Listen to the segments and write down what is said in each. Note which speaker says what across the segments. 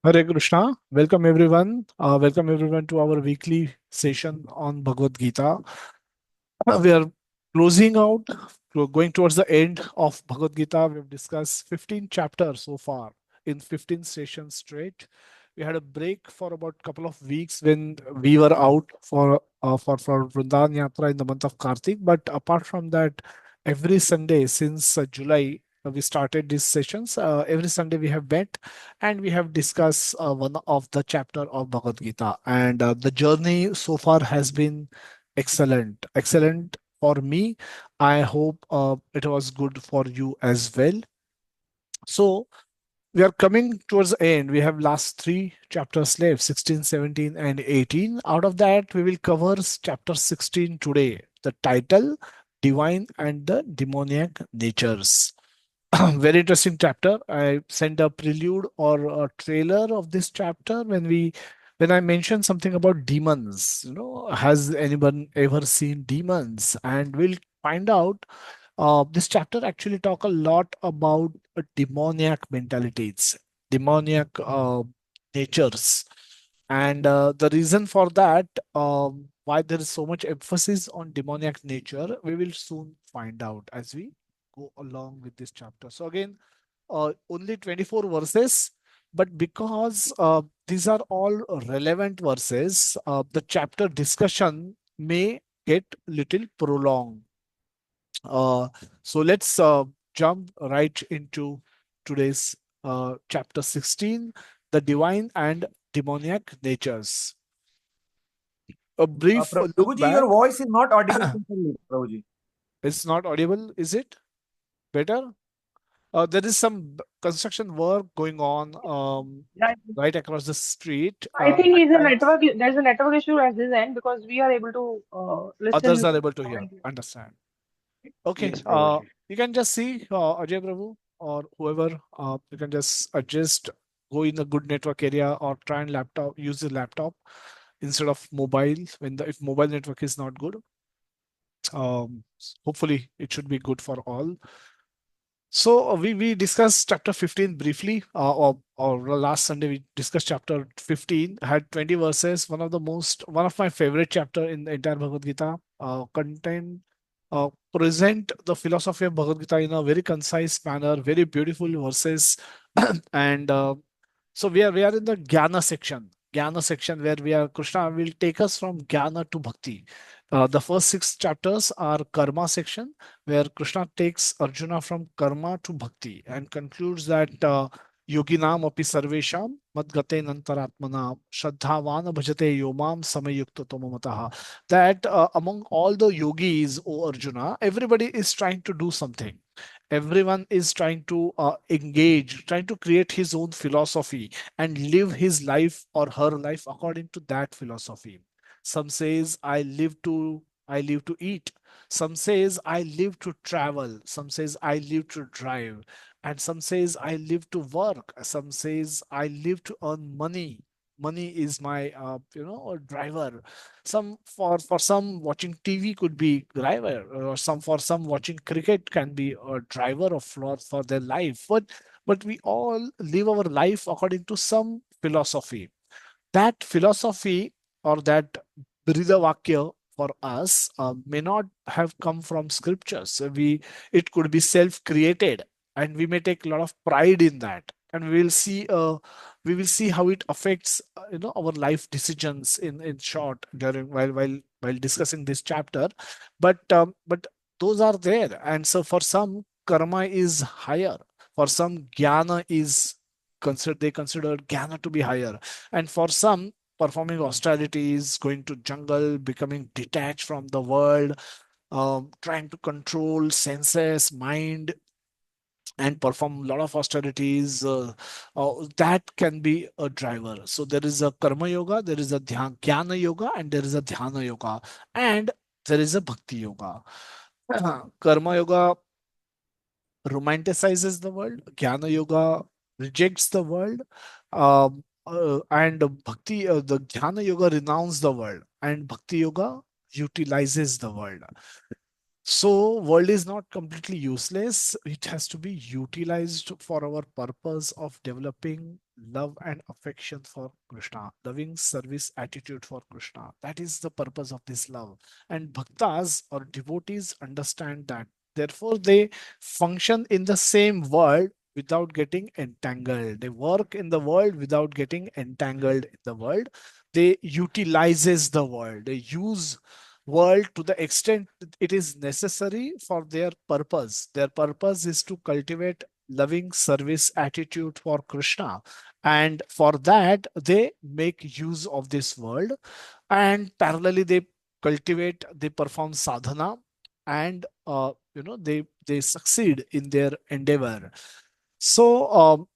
Speaker 1: Hare Krishna. Welcome everyone. Welcome everyone to our weekly session on Bhagavad Gita. We are closing out, we're going towards the end of Bhagavad Gita. We have discussed 15 chapters so far in 15 sessions straight. We had a break for about a couple of weeks when we were out for Vrindavan Yatra in the month of Kartik. But apart from that, every Sunday since July, we started these sessions. Every Sunday we have met and we have discussed one of the chapter of Bhagavad Gita. And the journey so far has been excellent. Excellent for me. I hope it was good for you as well. So we are coming towards the end. We have last three chapters left, 16, 17, and 18. Out of that, we will cover chapter 16 today. The title, Divine and the Demoniac Natures. Very interesting chapter. I sent a prelude or a trailer of this chapter when I mentioned something about demons. Has anyone ever seen demons? And we'll find out. This chapter actually talk a lot about demoniac mentalities, demoniac natures, and the reason for that, why there is so much emphasis on demoniac nature, we will soon find out as we go along with this chapter. So again, only 24 verses, but because these are all relevant verses, the chapter discussion may get little prolonged. Uh, so let's jump right into today's chapter 16, the divine and demoniac natures. A brief look
Speaker 2: Prabhuji,
Speaker 1: back.
Speaker 2: your voice is not audible sincerely, Prabhuji.
Speaker 1: It's not audible, is it? Better? There is some construction work going on
Speaker 2: Yeah,
Speaker 1: right across the street.
Speaker 3: I think
Speaker 1: At
Speaker 3: is a
Speaker 1: times,
Speaker 3: network. There's a network issue at this end because we are able to
Speaker 1: others
Speaker 3: listen
Speaker 1: are able to
Speaker 3: loud
Speaker 1: hear,
Speaker 3: and clear.
Speaker 1: understand. Okay,
Speaker 2: yes, Prabhuji.
Speaker 1: you can just see Ajay Prabhu or whoever, you can just adjust, go in a good network area or try and use the laptop instead of mobile if mobile network is not good. Hopefully it should be good for all. So we discussed chapter 15 briefly, or last Sunday we discussed chapter 15. Had 20 verses. One of my favorite chapter in the entire Bhagavad Gita. Contain, present the philosophy of Bhagavad Gita in a very concise manner, very beautiful verses, and so we are in the Jnana section. Jnana section where we are Krishna will take us from Jnana to Bhakti. The first six chapters are Karma section where Krishna takes Arjuna from karma to bhakti and concludes that yoginam api sarvesham madgate nantaratmana shraddhavan bhajate yomam samayukta tomamataha. That among all the yogis, O Arjuna, everybody is trying to do something. Everyone is trying to engage, trying to create his own philosophy and live his life or her life according to that philosophy. Some says I live to eat. Some says I live to travel. Some says I live to drive. And some says I live to work. Some says I live to earn money. Money is my driver. Some for some watching TV could be driver, or some for some watching cricket can be a driver of for their life. But we all live our life according to some philosophy. That philosophy or that Brida Vakya for us may not have come from scriptures. It could be self-created, and we may take a lot of pride in that. And we will see how it affects our life decisions in short during while discussing this chapter. But those are there, and so for some karma is higher. For some jnana is consider jnana to be higher, and for some, performing austerities, going to jungle, becoming detached from the world, trying to control senses, mind, and perform a lot of austerities, that can be a driver. So there is a karma yoga, there is a jnana yoga, and there is a dhyana yoga, and there is a bhakti yoga. Karma yoga romanticizes the world. Jnana Yoga rejects the world. And the Jnana Yoga renounces the world. And Bhakti Yoga utilizes the world. So world is not completely useless. It has to be utilized for our purpose of developing love and affection for Krishna, loving service attitude for Krishna. That is the purpose of this love. And bhaktas or devotees understand that. Therefore, they function in the same world without getting entangled. They work in the world without getting entangled in the world. They utilizes the world. They use world to the extent it is necessary for their purpose. Their purpose is to cultivate loving service attitude for Krishna. And for that, they make use of this world. And parallelly, they cultivate, they perform sadhana, and they succeed in their endeavor. So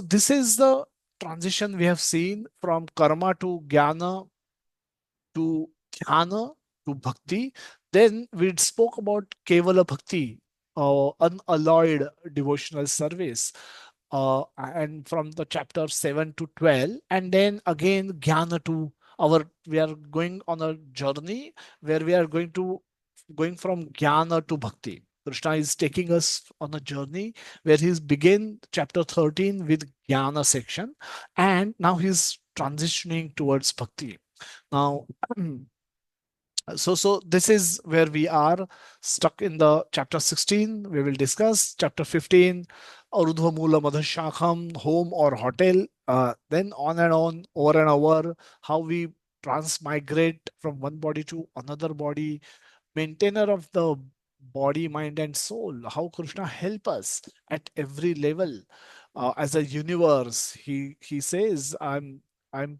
Speaker 1: this is the transition we have seen from karma to jnana to dhyana to bhakti. Then we spoke about kevala bhakti, unalloyed devotional service, and from the chapter 7 to 12, and then again jnana to our, we are going on a journey where we are going from jnana to bhakti. Krishna is taking us on a journey where he's begin chapter 13 with jnana section, and now he's transitioning towards bhakti. Now, so this is where we are stuck in the chapter 16. We will discuss chapter 15, Arudha Mula Madhashakham, home or hotel. Then on and on, over and over, how we transmigrate from one body to another body, maintainer of the body, mind, and soul. How Krishna help us at every level. As a universe, he says, I'm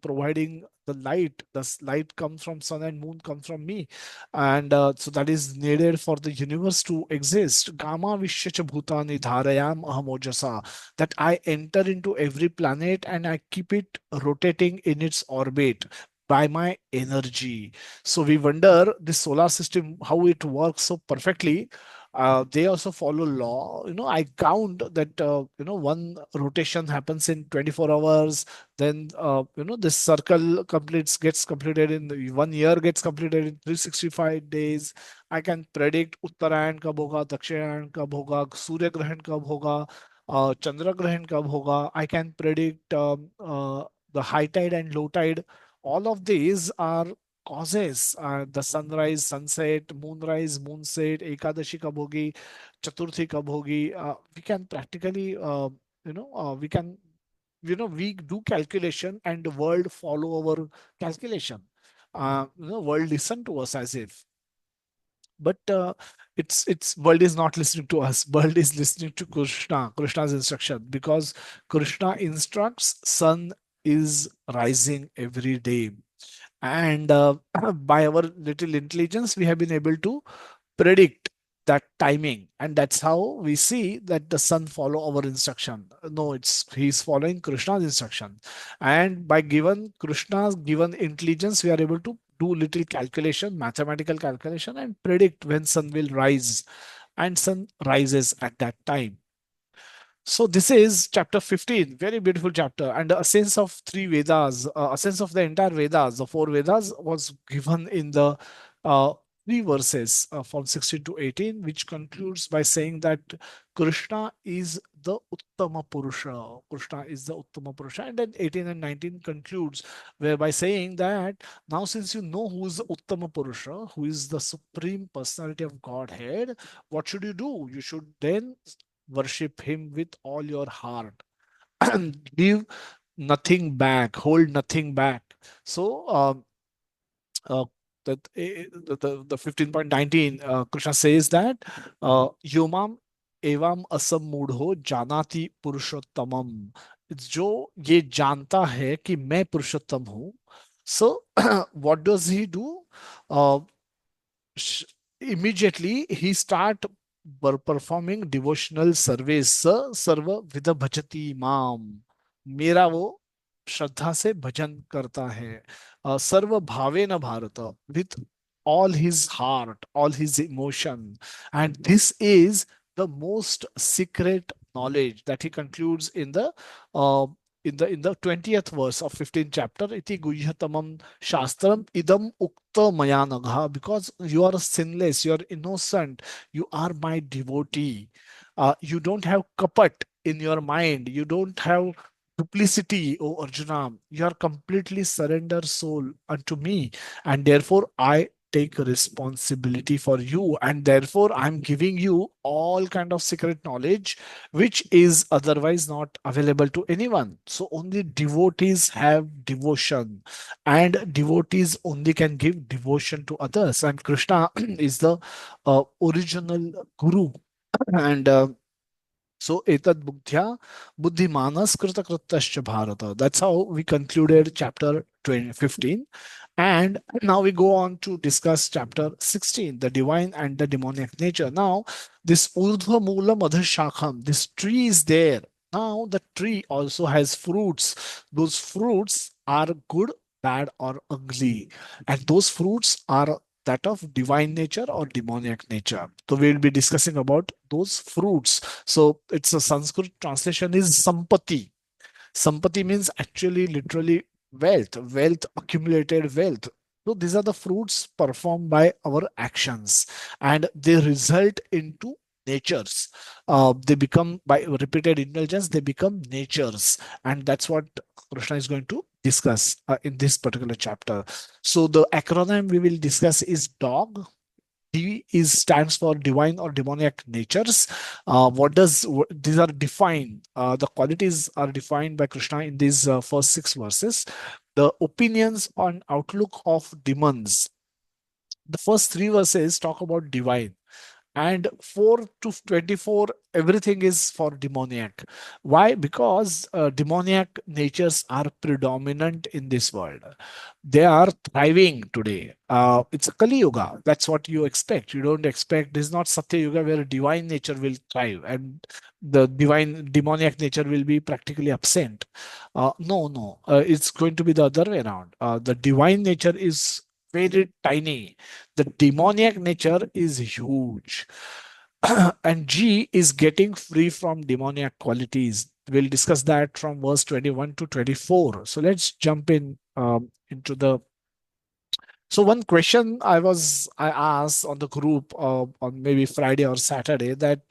Speaker 1: providing the light. Light comes from sun and moon comes from me, and so that is needed for the universe to exist. Gama Vishyacha Bhutani Dharayam Ahamojasa. That I enter into every planet and I keep it rotating in its orbit by my energy. So we wonder this solar system how it works so perfectly. They also follow law. I count that one rotation happens in 24 hours. Then this circle gets completed in 1 year, gets completed in 365 days. I can predict Uttarayan kab hoga, Dakshinayan kab hoga, Surya Grahan kab hoga, Chandra Grahan kab hoga. I can predict the high tide and low tide. All of these are causes. The sunrise, sunset, moonrise, moonset, Ekadashi kab hogi, Chaturthi kab hogi. We can practically, we can, we do calculation and the world follow our calculation. World listen to us as if, but it's world is not listening to us. World is listening to Krishna's instruction, because Krishna instructs, sun is rising every day, and by our little intelligence we have been able to predict that timing, and that's how we see that the sun follow our instruction. No, it's he's following Krishna's instruction, and by given Krishna's given intelligence we are able to do little calculation, mathematical calculation, and predict when sun will rise, and sun rises at that time. So this is chapter 15, very beautiful chapter, and a sense of three Vedas, a sense of the entire Vedas, the four Vedas was given in the uh, three verses from 16 to 18, which concludes by saying that Krishna is the Uttama Purusha. Krishna is the Uttama Purusha. And then 18 and 19 concludes whereby saying that now since you know who is the Uttama Purusha, who is the Supreme Personality of Godhead, what should you do? You should then worship him with all your heart. Give nothing back, hold nothing back. So uh, the 15.19, Krishna says that yomam evam asam mudho janati purushottamam. जो ये जानता है कि मैं पुरुषोत्तम हूँ. So what does he do? uh, sh- Immediately he start performing devotional service. सर्व विद भजति माम. मेरा वो श्रद्धा से भजन करता है. सर्व भावेन Bharat, with all his heart, all his emotion. And this is the most secret knowledge that he concludes uh, in the 20th verse of 15th chapter. Iti guhyatamam shastram idam ukta maya nagha. Because you are sinless, you are innocent, you are my devotee. You don't have kapat in your mind, you don't have duplicity, O Arjuna. You are completely surrender soul unto me, and therefore I take responsibility for you, and therefore I'm giving you all kind of secret knowledge which is otherwise not available to anyone. So only devotees have devotion, and devotees only can give devotion to others, and Krishna is the original guru. And so etad buddhya buddhimanas kritakritascha bharata. That's how we concluded chapter 20 15. And now we go on to discuss chapter 16, the divine and the demoniac nature. Now, this urdhva mula madhur shakham, this tree is there. Now, the tree also has fruits. Those fruits are good, bad, or ugly. And those fruits are that of divine nature or demoniac nature. So we'll be discussing about those fruits. So it's a Sanskrit translation is sampati. Sampati means actually literally wealth, wealth, accumulated wealth. So these are the fruits performed by our actions, and they result into natures. They become by repeated indulgence, they become natures, and that's what Krishna is going to discuss in this particular chapter. So the acronym we will discuss is dog. D is stands for divine or demoniac natures. These are defined? The qualities are defined by Krishna in these first six verses. The opinions on outlook of demons. The first three verses talk about divine, and 4 to 24 everything is for demoniac. Why? Because demoniac natures are predominant in this world. They are thriving today. It's a Kali Yuga. That's what you expect. You don't expect, this is not Satya Yuga where divine nature will thrive and the divine demoniac nature will be practically absent. No. It's going to be the other way around. The divine nature is very tiny, the demoniac nature is huge. And G is getting free from demoniac qualities. We'll discuss that from verse 21 to 24. So let's jump in into the. So one question I asked on the group on maybe Friday or Saturday that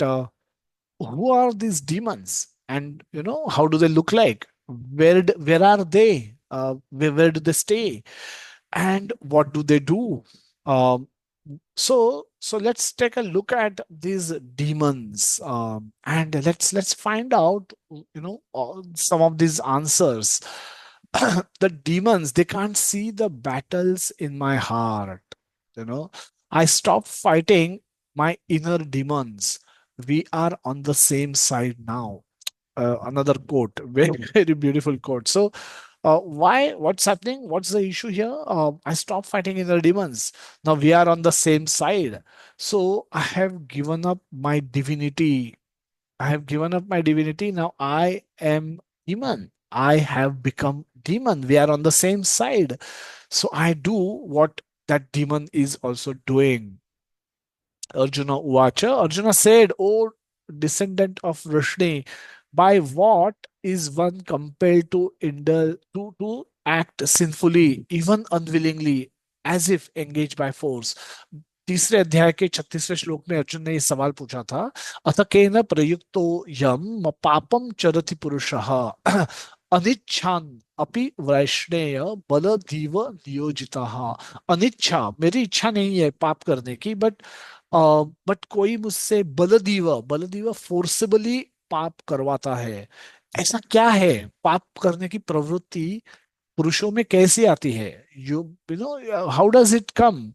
Speaker 1: who are these demons, and how do they look like? Where are they? Where do they stay? And what do they do? Um, so let's take a look at these demons, and let's find out some of these answers. The demons, they can't see the battles in my heart. you know I stopped fighting my inner demons. We are on the same side now. Another quote, very very beautiful quote. So why, what's happening, what's the issue here? I stopped fighting inner demons. Now we are on the same side. So I have given up my divinity. I have given up my divinity. Now I am demon. I have become demon. We are on the same side. So I do what that demon is also doing. Arjuna Uvacha. Arjuna said, O descendant of Vrishni, by what is one compelled to to act sinfully, even unwillingly, as if engaged by force? तीसरे अध्याय के 36वें श्लोक में अर्जुन ने ये सवाल पूछा था, अथ केन प्रयुक्तो यम पापम चरति पुरुषः अनिच्छान अपि वैष्णेय बलधीव नियोजितः. अनिच्छा, मेरी इच्छा नहीं है पाप करने की, बट कोई मुझसे बलदीव, बलदीव फोर्सेबली पाप करवाता है. ऐसा क्या है? पाप करने की प्रवृत्ति पुरुषों में कैसे आती है? You know how does it come?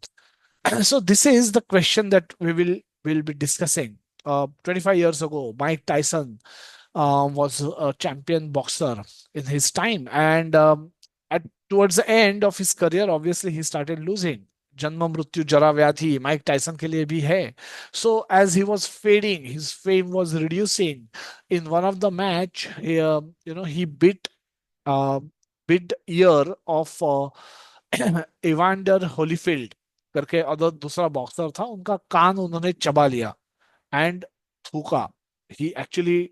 Speaker 1: So this is the question that we will be discussing. 25 years ago, Mike Tyson was a champion boxer in his time, and at towards the end of his career, obviously he started losing. जन्म मृत्यु जरा व्याधि Mike Tyson के लिए भी है. So as he was fading, his fame was reducing. In one of the match, he uh, beat ear of Evander Holyfield करके other दूसरा बॉक्सर था, उनका कान उन्होंने चबा लिया एंड थूका. He actually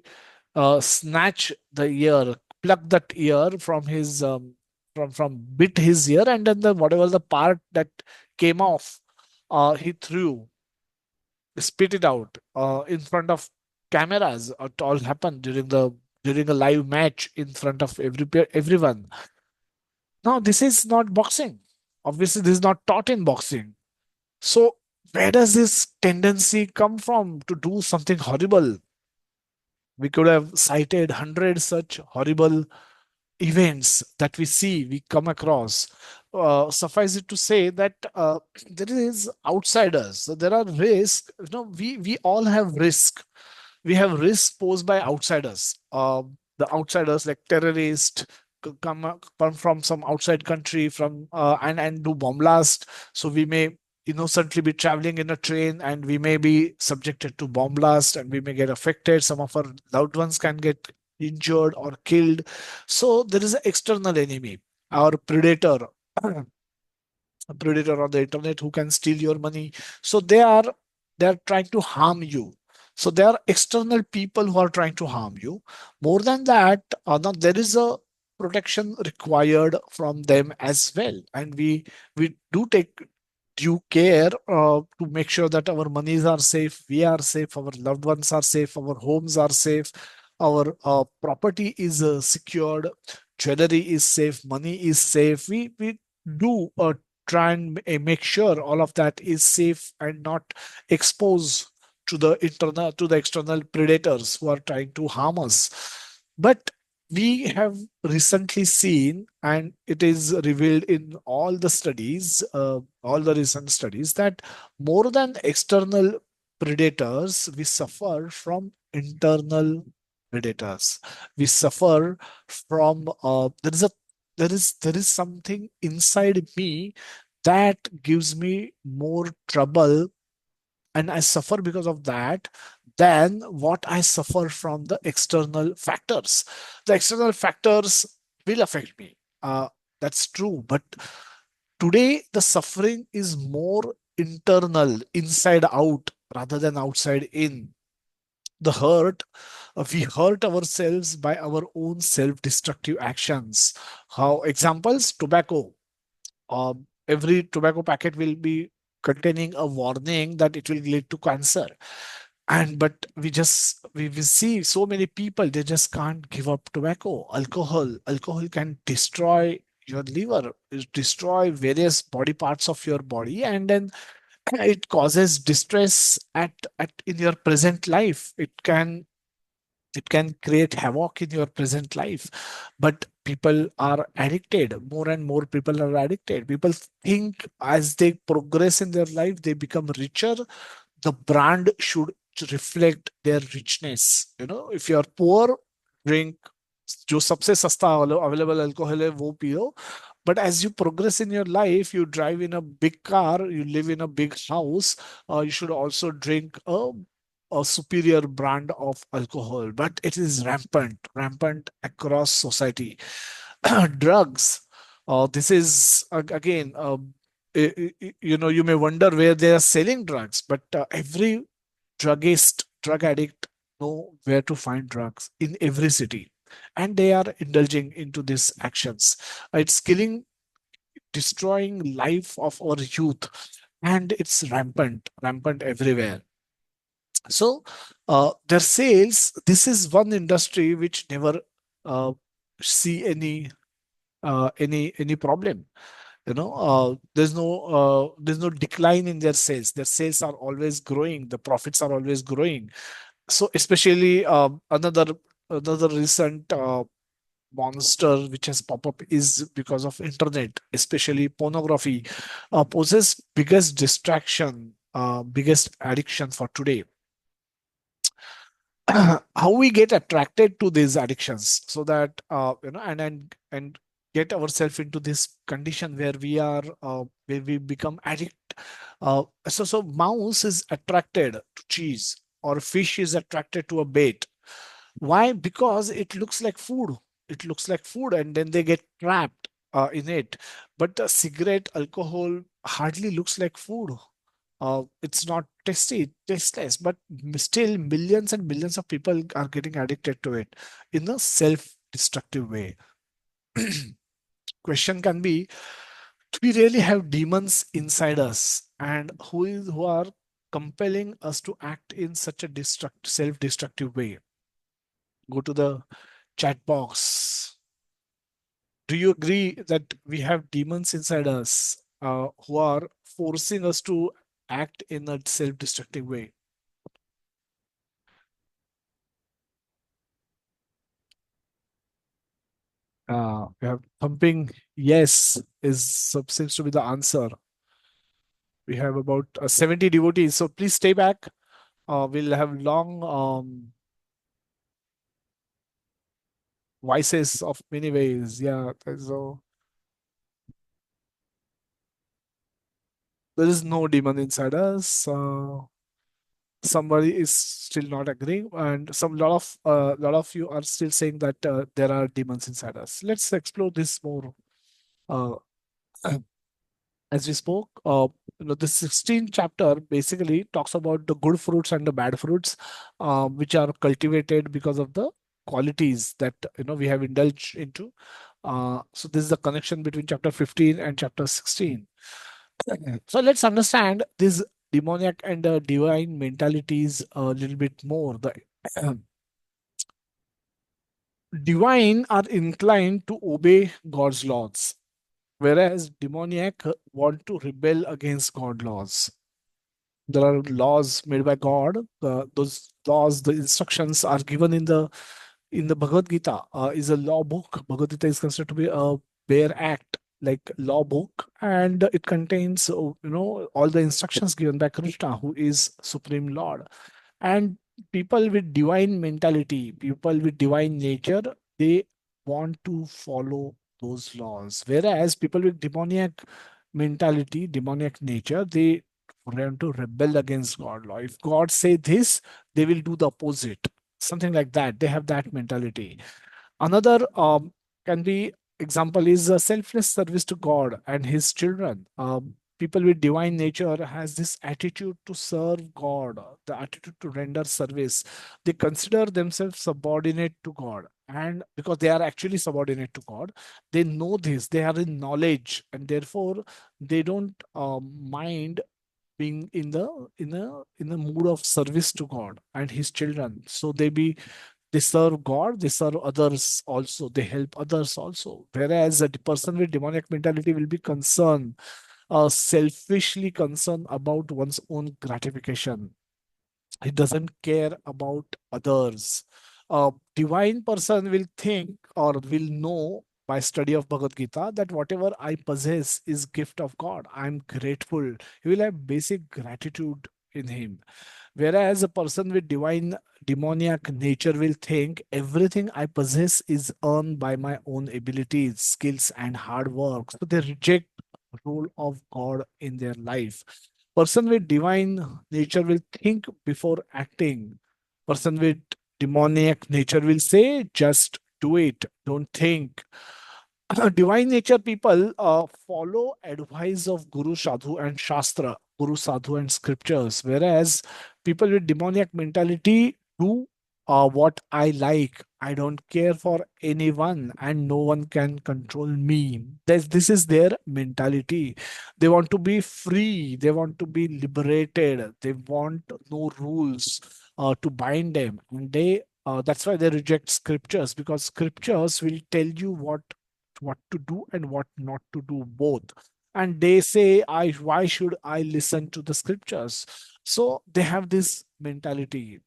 Speaker 1: snatch the ear, pluck that ear from his from bit his ear, and then the whatever the part that came off, he threw, spit it out in front of cameras. It all happened during the during a live match in front of everyone. Now, this is not boxing. Obviously, this is not taught in boxing. So, where does this tendency come from to do something horrible? We could have cited hundreds such horrible events that we come across. Suffice it to say that there is outsiders. So there are risks. We all have risk. We have risk posed by outsiders. The outsiders like terrorists come from some outside country from and do bomb blast. So we may innocently be traveling in a train and we may be subjected to bomb blast and we may get affected. Some of our loved ones can get injured or killed. So there is an external enemy, our predator, a predator on the internet who can steal your money. So they are trying to harm you. So there are external people who are trying to harm you. More than that, now there is a protection required from them as well, and we do take due care to make sure that our monies are safe, we are safe, our loved ones are safe, our homes are safe, our property is secured, jewelry is safe, money is safe. We do try and make sure all of that is safe and not exposed to the external predators who are trying to harm us. But we have recently seen, and it is revealed in all the recent studies, that more than external predators, we suffer from internal predators. We suffer from there is something inside me that gives me more trouble, and I suffer because of that than what I suffer from the external factors. The external factors will affect me. That's true. But today, the suffering is more internal, inside out, rather than outside in. The hurt, we hurt ourselves by our own self destructive actions. How examples? Tobacco. Every tobacco packet will be containing a warning that it will lead to cancer, and but we see so many people, they just can't give up tobacco. Alcohol can destroy your liver, it destroy various body parts of your body, and then it causes distress at in your present life. It can create havoc in your present life. But people are addicted. More and more people are addicted. People think as they progress in their life, they become richer. The brand should reflect their richness. If you are poor, drink जो सबसे सस्ता available alcohol है वो पियो. But as you progress in your life, you drive in a big car, you live in a big house, you should also drink a superior brand of alcohol. But it is rampant across society. Drugs. This is again, you may wonder where they are selling drugs, but every drug addict know where to find drugs in every city, and they are indulging into these actions. It's killing, destroying life of our youth, and it's rampant everywhere. So their sales, this is one industry which never uh, see any problem. There's no decline in their sales are always growing, the profits are always growing. So especially another recent monster which has popped up is because of internet, especially pornography poses biggest distraction, biggest addiction for today. How we get attracted to these addictions, so that and get ourselves into this condition where we become addict. So mouse is attracted to cheese, or fish is attracted to a bait. Why? Because it looks like food. It looks like food, and then they get trapped in it. But cigarette, alcohol hardly looks like food. It's not tasty, tasteless, but still millions and millions of people are getting addicted to it in a self-destructive way. Question can be, do we really have demons inside us, and who are compelling us to act in such a self-destructive way? Go to the chat box. Do you agree that we have demons inside us who are forcing us to act in a self-destructive way? We have thumping yes seems to be the answer. We have about 70 devotees, so please stay back. We'll have long vices of many ways. Yeah, so there is no demon inside us. Somebody is still not agreeing, and some lot of you are still saying that there are demons inside us. Let's explore this more. Uh, as we spoke, the 16th chapter basically talks about the good fruits and the bad fruits, which are cultivated because of the qualities that we have indulged into. So this is the connection between chapter 15 and chapter 16. So let's understand this demoniac and divine mentalities a little bit more. The divine are inclined to obey God's laws, whereas demoniac want to rebel against God's laws. There are laws made by God. Those laws, the instructions are given in the Bhagavad Gita. Is a law book. Bhagavad Gita is considered to be a bare act, like law book, and it contains all the instructions given by Krishna, who is Supreme Lord. And people with divine mentality, people with divine nature, they want to follow those laws. Whereas people with demoniac mentality, demoniac nature, they want to rebel against God law. If God say this, they will do the opposite. Something like that. They have that mentality. Another can be example is a selfless service to God and His children. People with divine nature has this attitude to serve God, the attitude to render service. They consider themselves subordinate to God, and because they are actually subordinate to God, they know this. They are in knowledge, and therefore they don't mind being in a mood of service to God and His children. So they serve God, they serve others also, they help others also. Whereas a person with demoniac mentality will be concerned, selfishly concerned about one's own gratification. He doesn't care about others. A divine person will think or will know by study of Bhagavad Gita that whatever I possess is gift of God. I'm grateful. He will have basic gratitude in him. Whereas a person with divine demoniac nature will think everything I possess is earned by my own abilities, skills, and hard work. So they reject the role of God in their life. Person with divine nature will think before acting. Person with demoniac nature will say, just do it, don't think. Divine nature people follow advice of Guru Sadhu and Shastra, Guru Sadhu and scriptures, whereas people with demoniac mentality do what I like. I don't care for anyone, and no one can control me. This is their mentality. They want to be free. They want to be liberated. They want no rules to bind them, and that's why they reject scriptures, because scriptures will tell you what to do and what not to do both. And they say, I why should I listen to the scriptures? So they have this mentality.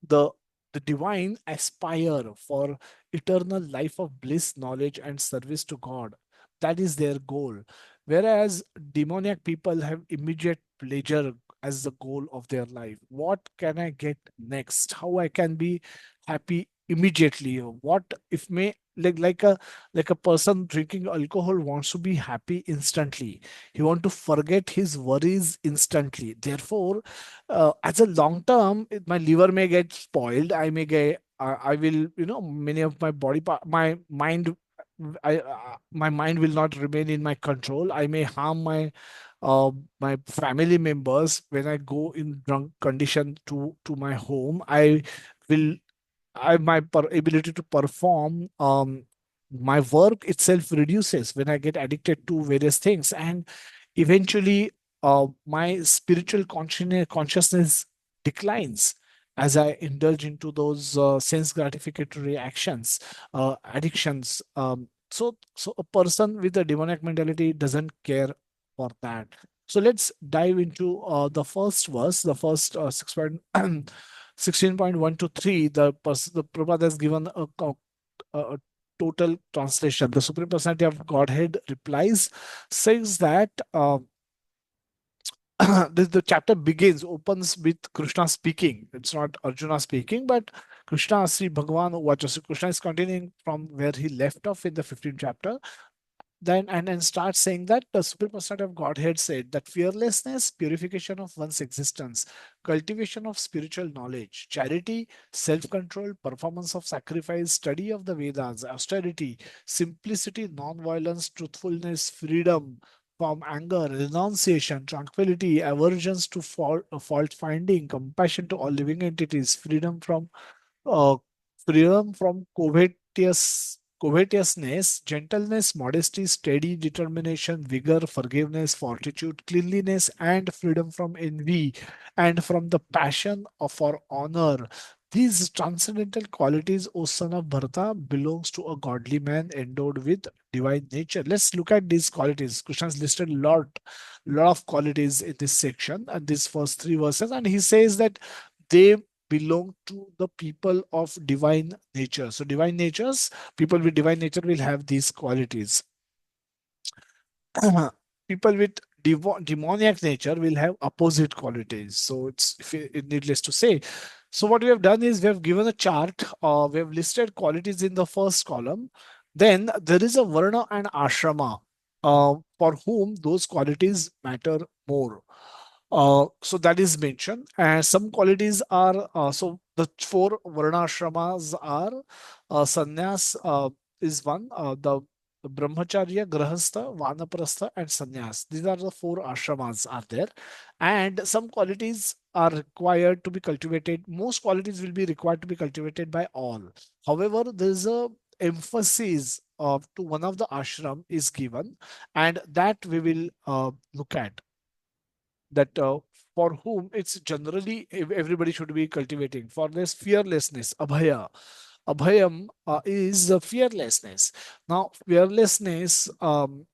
Speaker 1: The the divine aspire for eternal life of bliss, knowledge, and service to God. That is their goal. Whereas demoniac people have immediate pleasure as the goal of their life. What can I get next? How I can be happy immediately? What if may like a person drinking alcohol wants to be happy instantly. He want to forget his worries instantly. Therefore, as a long term, my liver may get spoiled. I may get I will many of my body part, my mind, my mind will not remain in my control. I may harm my family members when I go in drunk condition to my home. Will my ability to perform my work itself reduces when I get addicted to various things, and eventually my spiritual consciousness declines. as I indulge into those sense gratificatory actions, addictions. So a person with a demonic mentality doesn't care for that. So let's dive into the first verse, the first 16.1 to 3. The Prabhupada has given a total translation. The Supreme Personality of Godhead replies, says that. The chapter opens with Krishna speaking. It's not Arjuna speaking, but Krishna, Sri Bhagavan Uvacha. So Krishna is continuing from where he left off in the 15th chapter. Then and starts saying that the Supreme Personality of Godhead said that fearlessness, purification of one's existence, cultivation of spiritual knowledge, charity, self-control, performance of sacrifice, study of the Vedas, austerity, simplicity, non-violence, truthfulness, freedom from anger, renunciation, tranquility, aversions to fault finding, compassion to all living entities, uh, freedom from covetousness, gentleness, modesty, steady determination, vigor, forgiveness, fortitude, cleanliness, and freedom from envy and from the passion of for honor. These transcendental qualities, O son of Bharata, belongs to a godly man endowed with divine nature. Let's look at these qualities. Krishna has listed lot of qualities in this section and these first three verses, and he says that they belong to the people of divine nature. So divine natures, people with divine nature will have these qualities. People with demoniac nature will have opposite qualities. So it's needless to say. So what we have done is we have given a chart. We have listed qualities in the first column. Then there is a varna and ashrama for whom those qualities matter more. So that is mentioned. And some qualities are so the four varnashramas are sannyas is one, the brahmacharya, grahastha, vanaprastha, and sannyas. These are the four ashramas are there, and some qualities are required to be cultivated. Most qualities will be required to be cultivated by all. However, there is a emphasis of to one of the ashram is given, and that we will look at that for whom it's generally everybody should be cultivating for this fearlessness, abhaya. Abhayam is fearlessness. Now fearlessness the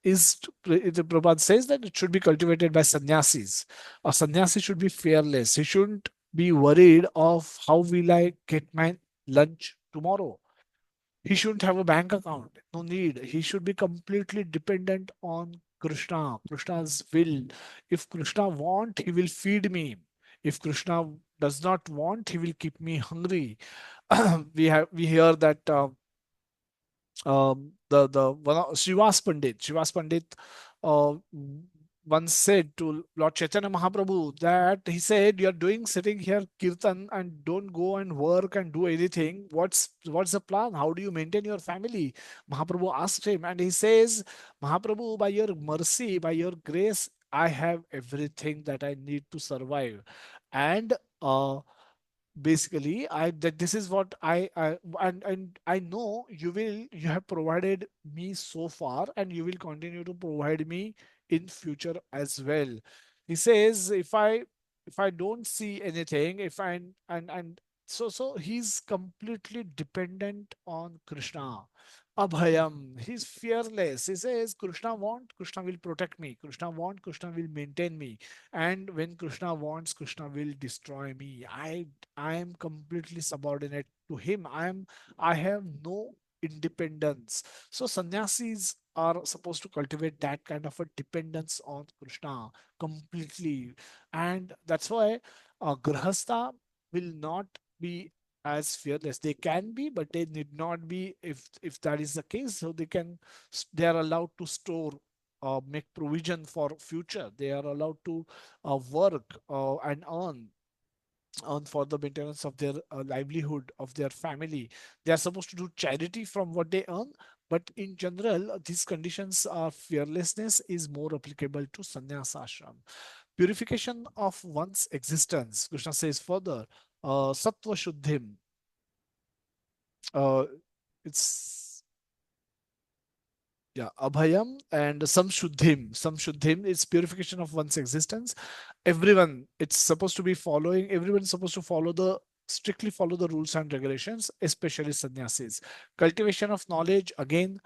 Speaker 1: Prabhupada says that it should be cultivated by sannyasis. A sannyasi should be fearless. He shouldn't be worried of how will I get my lunch tomorrow. He shouldn't have a bank account. No need. He should be completely dependent on Krishna, Krishna's will. If Krishna want, he will feed me. If Krishna does not want, he will keep me hungry. We hear that the one Srivas Pandit uh, once said to Lord Chaitanya Mahaprabhu that he said, "You are doing sitting here kirtan and don't go and work and do anything. What's the plan? How do you maintain your family?" Mahaprabhu asked him, and he says, "Mahaprabhu, by your mercy, by your grace, I have everything that I need to survive." And basically I that this is what and I know you have provided me so far and you will continue to provide me in future as well. He says if I don't see anything, if I and so he's completely dependent on Krishna. Abhayam, he's fearless. He says Krishna want, Krishna will protect me. Krishna want, Krishna will maintain me. And when Krishna wants, Krishna will destroy me. I am completely subordinate to him. I have no independence. So sannyasis are supposed to cultivate that kind of a dependence on Krishna completely. And that's why grahastha will not be as fearless. They can be, but they need not be. If that is the case, so they are allowed to store, make provision for future. They are allowed to work and earn for the maintenance of their livelihood of their family. They are supposed to do charity from what they earn, but in general these conditions of fearlessness is more applicable to sannyas ashram. Purification of one's existence, Krishna says further, sattva shuddhim, uh, it's yeah, abhayam and samshuddhim is purification of one's existence. Everyone it's supposed to be following, everyone's supposed to follow the strictly follow the rules and regulations, especially sannyasis. Cultivation of knowledge, again,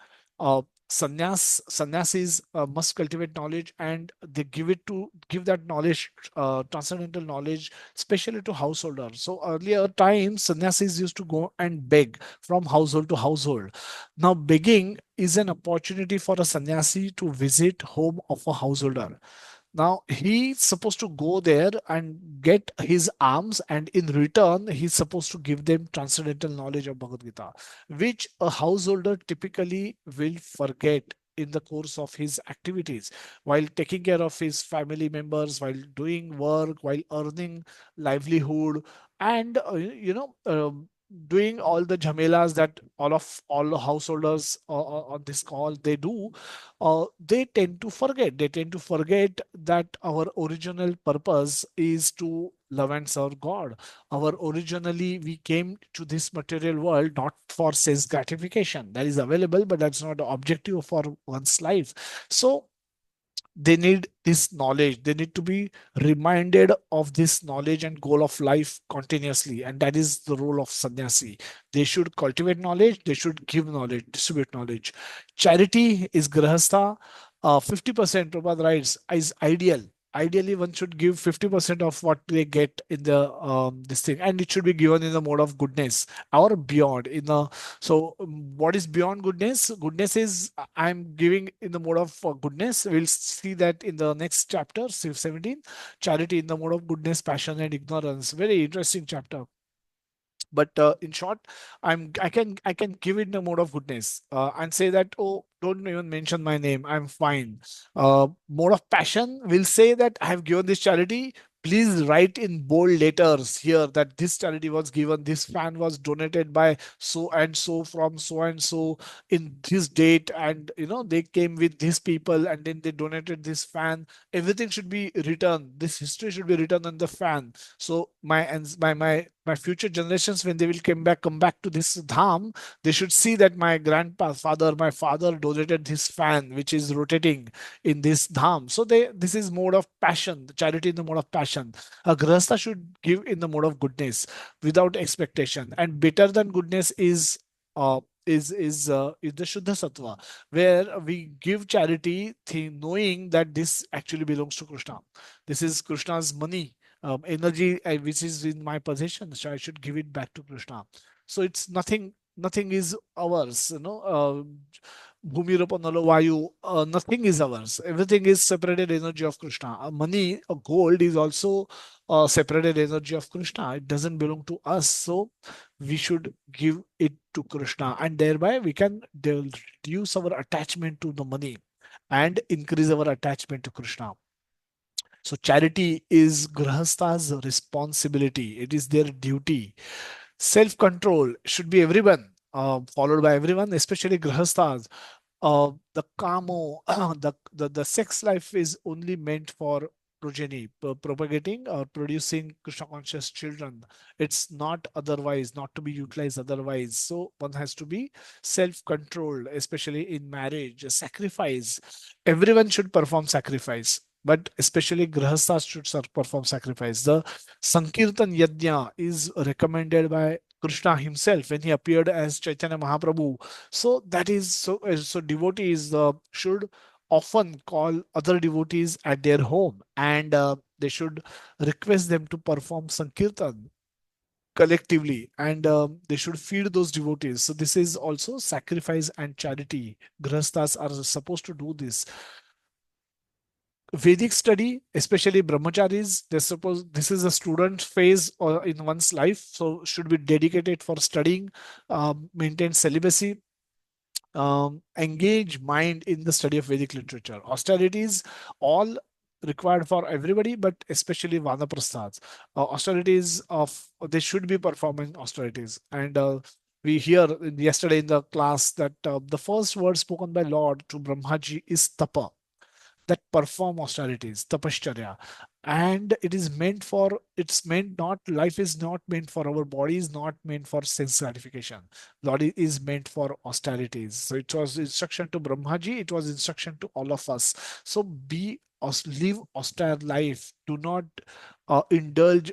Speaker 1: sannyasis must cultivate knowledge, and they give that knowledge, transcendental knowledge, especially to householders. So earlier times, sannyasis used to go and beg from household to household. Now begging is an opportunity for a sannyasi to visit home of a householder. Now he's supposed to go there and get his alms, and in return, he's supposed to give them transcendental knowledge of Bhagavad Gita, which a householder typically will forget in the course of his activities, while taking care of his family members, while doing work, while earning livelihood, and doing all the jhamelas that all the householders on this call they do. They tend to forget that our original purpose is to love and serve God. Our originally we came to this material world not for sense gratification. That is available, but that's not the objective for one's life. So they need this knowledge. They need to be reminded of this knowledge and goal of life continuously, and that is the role of sannyasi. They should cultivate knowledge, they should give knowledge, distribute knowledge. Charity is grahastha. 50%, Prabhupada writes, is ideal. Ideally one should give 50% of what they get in the this thing, and it should be given in the mode of goodness or beyond in the. So, what is beyond goodness? Goodness is I'm giving in the mode of goodness. We'll see that in the next chapter, 17. Charity in the mode of goodness, passion, and ignorance. Very interesting chapter. But in short, I can give it in the mode of goodness and say that, oh, don't even mention my name, I'm fine. Mode of passion will say that I have given this charity. Please write in bold letters here that this charity was given, this fan was donated by so and so from so and so in this date, and they came with these people and then they donated this fan. Everything should be written, this history should be written on the fan. So my future generations, when they will come back to this dham, they should see that my father donated this fan which is rotating in this dham. So this is mode of passion, the charity in the mode of passion. A grahastha should give in the mode of goodness without expectation, and better than goodness is the Shuddha Sattva, where we give charity knowing that this actually belongs to Krishna. This is Krishna's money, energy, which is in my possession, so I should give it back to Krishna. So it's nothing is ours, Bhumiropa Nalo Vayu, nothing is ours. Everything is separated energy of Krishna. Money, gold is also separated energy of Krishna. It doesn't belong to us. So we should give it to Krishna, and thereby we can reduce our attachment to the money and increase our attachment to Krishna. So charity is grahastha's responsibility. It is their duty. Self-control should be everyone, followed by everyone, especially grahasthas. The kamo, the sex life is only meant for progeny, propagating or producing Krishna conscious children. It's not otherwise, not to be utilized otherwise. So one has to be self-controlled, especially in marriage. Sacrifice. Everyone should perform sacrifice, but especially grahasthas should perform sacrifice. The Sankirtan Yajna is recommended by Krishna himself when he appeared as Chaitanya Mahaprabhu. So that is so devotees should often call other devotees at their home, and they should request them to perform Sankirtan collectively, and they should feed those devotees. So this is also sacrifice and charity. Grahasthas are supposed to do this. Vedic study, especially brahmacharis, they suppose this is a student phase or in one's life, so should be dedicated for studying, maintain celibacy, engage mind in the study of Vedic literature. Austerities, all required for everybody, but especially Vanaprasthas. Austerities of they should be performing austerities, and we hear yesterday in the class that the first word spoken by Lord to Brahmaji is tapa, that perform austerities, tapashcharya. And it's meant not, life is not meant for, our body is not meant for sense gratification. Body is meant for austerities. So it was instruction to Brahmaji, it was instruction to all of us. So live austere life. Do not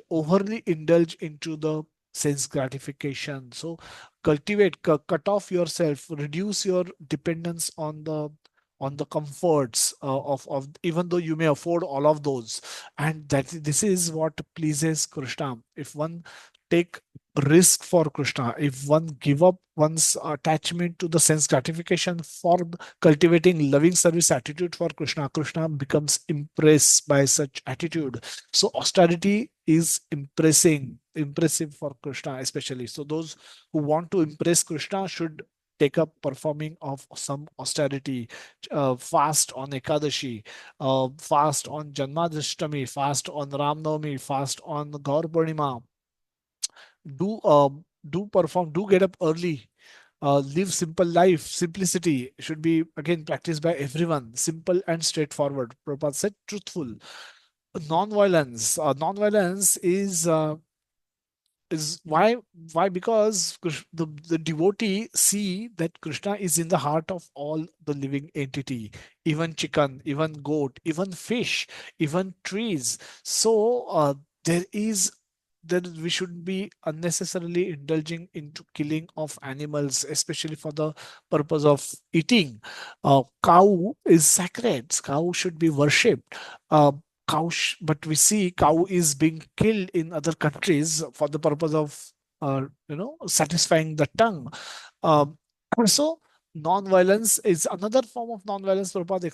Speaker 1: overly indulge into the sense gratification. So cultivate, cut off yourself, reduce your dependence on the comforts of even though you may afford all of those, and that this is what pleases Krishna. If one take risk for Krishna, if one give up one's attachment to the sense gratification for cultivating loving service attitude for Krishna, Krishna becomes impressed by such attitude. So austerity is impressive for Krishna especially. So those who want to impress Krishna should take up performing of some austerity, fast on Ekadashi, fast on Janmadashtami, fast on Ram Navami, fast on Gaur Purnima. Do perform, do get up early, live simple life. Simplicity should be again practiced by everyone. Simple and straightforward. Prabhupada said truthful. Non-violence is why because the devotee see that Krishna is in the heart of all the living entity, even chicken, even goat, even fish, even trees. So there is there we shouldn't be unnecessarily indulging into killing of animals, especially for the purpose of eating. Cow is sacred, cow should be worshipped. uh, but we see cow is being killed in other countries for the purpose of satisfying the tongue. um, so non-violence is another form of non-violence. Prabhupada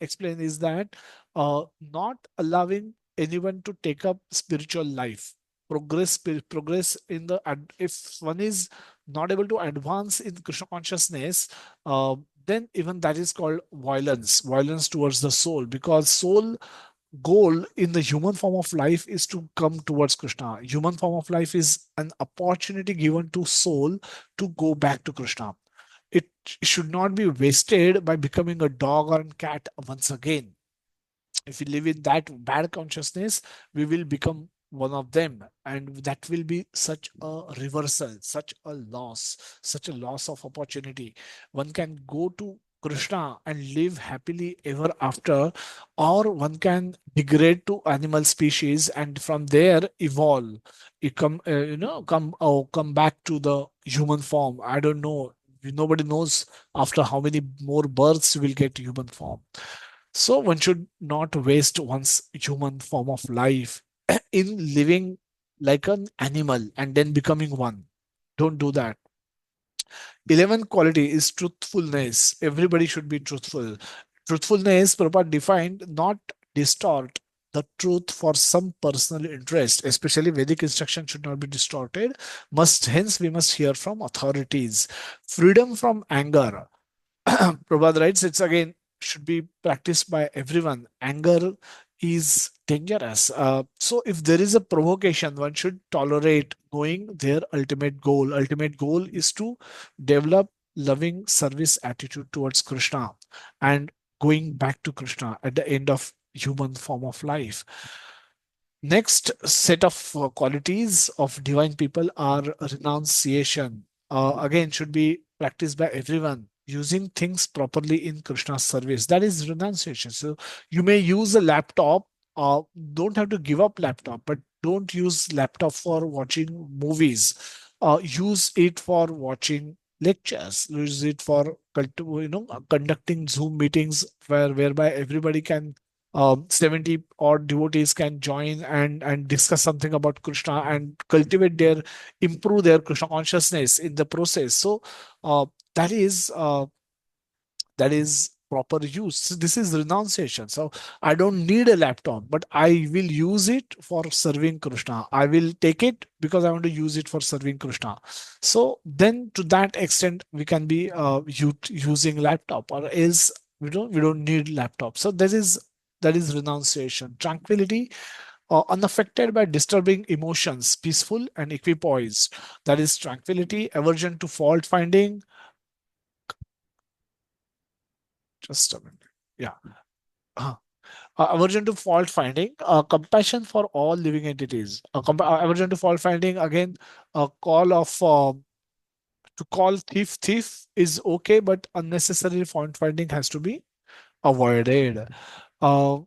Speaker 1: explain is that not allowing anyone to take up spiritual life, progress in the if one is not able to advance in Krishna consciousness, then even that is called violence towards the soul, because soul goal in the human form of life is to come towards Krishna. Human form of life is an opportunity given to soul to go back to Krishna. It should not be wasted by becoming a dog or a cat once again. If we live in that bad consciousness, we will become one of them, and that will be such a reversal, such a loss of opportunity. One can go to Krishna and live happily ever after, or one can degrade to animal species and from there evolve. You come back to the human form. I don't know, nobody knows after how many more births you will get human form. So one should not waste one's human form of life in living like an animal and then becoming one. Don't do that. 11th quality is truthfulness. Everybody should be truthful. Truthfulness, Prabhupada defined, not distort the truth for some personal interest. Especially Vedic instruction should not be distorted. Hence we must hear from authorities. Freedom from anger. Prabhupada writes, it's again should be practiced by everyone. Anger is dangerous. So if there is a provocation, one should tolerate, knowing their ultimate goal. Ultimate goal is to develop loving service attitude towards Krishna and going back to Krishna at the end of human form of life. Next set of qualities of divine people are renunciation. Again, should be practiced by everyone. Using things properly in Krishna's service. That is renunciation. So you may use a laptop. Don't have to give up laptop, but don't use laptop for watching movies. Use it for watching lectures. Use it for conducting Zoom meetings whereby everybody can 70 odd devotees can join and discuss something about Krishna and cultivate their improve their Krishna consciousness in the process. So uh, that is uh, that is proper use. So this is renunciation. So I don't need a laptop, but I will use it for serving Krishna. I will take it because I want to use it for serving Krishna. So then to that extent we can be using laptop, or else we don't need laptop. So that is renunciation. Tranquility, unaffected by disturbing emotions, peaceful and equipoised. That is tranquility. Aversion to fault finding. Just a minute. Yeah. Uh, Aversion to fault finding, compassion for all living entities. Aversion to fault finding, again, a call of to call thief is okay, but unnecessary fault finding has to be avoided. Uh,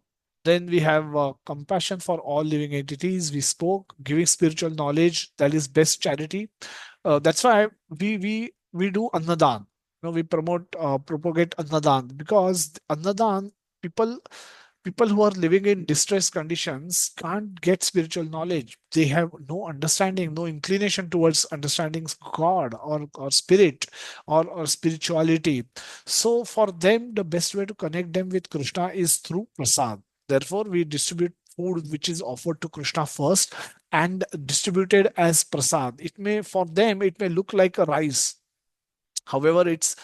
Speaker 1: Then we have compassion for all living entities. We spoke giving spiritual knowledge, that is best charity. That's why we do annadan. We promote propagate annadan, because annadan, people people who are living in distress conditions can't get spiritual knowledge. They have no understanding, no inclination towards understanding God or spirit or spirituality. So for them, the best way to connect them with Krishna is through prasad. Therefore, we distribute food which is offered to Krishna first and distributed as prasad. It may, for them, it may look like a rice. However, it's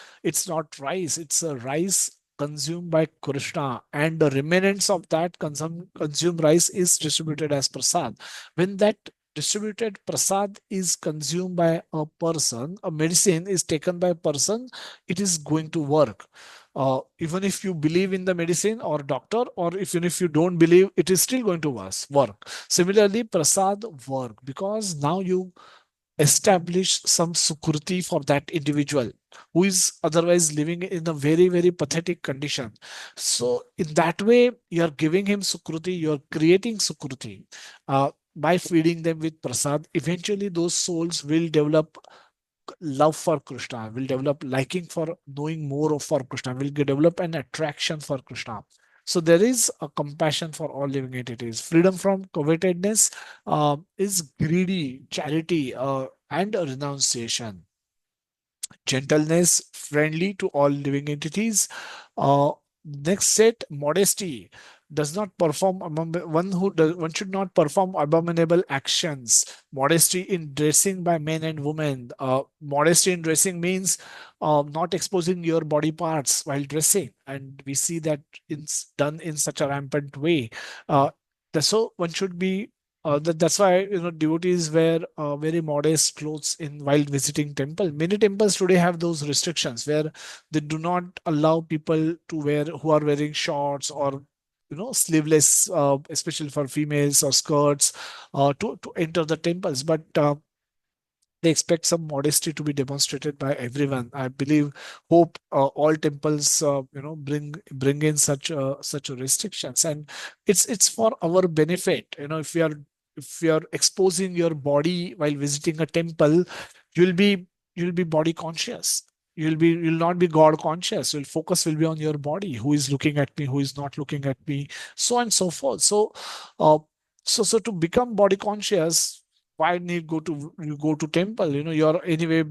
Speaker 1: not rice. It's a rice consumed by Krishna, and the remnants of that consumed rice is distributed as prasad. When that distributed prasad is consumed by a person, a medicine is taken by a person, it is going to work. Even if you believe in the medicine or doctor, or even if you don't believe, it is still going to work. Similarly, prasad work, because now you establish some sukriti for that individual who is otherwise living in a very, very pathetic condition. So in that way, you're giving him sukriti, you're creating sukriti. By feeding them with prasad, eventually those souls will develop love for Krishna, will develop liking for knowing more of for Krishna, will develop an attraction for Krishna. So there is a compassion for all living entities. Freedom from covetedness is greedy, charity, and a renunciation. Gentleness, friendly to all living entities. Uh, Next set, modesty. Does not perform one should not perform abominable actions. Modesty in dressing by men and women. Modesty in dressing means not exposing your body parts while dressing, and we see that it's done in such a rampant way. So one should be that's why devotees wear very modest clothes in while visiting temple. Many temples today have those restrictions where they do not allow people to wear who are wearing shorts or sleeveless, especially for females, or skirts to enter the temples. But they expect some modesty to be demonstrated by everyone. I believe, hope all temples bring in such restrictions, and it's for our benefit. If you are exposing your body while visiting a temple, you'll be you'll be body conscious. You'll not be God conscious. Your focus will be on your body, who is looking at me, who is not looking at me, so on and so forth. Uh, so to become body conscious, why need go to you go to temple? You're anyway.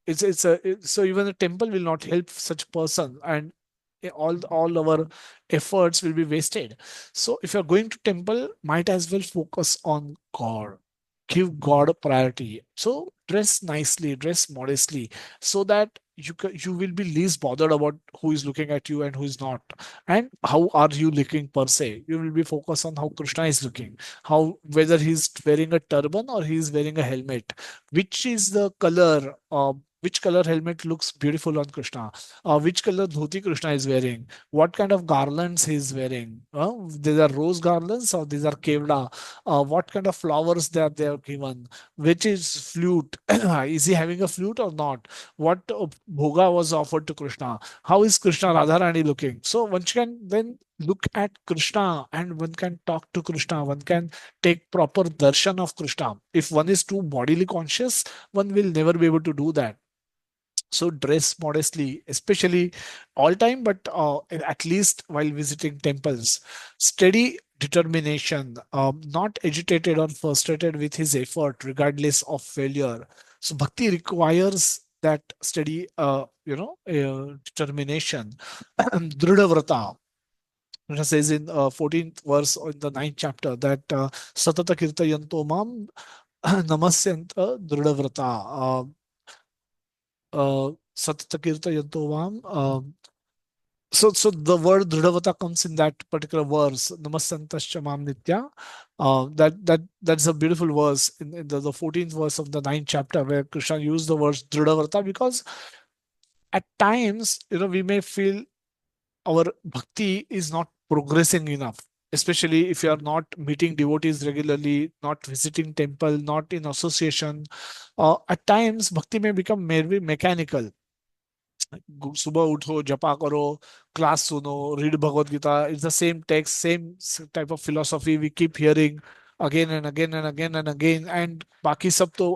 Speaker 1: So even the temple will not help such person, and all our efforts will be wasted. So if you're going to temple, might as well focus on God. Give God a priority. So dress nicely, dress modestly, so that you will be least bothered about who is looking at you and who is not, and how are you looking per se. You will be focused on how Krishna is looking, how whether he's wearing a turban or he's wearing a helmet, which is the color. Which color helmet looks beautiful on Krishna? Which color dhoti Krishna is wearing? What kind of garlands he is wearing? These are rose garlands or these are kevla? What kind of flowers they are given? Which is flute? Is he having a flute or not? What bhoga was offered to Krishna? How is Krishna Radharani looking? So one can then look at Krishna and one can talk to Krishna. One can take proper darshan of Krishna. If one is too bodily conscious, one will never be able to do that. So dress modestly, especially all time, but at least while visiting temples. Steady determination, not agitated or frustrated with his effort, regardless of failure. So bhakti requires that steady, determination. Dhrida Krishna says in 14th verse in the ninth chapter that satata kirtayanto mam namasyanta dhrida Satata Kirtayanto Vam. So the word Dridavata comes in that particular verse, Namasantascha Mam Nitya. That's a beautiful verse in the 14th verse of the ninth chapter, where Krishna used the words Dridavata, because at times, we may feel our bhakti is not progressing enough, especially if you are not meeting devotees regularly, not visiting temple, not in association. At times, bhakti may become merely mechanical. सुबह उठो, जपा करो, class सुनो, read Bhagavad Gita, it's the same text, same type of philosophy we keep hearing again and again and again and again, and बाकी सब तो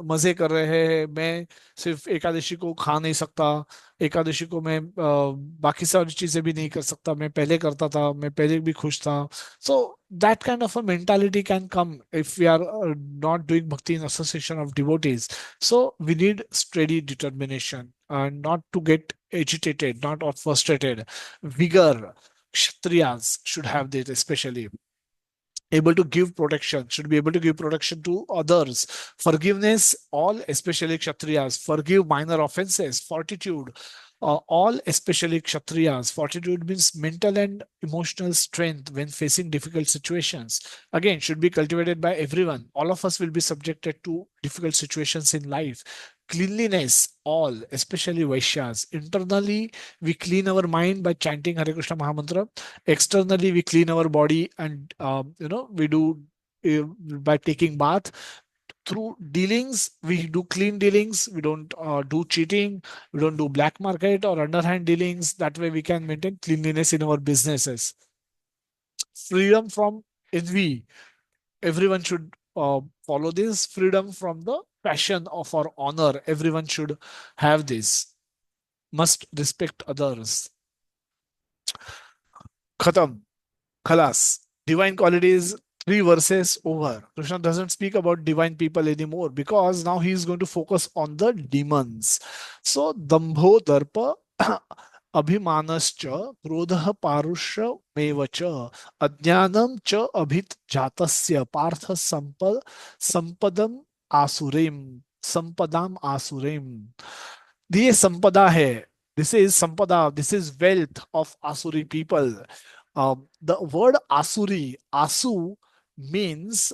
Speaker 1: मजे कर रहे हैं। मैं सिर्फ एकादशी को खा नहीं सकता, एकादशी को मैं बाकी सारी चीजें भी नहीं कर सकता, मैं पहले करता था, मैं पहले भी खुश था। सो that kind of a mentality can come if we are not doing bhakti in association of devotees. So we need steady determination and not to get agitated, not or frustrated. Vigor. Kshatriyas should have this, especially able to give protection, should be able to give protection to others. Forgiveness, all especially Kshatriyas, forgive minor offenses. Fortitude, all especially Kshatriyas. Fortitude means mental and emotional strength when facing difficult situations. Again, should be cultivated by everyone. All of us will be subjected to difficult situations in life. Cleanliness, all, especially Vaishyas. Internally, we clean our mind by chanting Hare Krishna Mahamantra. Externally, we clean our body, and we do by taking bath. Through dealings, we do clean dealings, we don't do cheating, we don't do black market or underhand dealings. That way we can maintain cleanliness in our businesses. Freedom from envy, everyone should follow this. Freedom from the passion of our honor, everyone should have this. Must respect others. Khatam. Khalas. Divine qualities, three verses over. Krishna doesn't speak about divine people anymore because now he is going to focus on the demons. So, Dambho Darpa Abhimanascha Krodha Parusha Mevacha Ajnanam cha Abhit Jatasya Partha Sampadam Asurim. Sampadam Asurim. ये संपदा है, this is संपदा, this is wealth of आसुरी people. The word asuri, asu means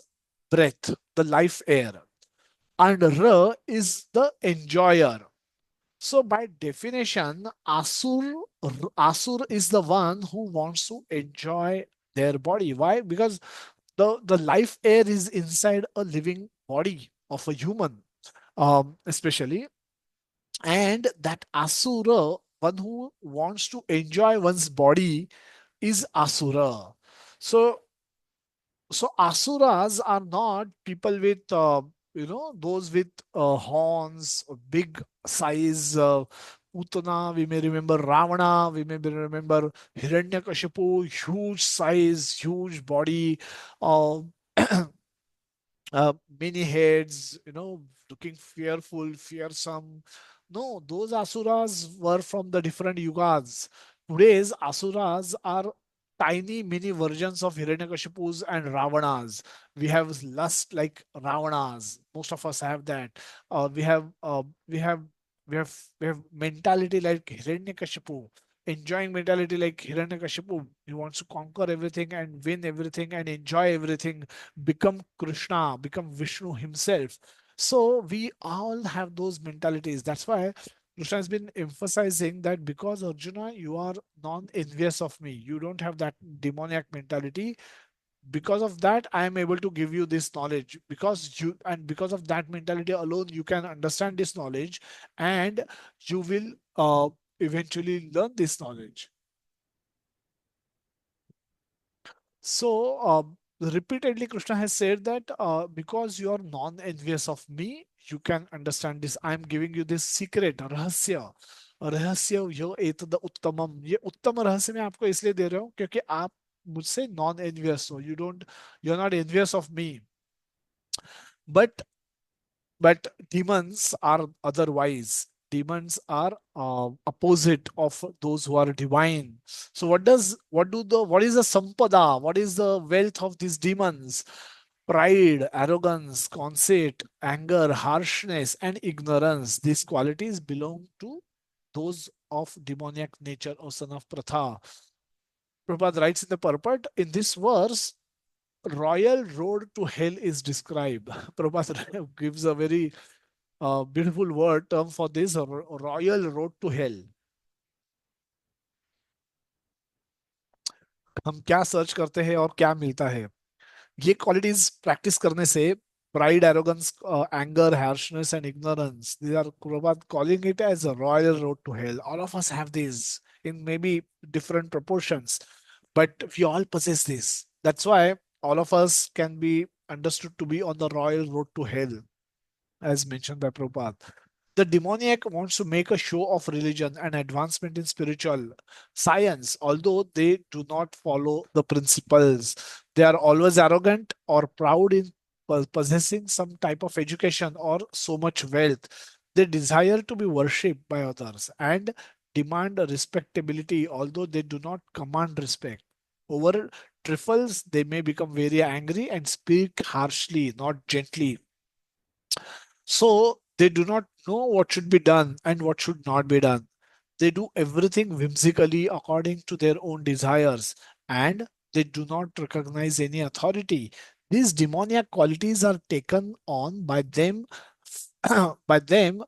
Speaker 1: breath, the life air, and ra is the enjoyer. So by definition, asur is the one who wants to enjoy their body. Why? Because the life air is inside a living body of a human, especially, and that asura, one who wants to enjoy one's body, is asura. So asuras are not people with those with horns, big size. Putana, we may remember Ravana, we may remember Hiranyakashipu, huge size, huge body, uh, many heads, looking fearful, fearsome. No, those asuras were from the different yugas. Today's asuras are tiny mini versions of Hiranyakashipus and Ravanas. We have lust like Ravanas. Most of us have that. We have mentality like Hiranyakashipu, enjoying mentality like Hiranyakashipu. He wants to conquer everything and win everything and enjoy everything, become Krishna, become Vishnu himself. So we all have those mentalities. That's why Krishna has been emphasizing that because Arjuna, you are non-envious of me. You don't have that demoniac mentality. Because of that, I am able to give you this knowledge. Because of that mentality alone, you can understand this knowledge, and you will eventually learn this knowledge. So, repeatedly, Krishna has said that because you are non-envious of me, you can understand this. I am giving you this secret, रहस्य. रहस्य यो एतद उत्तमम. ये उत्तम रहस्य मैं आपको इसलिए दे रहा हूँ क्योंकि आप मुझसे नॉन एनवियस हो. You are not envious of me. But demons are otherwise. Demons are opposite of those who are divine. So what is the sampada, what is the wealth of these demons? Pride, arrogance, conceit, anger, harshness, and ignorance. These qualities belong to those of demoniac nature, or son of Pratha. Prabhupada writes in the purport, in this verse, royal road to hell is described. Prabhupada gives a very beautiful word term for this, royal road to hell. हम क्या search करते हैं और क्या मिलता है, ये qualities practice करने से pride, arrogance, anger, harshness, and ignorance. These are Prabhupada calling it as a royal road to hell. All of us have these in maybe different proportions, but we all possess this. That's why all of us can be understood to be on the royal road to hell, as mentioned by Prabhupada. The demoniac wants to make a show of religion and advancement in spiritual science, although they do not follow the principles. They are always arrogant or proud in possessing some type of education or so much wealth. They desire to be worshipped by others and demand a respectability, although they do not command respect. Over trifles, they may become very angry and speak harshly, not gently. So they do not know what should be done and what should not be done. They do everything whimsically according to their own desires, and they do not recognize any authority. These demoniac qualities are taken on by them by them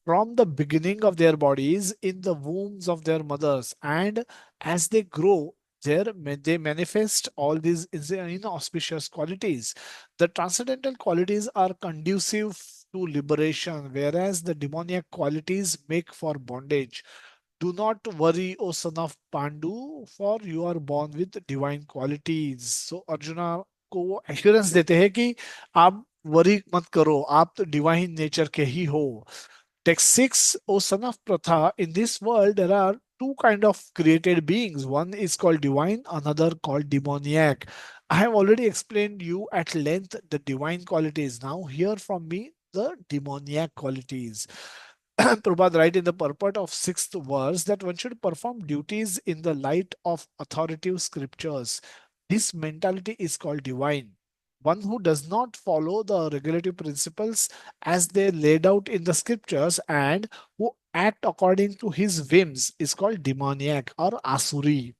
Speaker 1: from the beginning of their bodies in the wombs of their mothers, and as they grow they manifest all these inauspicious qualities. The transcendental qualities are conducive to liberation, whereas the demoniac qualities make for bondage. Do not worry, O son of Pandu, for you are born with divine qualities. So arjuna को assurance देते हैं कि आप worry मत करो, आप तो divine nature के ही हो. Text 6, O son of Pratha, in this world there are two kind of created beings. One is called divine, another called demoniac. I have already explained you at length the divine qualities. Now hear from me the demoniac qualities. Prabhupada write in the purport of sixth verse that one should perform duties in the light of authoritative scriptures. This mentality is called divine. One who does not follow the regulative principles as they laid out in the scriptures and who act according to his whims is called demoniac or asuri.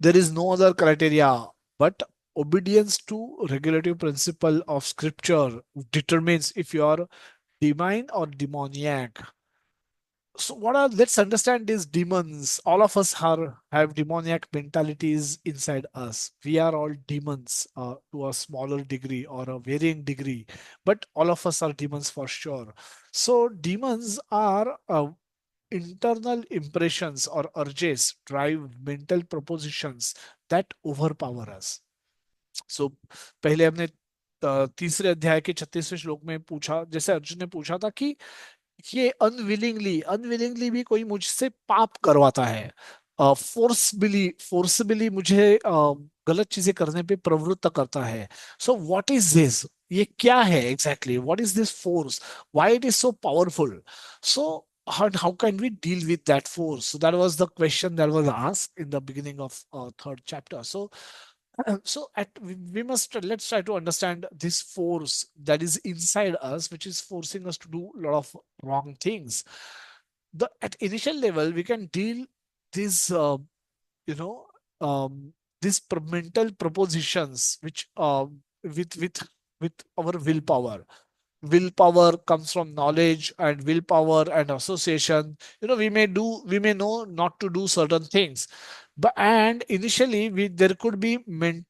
Speaker 1: There is no other criteria, but obedience to regulative principle of scripture determines if you are divine or demoniac. So what are, let's understand these demons. All of us have demoniac mentalities inside us. We are all demons to a smaller degree or a varying degree, but all of us are demons for sure. So demons are internal impressions or urges drive mental propositions that overpower us. So पहले हमने तीसरे अध्याय के 36वें श्लोक में पूछा, जैसे अर्जुन ने पूछा था कि ये अनविलिंगली भी कोई मुझसे पाप करवाता है, फोर्सबली मुझे गलत चीजें करने पे प्रवृत्त करता है. सो व्हाट इज दिस, ये क्या है exactly, what is this force, why it is so powerful. So how can we deal with that force? So that was the question that was asked in the beginning of third chapter. So we must, let's try to understand this force that is inside us, which is forcing us to do a lot of wrong things. At initial level, we can deal these, you know, these mental propositions, which with with with our willpower. Willpower comes from knowledge, and willpower and association. We may know not to do certain things, but and initially there could be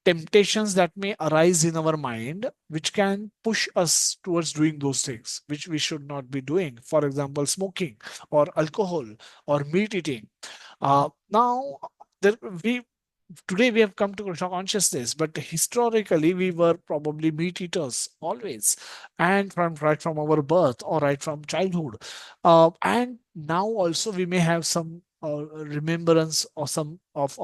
Speaker 1: temptations that may arise in our mind which can push us towards doing those things which we should not be doing, for example smoking or alcohol or meat eating. Now there we Today we have come to Krishna consciousness, but historically we were probably meat eaters always, and from right from our birth or right from childhood. And now also we may have some remembrance or some of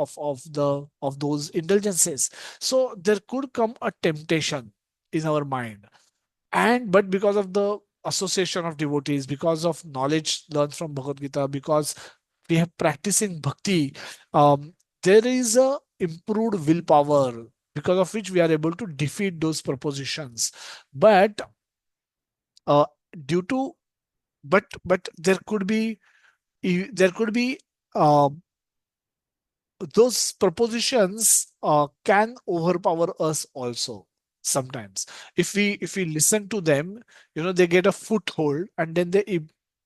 Speaker 1: those indulgences. So there could come a temptation in our mind, and but because of the association of devotees, because of knowledge learned from Bhagavad Gita, because we have practicing bhakti, um, there is a improved willpower because of which we are able to defeat those propositions. But uh, due to but there could be uh, those propositions can overpower us also sometimes. If we listen to them, they get a foothold, and then they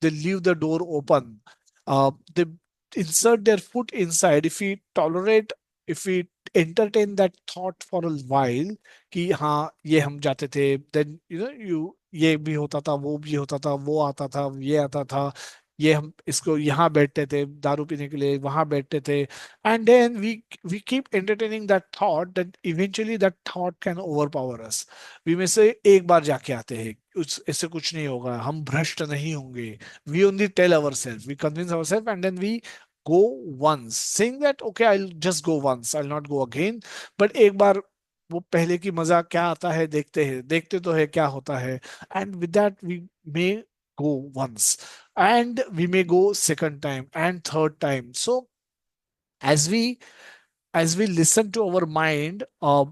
Speaker 1: leave the door open. They insert their foot inside. If we tolerate if we entertain that thought for a while कि हाँ ये हम जाते थे, then ये भी होता था, वो भी होता था, वो आता था, ये आता था, ये हम इसको यहाँ बैठते थे दारू पीने के लिए, वहां बैठते थे, and then we keep entertaining that thought, that eventually that thought can overpower us. वी में से एक बार जाके आते हैं, उस इससे कुछ नहीं होगा, हम भ्रष्ट नहीं होंगे. We only tell ourselves, we convince ourselves, and then we go once, saying that okay, I'll just go once, I'll not go again. But एक बार वो पहले की मजा क्या आता है देखते हैं, देखते तो है क्या होता है. And with that we may go once, and we may go second time and third time. So as we listen to our mind,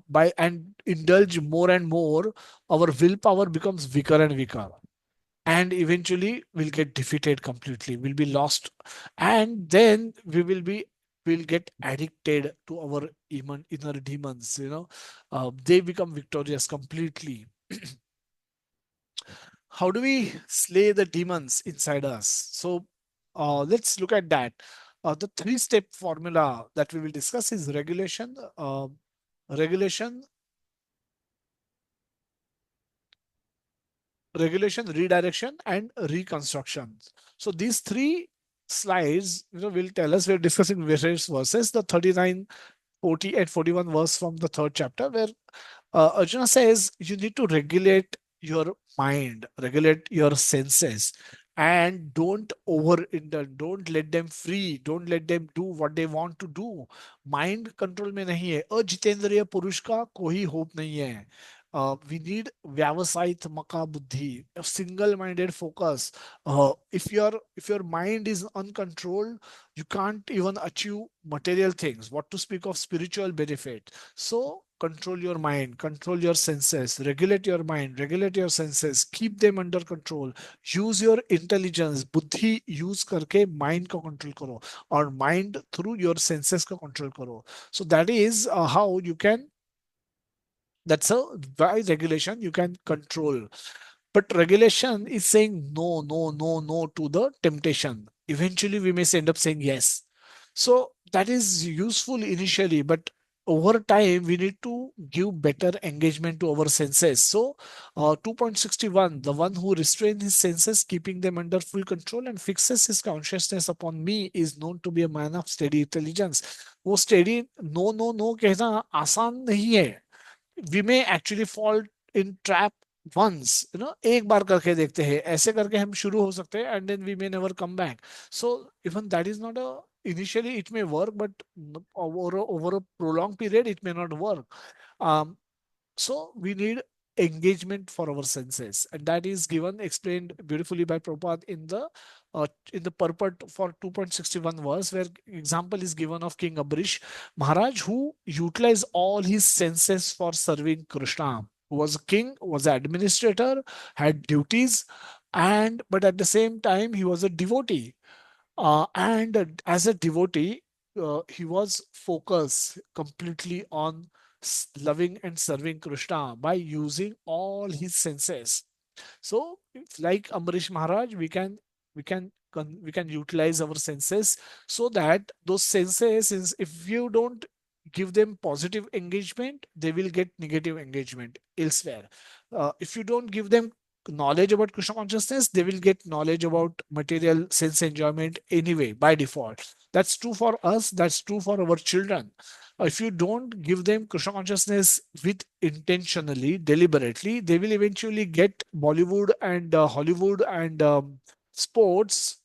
Speaker 1: by and indulge more and more, our willpower becomes weaker and weaker, and eventually we'll get defeated completely, we'll be lost, and then we'll get addicted to our inner demons, they become victorious completely. How do we slay the demons inside us? So let's look at that. The three-step formula that we will discuss is regulation, regulation, redirection, and reconstruction. So these three slides, will tell us, we're discussing various verses, the 39, 40, and 41 verse from the third chapter, where Arjuna says you need to regulate your mind, regulate your senses, and don't overindulge. Don't let them free. Don't let them do what they want to do. Mind control में नहीं है. अजितेंद्रिय पुरुष का कोई hope नहीं है. We need vyavasayit maka buddhi, a single-minded focus. If your mind is uncontrolled, you can't even achieve material things. What to speak of spiritual benefit? So control your mind, control your senses, regulate your mind, regulate your senses, keep them under control. Use your intelligence, buddhi use करके mind को control करो, और mind through your senses को control करो. So that is how you can. That's a by regulation you can control. But regulation is saying no, no, no, no to the temptation. Eventually, we may end up saying yes. So that is useful initially, but over time, we need to give better engagement to our senses. So, 2.61, the one who restrains his senses, keeping them under full control and fixes his consciousness upon me, is known to be a man of steady intelligence. वो steady no no no कहना आसान नहीं है. We may actually fall in trap once, एक बार करके देखते हैं, ऐसे करके हम शुरू हो सकते हैं, and then we may never come back. So even that is not a, initially it may work, but over a prolonged period it may not work. um, so we need engagement for our senses, and that is given explained beautifully by Prabhupada in the purport for 2.61 verse, where example is given of King Ambrish Maharaj, who utilized all his senses for serving Krishna. Who was a king, was an administrator, had duties, and but at the same time he was a devotee. And as a devotee, he was focused completely on loving and serving Krishna by using all his senses. So, it's like Ambarish Maharaj, we can utilize our senses, so that those senses, since if you don't give them positive engagement, they will get negative engagement elsewhere. If you don't give them knowledge about Krishna consciousness, they will get knowledge about material sense enjoyment anyway by default. That's true for us, that's true for our children. If you don't give them Krishna consciousness with intentionally, deliberately, they will eventually get Bollywood and Hollywood and sports.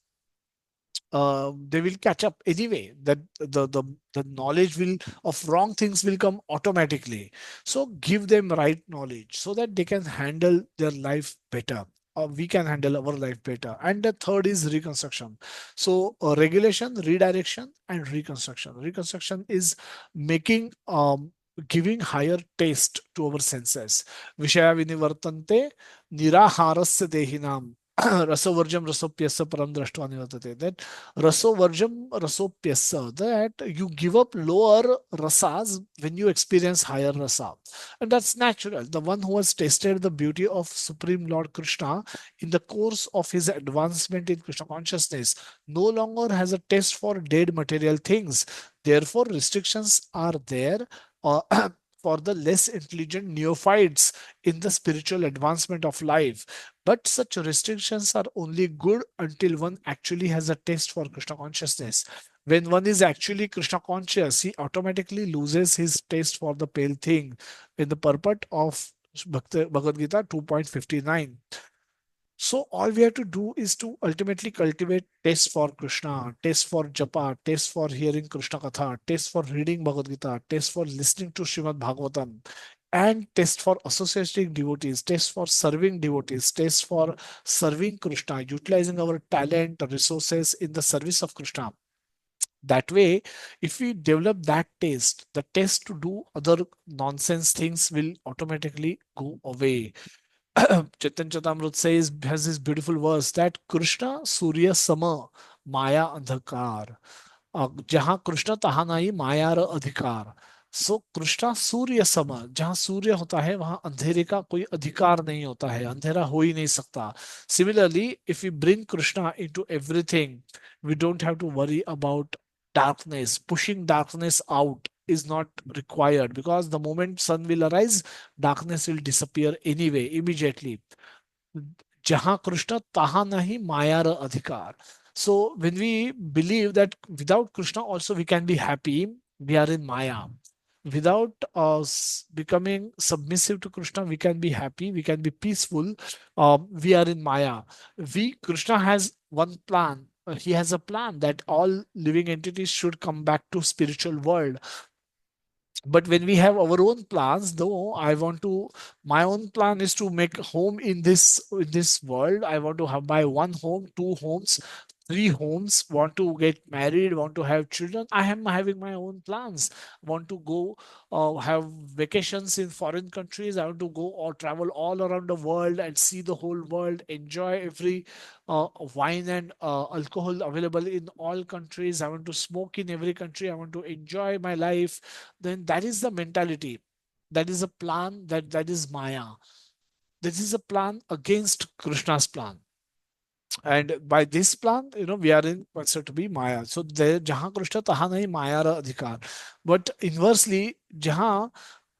Speaker 1: They will catch up anyway. That the knowledge will of wrong things will come automatically. So give them right knowledge so that they can handle their life better, or we can handle our life better. And the third is reconstruction. So regulation, redirection, and reconstruction. Reconstruction is making giving higher taste to our senses. Vishaya vinivartante niraharasya dehinam Rasovarjam rasopyasa param drashtva nivartate. That rasovarjam rasopyasa, that you give up lower rasas when you experience higher rasa. And that's natural. The one who has tasted the beauty of Supreme Lord Krishna in the course of his advancement in Krishna consciousness no longer has a taste for dead material things. Therefore, restrictions are there uh, for the less intelligent neophytes in the spiritual advancement of life. But such restrictions are only good until one actually has a taste for Krishna consciousness. When one is actually Krishna conscious, he automatically loses his taste for the pale thing in the purport of Bhagavad Gita 2.59. So all we have to do is to ultimately cultivate taste for Krishna, taste for japa, taste for hearing Krishna Katha, taste for reading Bhagavad Gita, taste for listening to Srimad Bhagavatam, and taste for associating devotees, taste for serving devotees, taste for serving Krishna, utilizing our talent, resources in the service of Krishna. That way, if we develop that taste, the taste to do other nonsense things will automatically go away. Chetan Chatamrut says, has this beautiful verse that Krishna Surya Sama Maya Andhakar. जहां कृष्ण तहा नहीं माया र अधिकार. सो कृष्णा सूर्य सम, जहां सूर्य होता है वहां अंधेरे का कोई अधिकार नहीं होता है, अंधेरा हो ही नहीं सकता. Similarly if you bring Krishna into everything, we don't have to worry about darkness. Pushing darkness out is not required, because the moment sun will arise, darkness will disappear anyway immediately. जहां कृष्ण तहा नहीं माया र अधिकार. So when we believe that without Krishna also we can be happy, we are in Maya. Without becoming submissive to Krishna, we can be happy, we can be peaceful. We are in Maya. Krishna has one plan. He has a plan that all living entities should come back to spiritual world. But when we have our own plans, though I want to, my own plan is to make a home in this world. I want to have buy one home, two homes, three homes, want to get married, want to have children. I am having my own plans. Want to go have vacations in foreign countries. I want to go or travel all around the world and see the whole world, enjoy every wine and alcohol available in all countries. I want to smoke in every country. I want to enjoy my life. Then that is the mentality. That is a plan, that is Maya. This is a plan against Krishna's plan. And by this plan, we are in considered to be Maya. So there, jahan Krishna taha nahi Maya ra adhikar. But inversely, jahan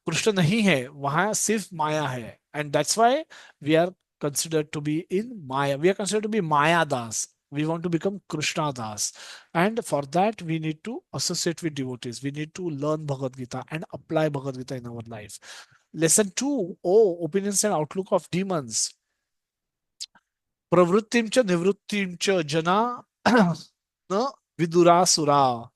Speaker 1: Krishna नहीं है वहां सिर्फ माया है. And that's why we are considered to be in Maya. We are considered to be Maya Das. We want to become Krishna Das. And for that, we need to associate with devotees. We need to learn Bhagavad Gita and apply Bhagavad Gita in our life. Lesson 2. Oh, opinions and outlook of demons. प्रवृत्तिं च निवृत्तिं च जना न विदुरासुरा,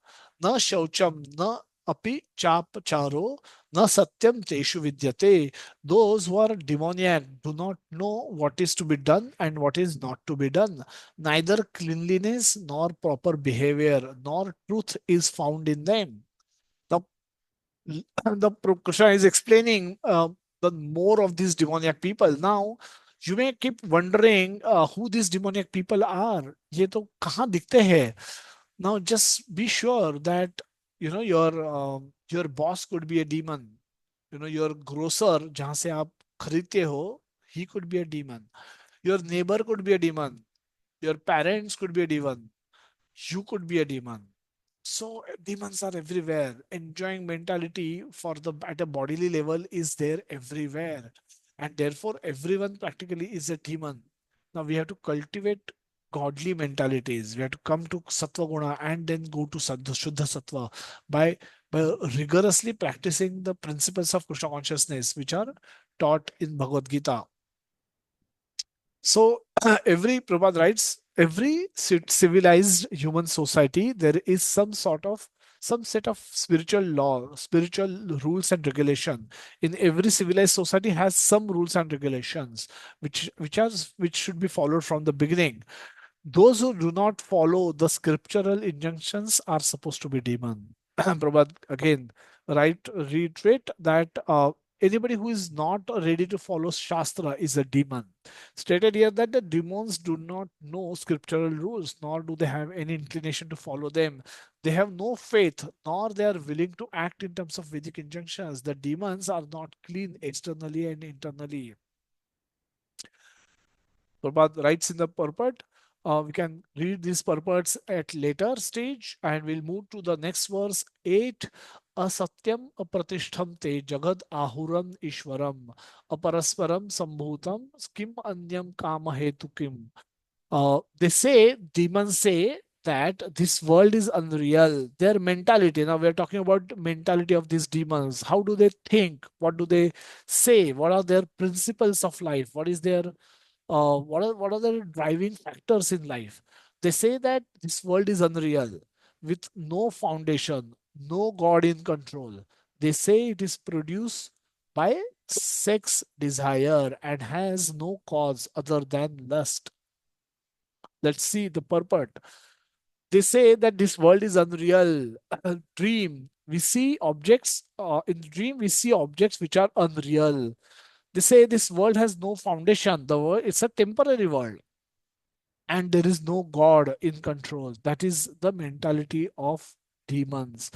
Speaker 1: न शौचम न अपि चापचारो, न satyam teshu vidyate. Those who are demoniac do not know what is to be done and what is not to be done. Neither cleanliness nor proper behavior nor truth is found in them. The the Krishna is explaining the more of these demoniac people. Now, you may keep wondering who these demoniac people are. ये तो कहाँ दिखते हैं? Now, just be sure that your boss could be a demon. Your grocer जहाँ से आप खरीदते हो, he could be a demon. Your neighbor could be a demon. Your parents could be a demon. You could be a demon. So demons are everywhere. Enjoying mentality for the at a bodily level is there everywhere, and therefore everyone practically is a demon. Now we have to cultivate godly mentalities. We have to come to sattva guna and then go to shuddha sattva by rigorously practicing the principles of Krishna consciousness, which are taught in Bhagavad Gita. So every Prabhupada writes, every civilized human society, there is some set of spiritual law, spiritual rules and regulation. In every civilized society has some rules and regulations which should be followed from the beginning. Those who do not follow the scriptural injunctions are supposed to be demon. Prabhupada again reiterate that anybody who is not ready to follow Shastra is a demon. Stated here that the demons do not know scriptural rules, nor do they have any inclination to follow them. They have no faith, nor they are willing to act in terms of Vedic injunctions. The demons are not clean externally and internally. Prabhat writes in the purport. We can read these purports at later stage, and we'll move to the next verse 8. Asatyam apratishtham te jagad ahuram ishwaram aparasparam sambhutam kim anyam kama hetu kim. Demons say that this world is unreal. Their mentality, now we're talking about mentality of these demons. How do they think? What do they say? What are their principles of life? What is their what are the driving factors in life? They say that this world is unreal, with no foundation, no God in control. They say it is produced by sex desire and has no cause other than lust. Let's see the purport. They say that this world is unreal. Dream. We see objects in dream. We see objects which are unreal. They say this world has no foundation. The world, it's a temporary world, and there is no God in control. That is the mentality of demons.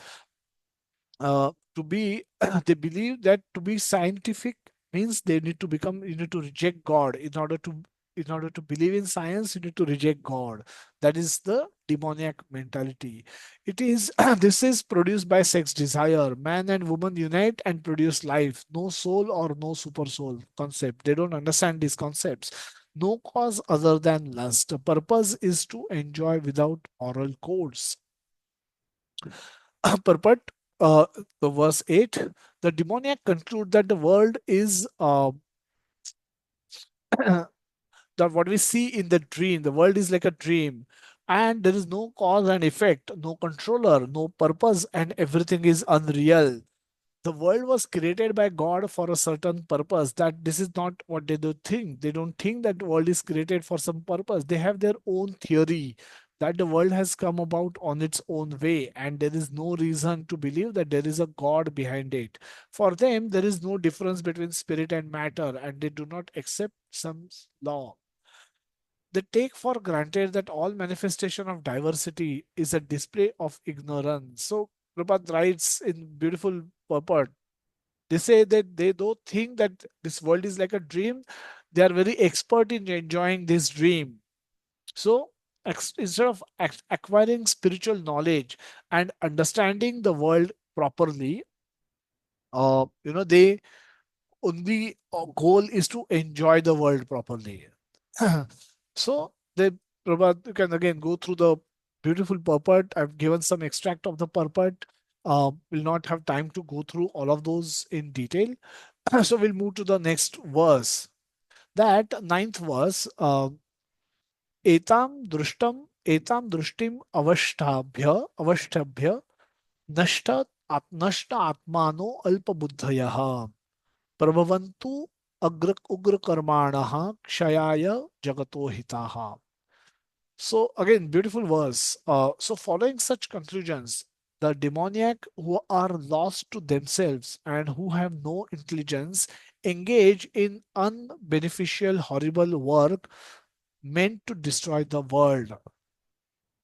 Speaker 1: To be, they believe that to be scientific means they need to become, you need to reject God in order to believe in science. You need to reject God. That is the demoniac mentality. It is this is produced by sex desire. Man and woman unite and produce life. No soul or no super soul concept. They don't understand these concepts. No cause other than lust. The purpose is to enjoy without moral codes. Purport, the verse 8, the demoniac conclude that the world is that what we see in the dream, the world is like a dream, and there is no cause and effect, no controller, no purpose, and everything is unreal. The world was created by God for a certain purpose. That this is not what they do think. They don't think that the world is created for some purpose. They have their own theory that the world has come about on its own way, and there is no reason to believe that there is a God behind it. For them, there is no difference between spirit and matter, and they do not accept some law. They take for granted that all manifestation of diversity is a display of ignorance. So Prabhat writes in beautiful purport. They say that they don't think that this world is like a dream. They are very expert in enjoying this dream. So instead of acquiring spiritual knowledge and understanding the world properly, they only goal is to enjoy the world properly. So they, Prabhat, you can again go through the beautiful purport. I've given some extract of the purport. Will not have time to go through all of those in detail. So we'll move to the next verse. That ninth verse, etam drushtim avashtabhya नष्ट आत्मानो अल्पबुद्धयः प्रभवन्तु उग्र कर्माणः क्षयाय जगतो हिताः. So again, beautiful verse. So following such conclusions, the demoniac who are lost to themselves and who have no intelligence engage in unbeneficial, horrible work meant to destroy the world.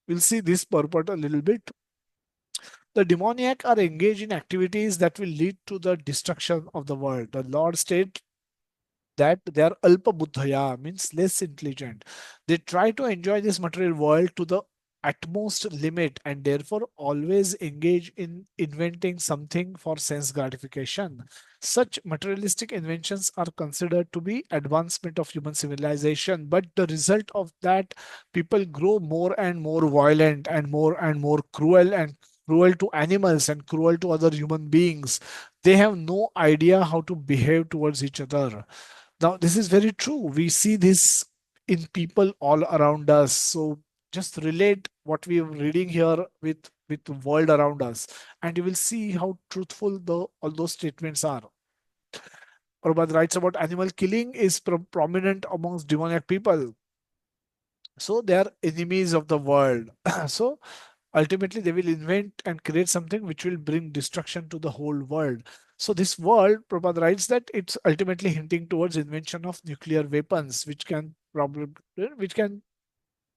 Speaker 1: We'll see this purport a little bit. The demoniac are engaged in activities that will lead to the destruction of the world. The Lord stated that they are alpa buddhaya, means less intelligent. They try to enjoy this material world to the utmost limit and therefore always engage in inventing something for sense gratification. Such materialistic inventions are considered to be advancement of human civilization, but the result of that, people grow more and more violent and more cruel, and cruel to animals and cruel to other human beings. They have no idea how to behave towards each other. Now, this is very true. We see this in people all around us. So just relate what we are reading here with the world around us, and you will see how truthful all those statements are. Prabhupada writes about animal killing is prominent amongst demoniac people. So they are enemies of the world. So ultimately, they will invent and create something which will bring destruction to the whole world. So this world, Prabhupada writes that it's ultimately hinting towards invention of nuclear weapons, which can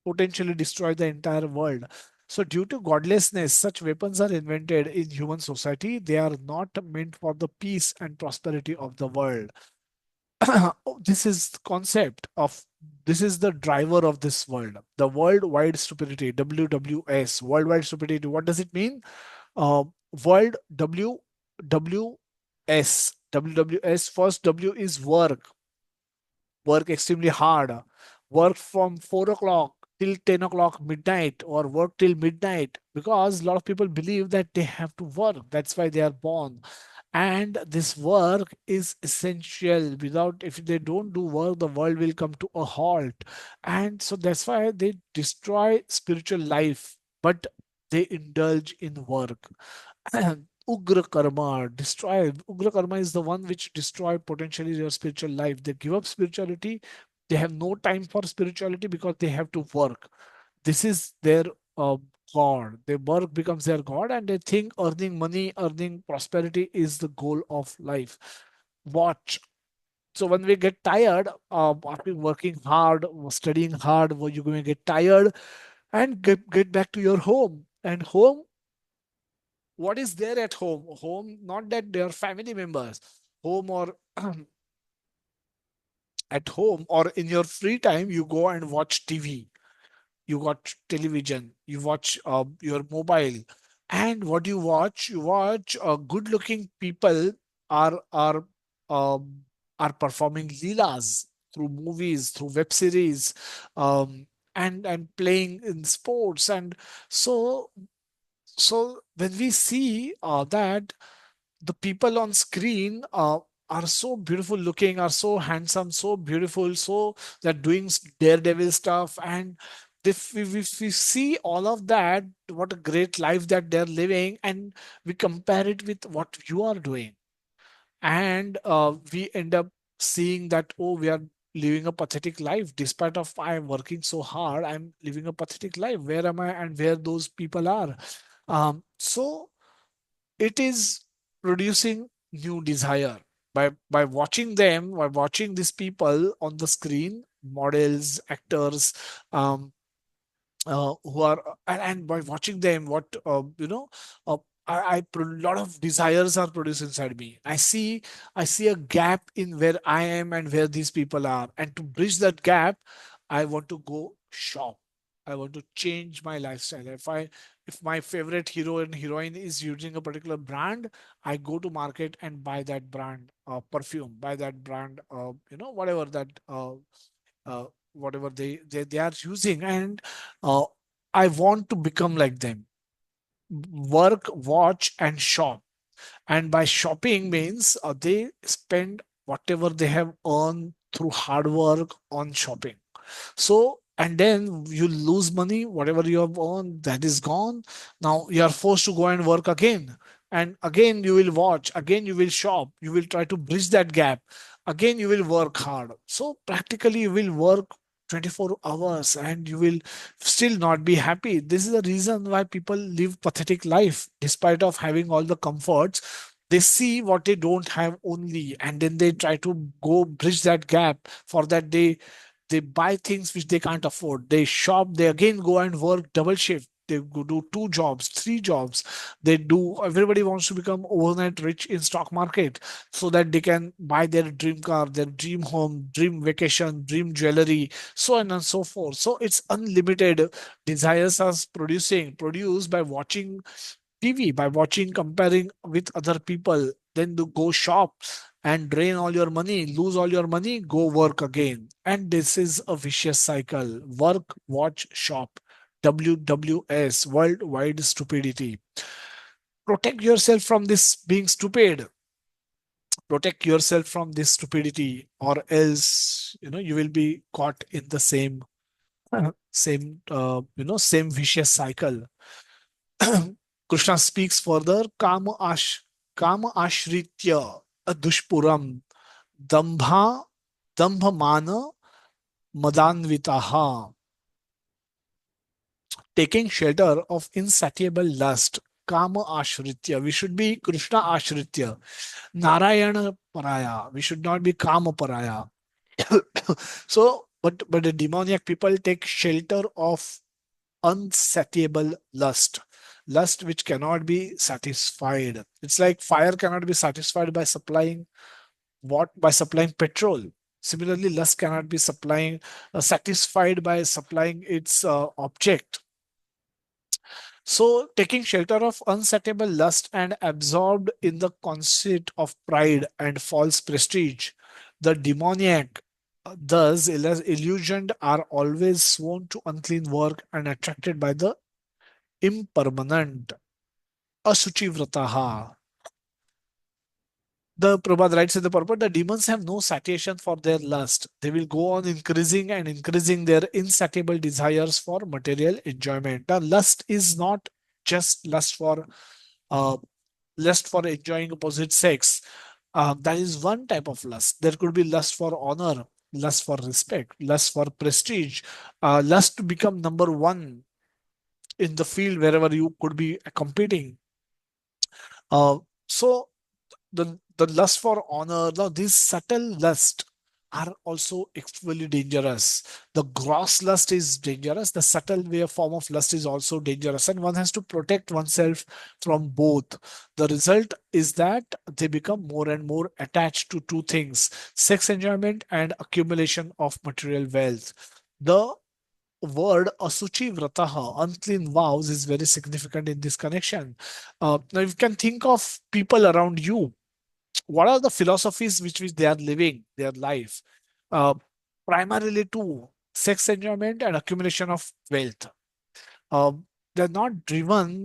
Speaker 1: potentially destroy the entire world. So due to godlessness, such weapons are invented in human society. They are not meant for the peace and prosperity of the world. This is the concept of, this is the driver of this world, the worldwide stupidity, WWS, worldwide stupidity. What does it mean? uh, World, WWS. First W is work. Work extremely hard. Work from 4 o'clock till 10 o'clock midnight, or work till midnight, because a lot of people believe that they have to work. That's why they are born. And this work is essential. Without, if they don't do work, the world will come to a halt. And so that's why they destroy spiritual life, but they indulge in work. Ugra karma, destroy. Ugra karma is the one which destroy potentially your spiritual life. They give up spirituality. They have no time for spirituality because they have to work. This is their uh, god. Their work becomes their god, and they think earning money, earning prosperity is the goal of life. Watch. So when we get tired, after working hard, studying hard, you're going to get tired and get back to your home. And home, what is there at home? Home, not that they are family members. Home, or at home or in your free time, you go and watch TV. You got television, you watch your mobile. And what you watch? You watch good looking people are um, are performing leelas through movies, through web series, um, and playing in sports. And so when we see that the people on screen are so beautiful looking, are so handsome, so beautiful, so they're doing daredevil stuff. And if we see all of that, what a great life that they're living, and we compare it with what you are doing, and we end up seeing that, oh, we are living a pathetic life. Despite of I'm working so hard, I'm living a pathetic life. Where am I and where those people are? So it is producing new desire by watching them, by watching these people on the screen, models, actors, um, who are, and by watching them, what a lot of desires are produced inside me. I see a gap in where I am and where these people are, and to bridge that gap, I want to go shop. I want to change my lifestyle. If my favorite hero and heroine is using a particular brand, I go to market and buy that brand perfume, buy that brand, whatever that uh, whatever they are using. And uh, I want to become like them. Work, watch, and shop. And by shopping means they spend whatever they have earned through hard work on shopping. So, and then you lose money, whatever you have earned, that is gone. Now you are forced to go and work again. And again, you will watch, again, you will shop, you will try to bridge that gap. Again, you will work hard. So, practically, you will work 24 hours and you will still not be happy. This is the reason why people live pathetic life despite of having all the comforts. They see what they don't have only, and then they try to go bridge that gap. For that, they buy things which they can't afford. They shop, they again go and work double shift. They go do two jobs, three jobs. They do, everybody wants to become overnight rich in stock market so that they can buy their dream car, their dream home, dream vacation, dream jewelry, so on and so forth. So it's unlimited desires are produced by watching TV, by watching, comparing with other people. Then to go shop and drain all your money, lose all your money, go work again. And this is a vicious cycle. Work, watch, shop. WWS, worldwide stupidity. Protect yourself from this being stupid. Protect yourself from this stupidity, or else you will be caught in the same vicious cycle. Krishna speaks further. Kama ashritya dushpuram dambha dambhamana madanvitaha, taking shelter of insatiable lust. Kama Ashritya. We should be Krishna Ashritya. Narayana Paraya. We should not be Kama Paraya. So, but the demoniac people take shelter of unsatiable lust. Lust which cannot be satisfied. It's like fire cannot be satisfied by supplying what? By supplying petrol. Similarly, lust cannot be supplying satisfied by supplying its object. So, taking shelter of unsatiable lust and absorbed in the conceit of pride and false prestige, the demoniac, thus illusioned, are always sworn to unclean work and attracted by the impermanent. Asuchi vrataha. The Prabhupada writes in the purport, the demons have no satiation for their lust. They will go on increasing and increasing their insatiable desires for material enjoyment. The lust is not just uh, lust for enjoying opposite sex. That is one type of lust. There could be lust for honor, lust for respect, lust for prestige, lust to become number one in the field wherever you could be competing. So the lust for honor, now these subtle lust are also equally dangerous. The gross lust is dangerous. The subtle way of form of lust is also dangerous, and one has to protect oneself from both. The result is that they become more and more attached to two things: sex enjoyment and accumulation of material wealth. The word asuchi vrataha, unclean vows, is very significant in this connection. Now you can think of people around you. What are the philosophies which they are living their life? Uh, Primarily two: sex enjoyment and accumulation of wealth. They're not driven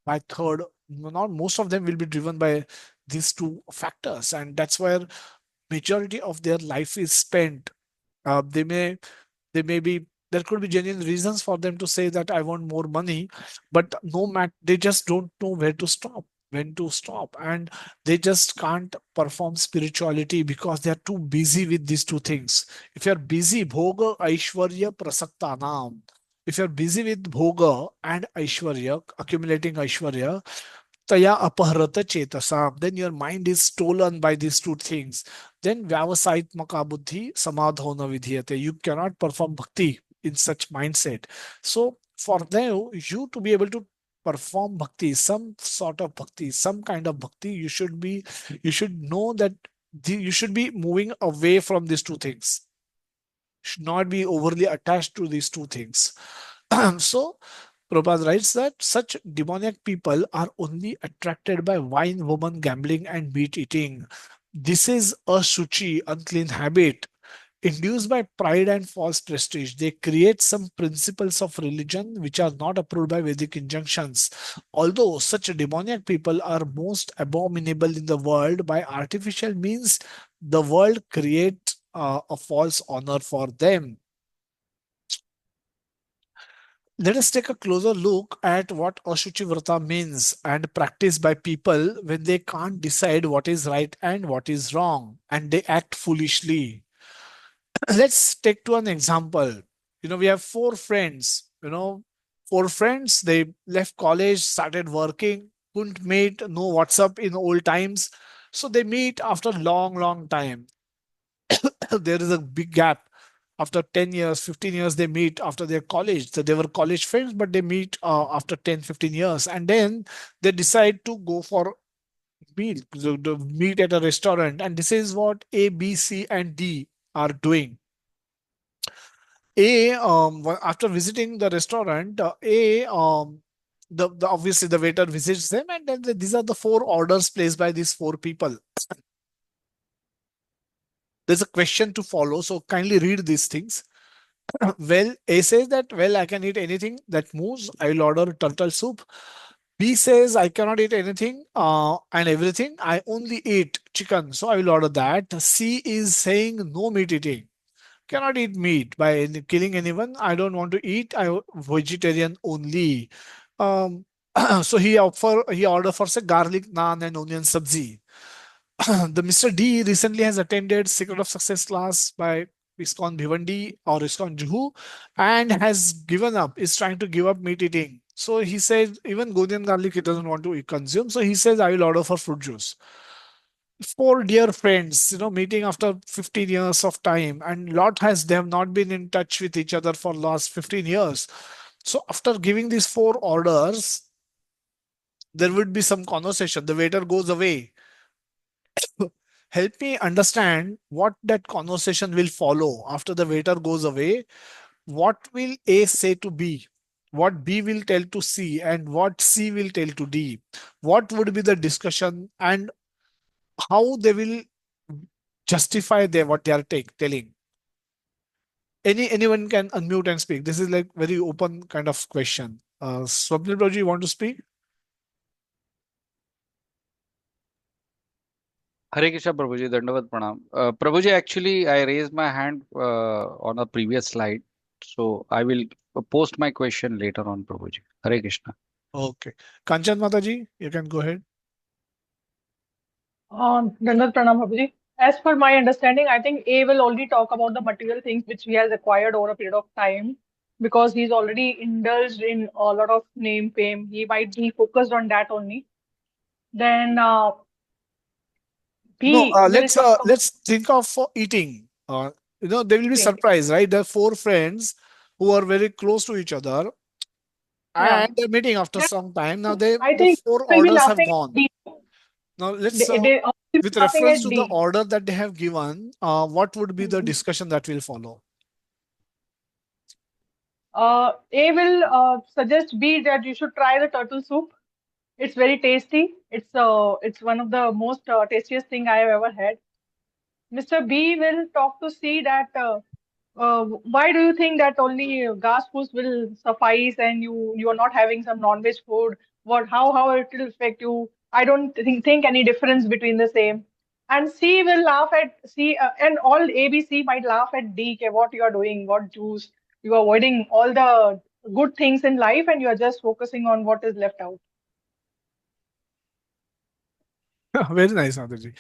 Speaker 1: by third. Not most of them will be driven by these two factors, and that's where majority of their life is spent. They may be, there could be genuine reasons for them to say that I want more money, but no matter, they just don't know where to stop, when to stop, and they just can't perform spirituality because they are too busy with these two things. If you're busy bhoga aishwarya prasaktanam, if you're busy with bhoga and aishwarya, accumulating aishwarya, taya apahrata chetasam, then your mind is stolen by these two things. Then vyavasaitmaka buddhi samadhona vidhiyate. You cannot perform bhakti in such mindset. So for them, you to be able to perform bhakti, some sort of bhakti, some kind of bhakti, you should know that you should be moving away from these two things. Should not be overly attached to these two things. So Prabhupada writes that such demoniac people are only attracted by wine, woman, gambling, and meat eating. This is a shuchi, unclean habit. Induced by pride and false prestige, they create some principles of religion which are not approved by Vedic injunctions. Although such demoniac people are most abominable in the world, by artificial means, the world creates a false honor for them. Let us take a closer look at what Ashuchi Vrata means and practiced by people when they can't decide what is right and what is wrong and they act foolishly. Let's take to an example. We have four friends. Four friends, they left college, started working, couldn't meet, no WhatsApp in old times. So they meet after long, long time. There is a big gap. After 10 years, 15 years, they meet after their college. So they were college friends, but they meet after 10, 15 years. And then they decide to go for meal, to meet at a restaurant. And this is what A, B, C, and D are doing. After visiting the restaurant, the obviously the waiter visits them, and then these are the four orders placed by these four people. There's a question to follow, so kindly read these things. Well, A says that, well, I can eat anything that moves. I will order turtle soup. B says I cannot eat anything and everything. I only eat chicken, so I will order that. C is saying no meat eating. Cannot eat meat by killing anyone. I don't want to eat. I vegetarian only. Um, so he order for say garlic naan and onion sabzi. The Mr. D recently has attended Secret of Success class by ISKCON Bhivandi or ISKCON Juhu and has given up, is trying to give up meat eating. So he says, even Gonian garlic he doesn't want to consume. So he says, I will order for fruit juice. Four dear friends, meeting after 15 years of time, and lot has them not been in touch with each other for last 15 years. So after giving these four orders, there would be some conversation. The waiter goes away. Help me understand what that conversation will follow after the waiter goes away. What will A say to B? What B will tell to C, and what C will tell to D? What would be the discussion, and how they will justify what they are telling? Anyone can unmute and speak. This is like very open kind of question. Swapnil Broji, you want to speak?
Speaker 4: Hare Krishna, Prabhuji, Dandavat Pranam. Prabhuji, actually, I raised my hand on a previous slide, so I will post my question later on, Prabhuji. Hare Krishna.
Speaker 1: Okay. Kanchan Mataji, you can go ahead.
Speaker 3: Dandavat Pranam Prabhuji. As per my understanding, I think A will only talk about the material things which he has acquired over a period of time because he's already indulged in a lot of name fame. He might be focused on that only. Then
Speaker 1: No,
Speaker 3: B will talk about
Speaker 1: let's think of eating. They will be
Speaker 3: eating.
Speaker 1: surprised, right? There are four friends who are very close to each other, and
Speaker 3: Yeah.
Speaker 1: they're meeting after
Speaker 3: Yeah.
Speaker 1: some time. Now
Speaker 3: I
Speaker 1: the
Speaker 3: think
Speaker 1: four
Speaker 3: will be
Speaker 1: orders have
Speaker 3: laughing at
Speaker 1: gone.
Speaker 3: D.
Speaker 1: Now let's
Speaker 3: They all will be
Speaker 1: with
Speaker 3: laughing
Speaker 1: reference
Speaker 3: at
Speaker 1: to the
Speaker 3: D.
Speaker 1: order that they have given, what would be the
Speaker 3: Mhm.
Speaker 1: discussion that will follow?
Speaker 3: A will suggest B that you should try the turtle soup. It's very tasty. It's one of the most tastiest thing I have ever had. Mr. B will talk to C that why do you think that only gas foods will suffice and you are not having some non-veg food? How it will affect you? I don't think any difference between the same. And C will laugh at C and all ABC might laugh at D. "Ke, what you are doing? What juice? You are avoiding all the good things in life and you are just focusing on what is left out."
Speaker 1: Very nice, Mataji.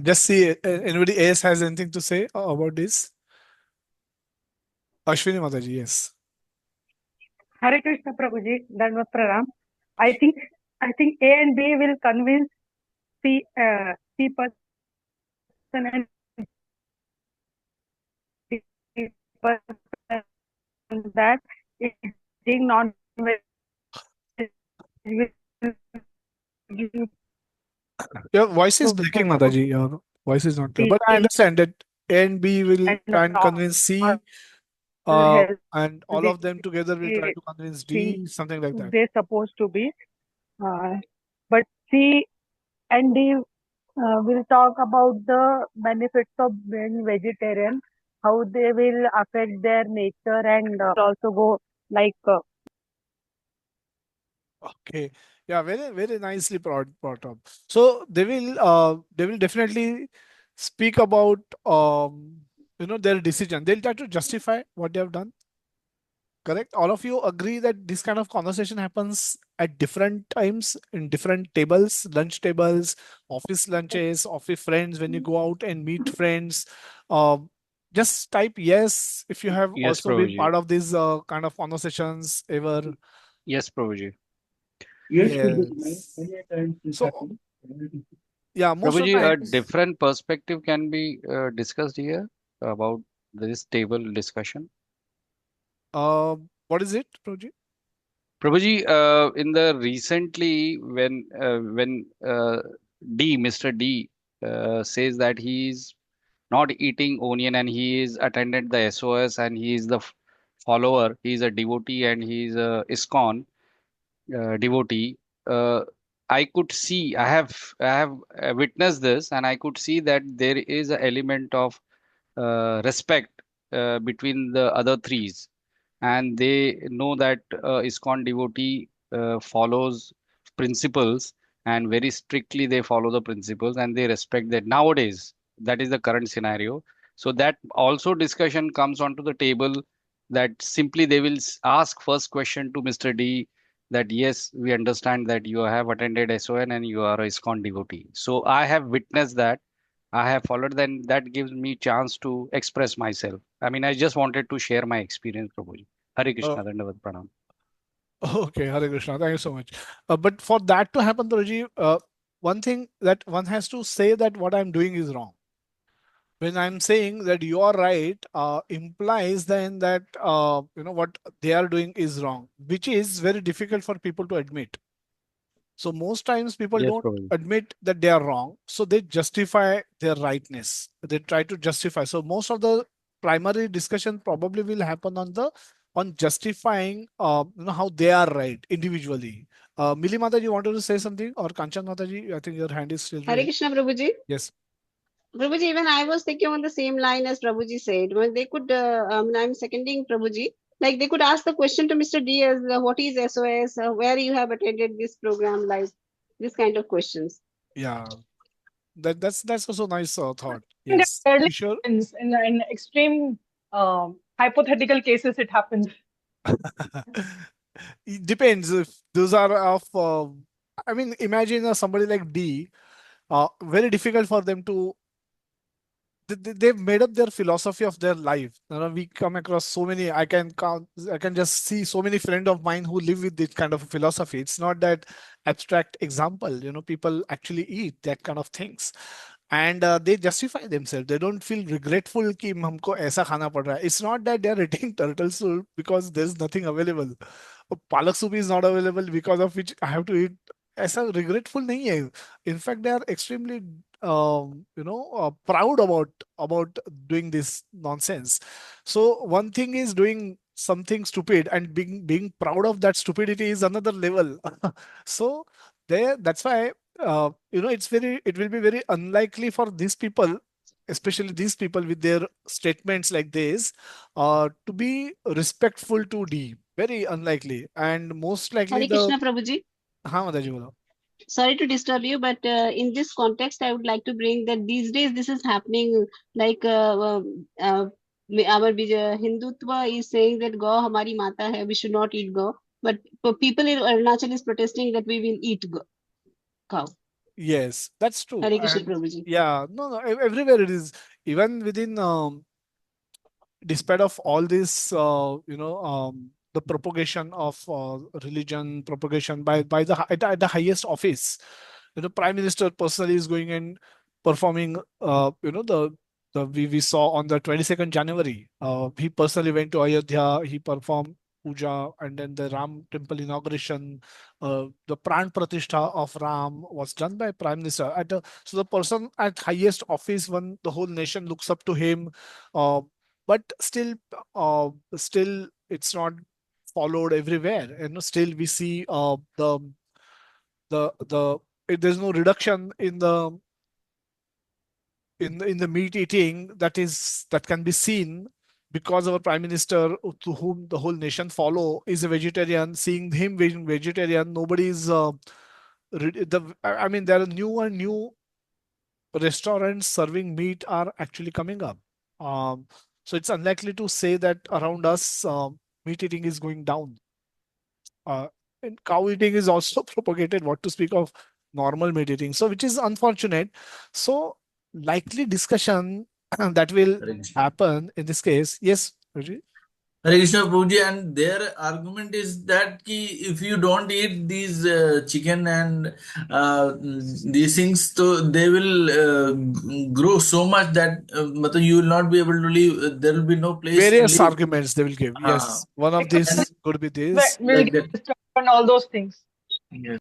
Speaker 1: Just see, anybody else has anything to say about this? Ashwini Mataji, yes.
Speaker 5: Hare Krishna Prabhuji, Dandavat Pranam. I think I think A and B will convince C person and D person that eating non-veg will give
Speaker 1: Your voice is breaking,
Speaker 5: protein
Speaker 1: Mataji. Your voice is not clear. But I understand that A and B will
Speaker 5: and
Speaker 1: try and convince
Speaker 5: all
Speaker 1: C, and all
Speaker 5: healthy
Speaker 1: of them together will try to convince
Speaker 5: things
Speaker 1: D, something like that.
Speaker 5: they're supposed to be. But C and D will talk about the benefits of being vegetarian, how they will affect their nature, and also go like
Speaker 1: Okay. Yeah, very, very nicely brought up. So they will definitely speak about their decision. They'll try to justify what they have done. Correct? All of you agree that this kind of conversation happens at different times in different tables, lunch tables, office lunches, office friends, when you go out and meet friends. Um, just type yes if you have
Speaker 4: Yes,
Speaker 1: also been
Speaker 4: Prabhuji.
Speaker 1: part of these kind of conversations ever.
Speaker 4: Yes, Prabhuji.
Speaker 2: Yes,
Speaker 1: Yes.
Speaker 2: many a times this
Speaker 1: So
Speaker 2: happens.
Speaker 1: yeah, most of the
Speaker 4: Prabhuji, a
Speaker 1: times.
Speaker 4: different perspective can be discussed here about this table discussion.
Speaker 1: Uh, what is it, Proji?
Speaker 4: Prabhuji, in the recently when Mr. D says that he is not eating onion and he is attended the SOS and he is the follower, he is a devotee and he is a ISKCON devotee. Uh, I have witnessed this and I could see that there is an element of respect between the other threes, and they know that ISKCON devotee follows principles and very strictly they follow the principles and they respect that nowadays. That is the current scenario. So that also discussion comes onto the table, that simply they will ask first question to Mr. D that yes, we understand that you have attended SON and you are a ISKCON devotee. So I have witnessed that, I have followed, then that gives me chance to express myself. I mean, I just wanted to share my experience, Prabhuji. Hare
Speaker 1: Uh,
Speaker 4: Krishna, Dandavat Pranam.
Speaker 1: Okay, Hare Krishna. Thank you so much. But for that to happen, Guruji, one thing that one has to say that what I'm doing is wrong. When I'm saying that you are right, implies then that what they are doing is wrong, which is very difficult for people to admit. So most times people
Speaker 4: Yes,
Speaker 1: don't
Speaker 4: Prabhuji.
Speaker 1: admit that they are wrong, so they justify their rightness. They try to justify. So most of the primary discussion probably will happen on justifying how they are right individually. Mili Mataji, you wanted to say something, or Kanchan Mataji? I think your hand is still
Speaker 6: Hare
Speaker 1: raised.
Speaker 6: Krishna, Prabhuji.
Speaker 1: Yes.
Speaker 6: Prabhuji, even I was thinking on the same line as Prabhuji said. When they could, I'm seconding Prabhuji. Like they could ask the question to Mr. D as what is SOS, where you have attended this program, like this kind of questions.
Speaker 1: Yeah. That's also nice thought.
Speaker 3: I think that
Speaker 1: Yes.
Speaker 3: rarely
Speaker 1: Kishore.
Speaker 3: happens. In extreme hypothetical cases, it happens.
Speaker 1: It depends if those are of. I mean, imagine somebody like D. Very difficult for them to they've made up their philosophy of their life. We come across so many. I can count. I can just see so many friends of mine who live with this kind of philosophy. It's not that abstract example. People actually eat that kind of things, and they justify themselves. They don't feel regretful कि हमको ऐसा खाना पड़ रहा है. It's not that they are eating turtle soup because there's nothing available. Palak soup is not available because of which I have to eat. ऐसा regretful नहीं है. In fact, they are extremely proud about doing this nonsense. So one thing is doing something stupid, and being proud of that stupidity is another level. So that's why it will be very unlikely for these people, especially these people with their statements like this, to be respectful to D. Very unlikely, and most likely
Speaker 6: Hare
Speaker 1: the.
Speaker 6: Krishna, Prabhuji.
Speaker 1: हाँ माताजी बोलो.
Speaker 6: Sorry to disturb you, but in this context, I would like to bring that these days this is happening. Like our Hindutva is saying that Go Hamari Mata hai, we should not eat Go. But people in Arunachal is protesting that we will eat cow.
Speaker 1: Yes, that's true.
Speaker 6: Hare Krishna,
Speaker 1: And
Speaker 6: Prabhuji.
Speaker 1: yeah, no, everywhere it is. Even within, despite of all this, the propagation of religion, propagation by at the highest office, Prime Minister personally is going and performing. We saw on the 22nd January. He personally went to Ayodhya. He performed puja, and then the Ram temple inauguration, the pran pratishtha of Ram was done by Prime Minister. So the person at highest office, when the whole nation looks up to him, uh, but still it's not followed everywhere. Still we see the there's no reduction in the meat eating that can be seen, because our prime minister, to whom the whole nation follow, is a vegetarian. Seeing him being vegetarian, nobody's I mean, there are new and new restaurants serving meat are actually coming up. Um, so it's unlikely to say that around us meat eating is going down. Uh, and cow eating is also propagated. What to speak of normal meat eating? So which is unfortunate. So likely discussion that will
Speaker 2: Hare Krishna.
Speaker 1: happen in this case. Yes, Raji?
Speaker 2: Hare Krishna Prabhuji, and their argument is that ki if you don't eat these chicken and these things, so they will grow so much that you will not be able to live. There will be no place to
Speaker 1: Various
Speaker 2: live.
Speaker 1: arguments they will give.
Speaker 2: Uh,
Speaker 1: Yes, one of
Speaker 2: and
Speaker 1: these could be this.
Speaker 3: Will
Speaker 2: like
Speaker 3: get
Speaker 2: that.
Speaker 3: disturbed and all those things.
Speaker 2: Yes.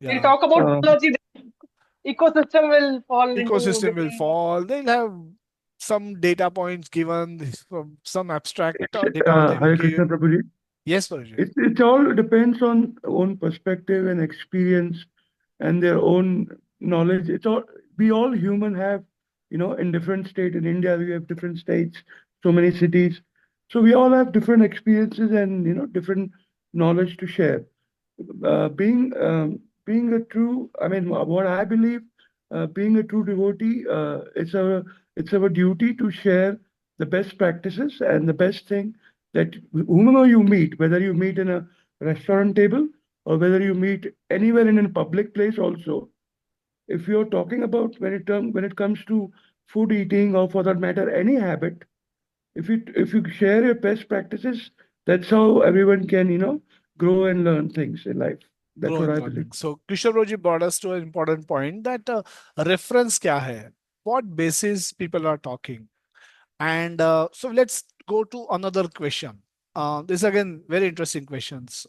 Speaker 3: We'll
Speaker 1: Yeah,
Speaker 3: talk about technology. The ecosystem will fall into
Speaker 1: ecosystem will
Speaker 3: different.
Speaker 1: fall. They'll have some data points given, some abstract
Speaker 7: It's,
Speaker 1: data they will
Speaker 7: Hare Krishna
Speaker 1: give.
Speaker 7: Prabhuji.
Speaker 1: Yes, Paraji.
Speaker 7: It all depends on own perspective and experience and their own knowledge. It's all we all human have, in different state. In India, we have different states, so many cities. So we all have different experiences and different knowledge to share. Being a true, I mean, what I believe, being a true devotee, it's our duty to share the best practices and the best thing that whomever you meet, whether you meet in a restaurant table or whether you meet anywhere in a public place also, if you're talking about when it comes to food eating or for that matter any habit, if you share your best practices, that's how everyone can grow and learn things in life. That's
Speaker 1: Grow
Speaker 7: what
Speaker 1: and
Speaker 7: I believe.
Speaker 1: learning. So Kishoreji brought us to an important point that reference kya hai? What basis people are talking? And so let's go to another question. This again very interesting questions.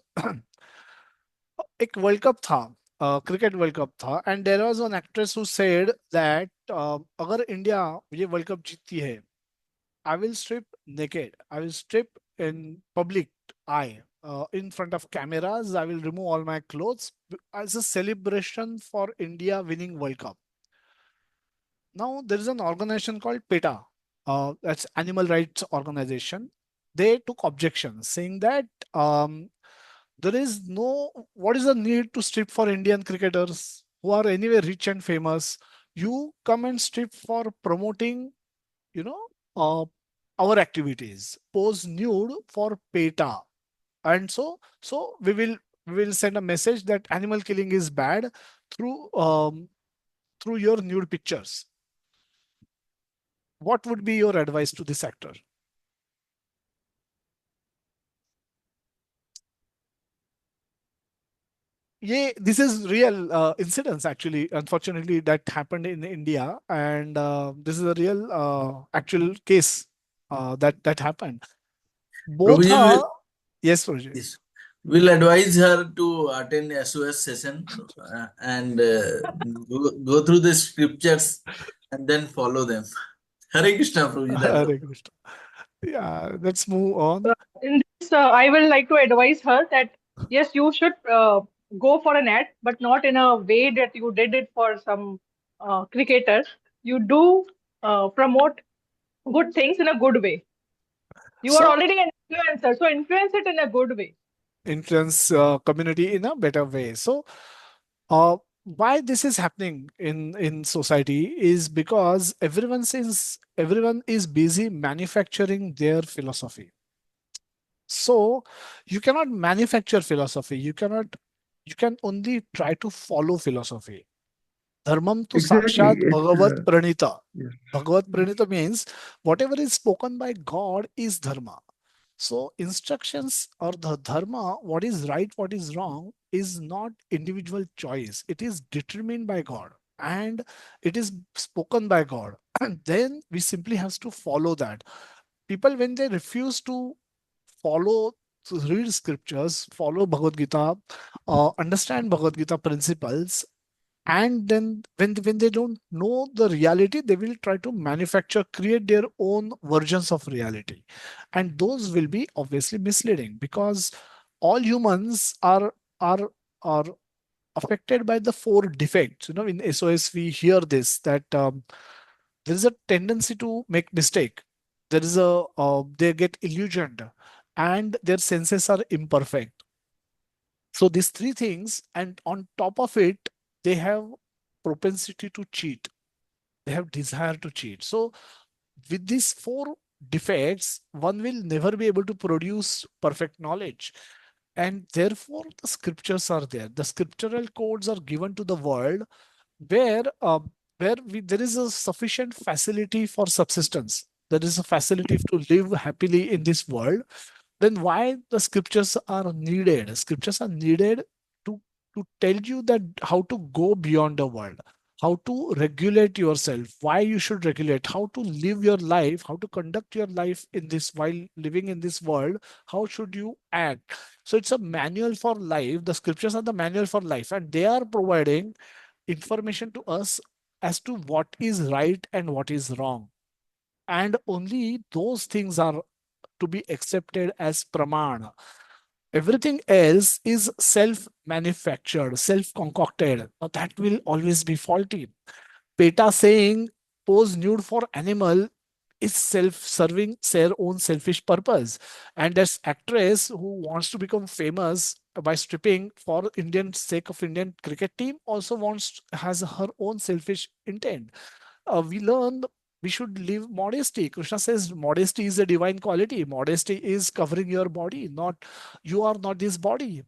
Speaker 1: एक world cup था, cricket world cup था, and there was one actress who said that अगर India ये world cup जीतती है, I will strip naked, I will strip in public I, in front of cameras, I will remove all my clothes as a celebration for India winning World Cup. Now there is an organization called PETA, that's animal rights organization. They took objection saying that there is no, what is the need to strip for Indian cricketers who are anyway rich and famous? You come and strip for promoting, you know, our activities. Pose nude for PETA, and so we will send a message that animal killing is bad through your nude pictures. What would be your advice to this actor? Yeah, this is real incidents actually. Unfortunately, that happened in India, and this is a real actual case that happened. Both
Speaker 2: Prabhuji,
Speaker 1: are, yes, Roger.
Speaker 2: yes, we'll advise her to attend SOS session and go through the scriptures and then follow them. Hare Krishna, Prabhuji. That's all.
Speaker 1: Hare Krishna. Yeah, let's move on.
Speaker 3: In this, I will like to advise her that yes, you should go for an ad, but not in a way that you did it for some cricketers. You do promote good things in a good way. You are
Speaker 1: So
Speaker 3: already an influencer, so influence it in a good way.
Speaker 1: influence community in a better way. So why this is happening in society is because everyone is busy manufacturing their philosophy. So you cannot manufacture philosophy. You can only try to follow philosophy. Dharmam to
Speaker 7: Exactly.
Speaker 1: sakshat
Speaker 7: It's
Speaker 1: bhagavad pranita.
Speaker 7: yes.
Speaker 1: Bhagavad pranita means whatever is spoken by God is dharma. So instructions or the dharma, what is right, what is wrong, is not individual choice. It is determined by God and it is spoken by God. And then we simply have to follow that. People, when they refuse to follow, to read scriptures, follow Bhagavad Gita, understand Bhagavad Gita principles, and then when they don't know the reality, they will try to manufacture, create their own versions of reality, and those will be obviously misleading because all humans are affected by the four defects. In SOS we hear this, that there is a tendency to make mistake, there is a they get illusioned, and their senses are imperfect. So these three things, and on top of it, they have propensity to cheat. They have desire to cheat. So with these four defects, one will never be able to produce perfect knowledge. And therefore, the scriptures are there. The scriptural codes are given to the world where there is a sufficient facility for subsistence. There is a facility to live happily in this world. Then why the scriptures are needed? Scriptures are needed to tell you that how to go beyond the world, how to regulate yourself, why you should regulate, how to live your life, how to conduct your life in this while living in this world, how should you act. So it's a manual for life. The scriptures are the manual for life, and they are providing information to us as to what is right and what is wrong. And only those things are to be accepted as pramana. Everything else is self-manufactured, self-concocted. Now that will always be faulty. PETA saying pose nude for animal is self-serving their own selfish purpose. And there's actress who wants to become famous by stripping for Indian sake of Indian cricket team also has her own selfish intent. We learn we should live modesty. Krishna says modesty is a divine quality. Modesty is covering your body, not you are not this body.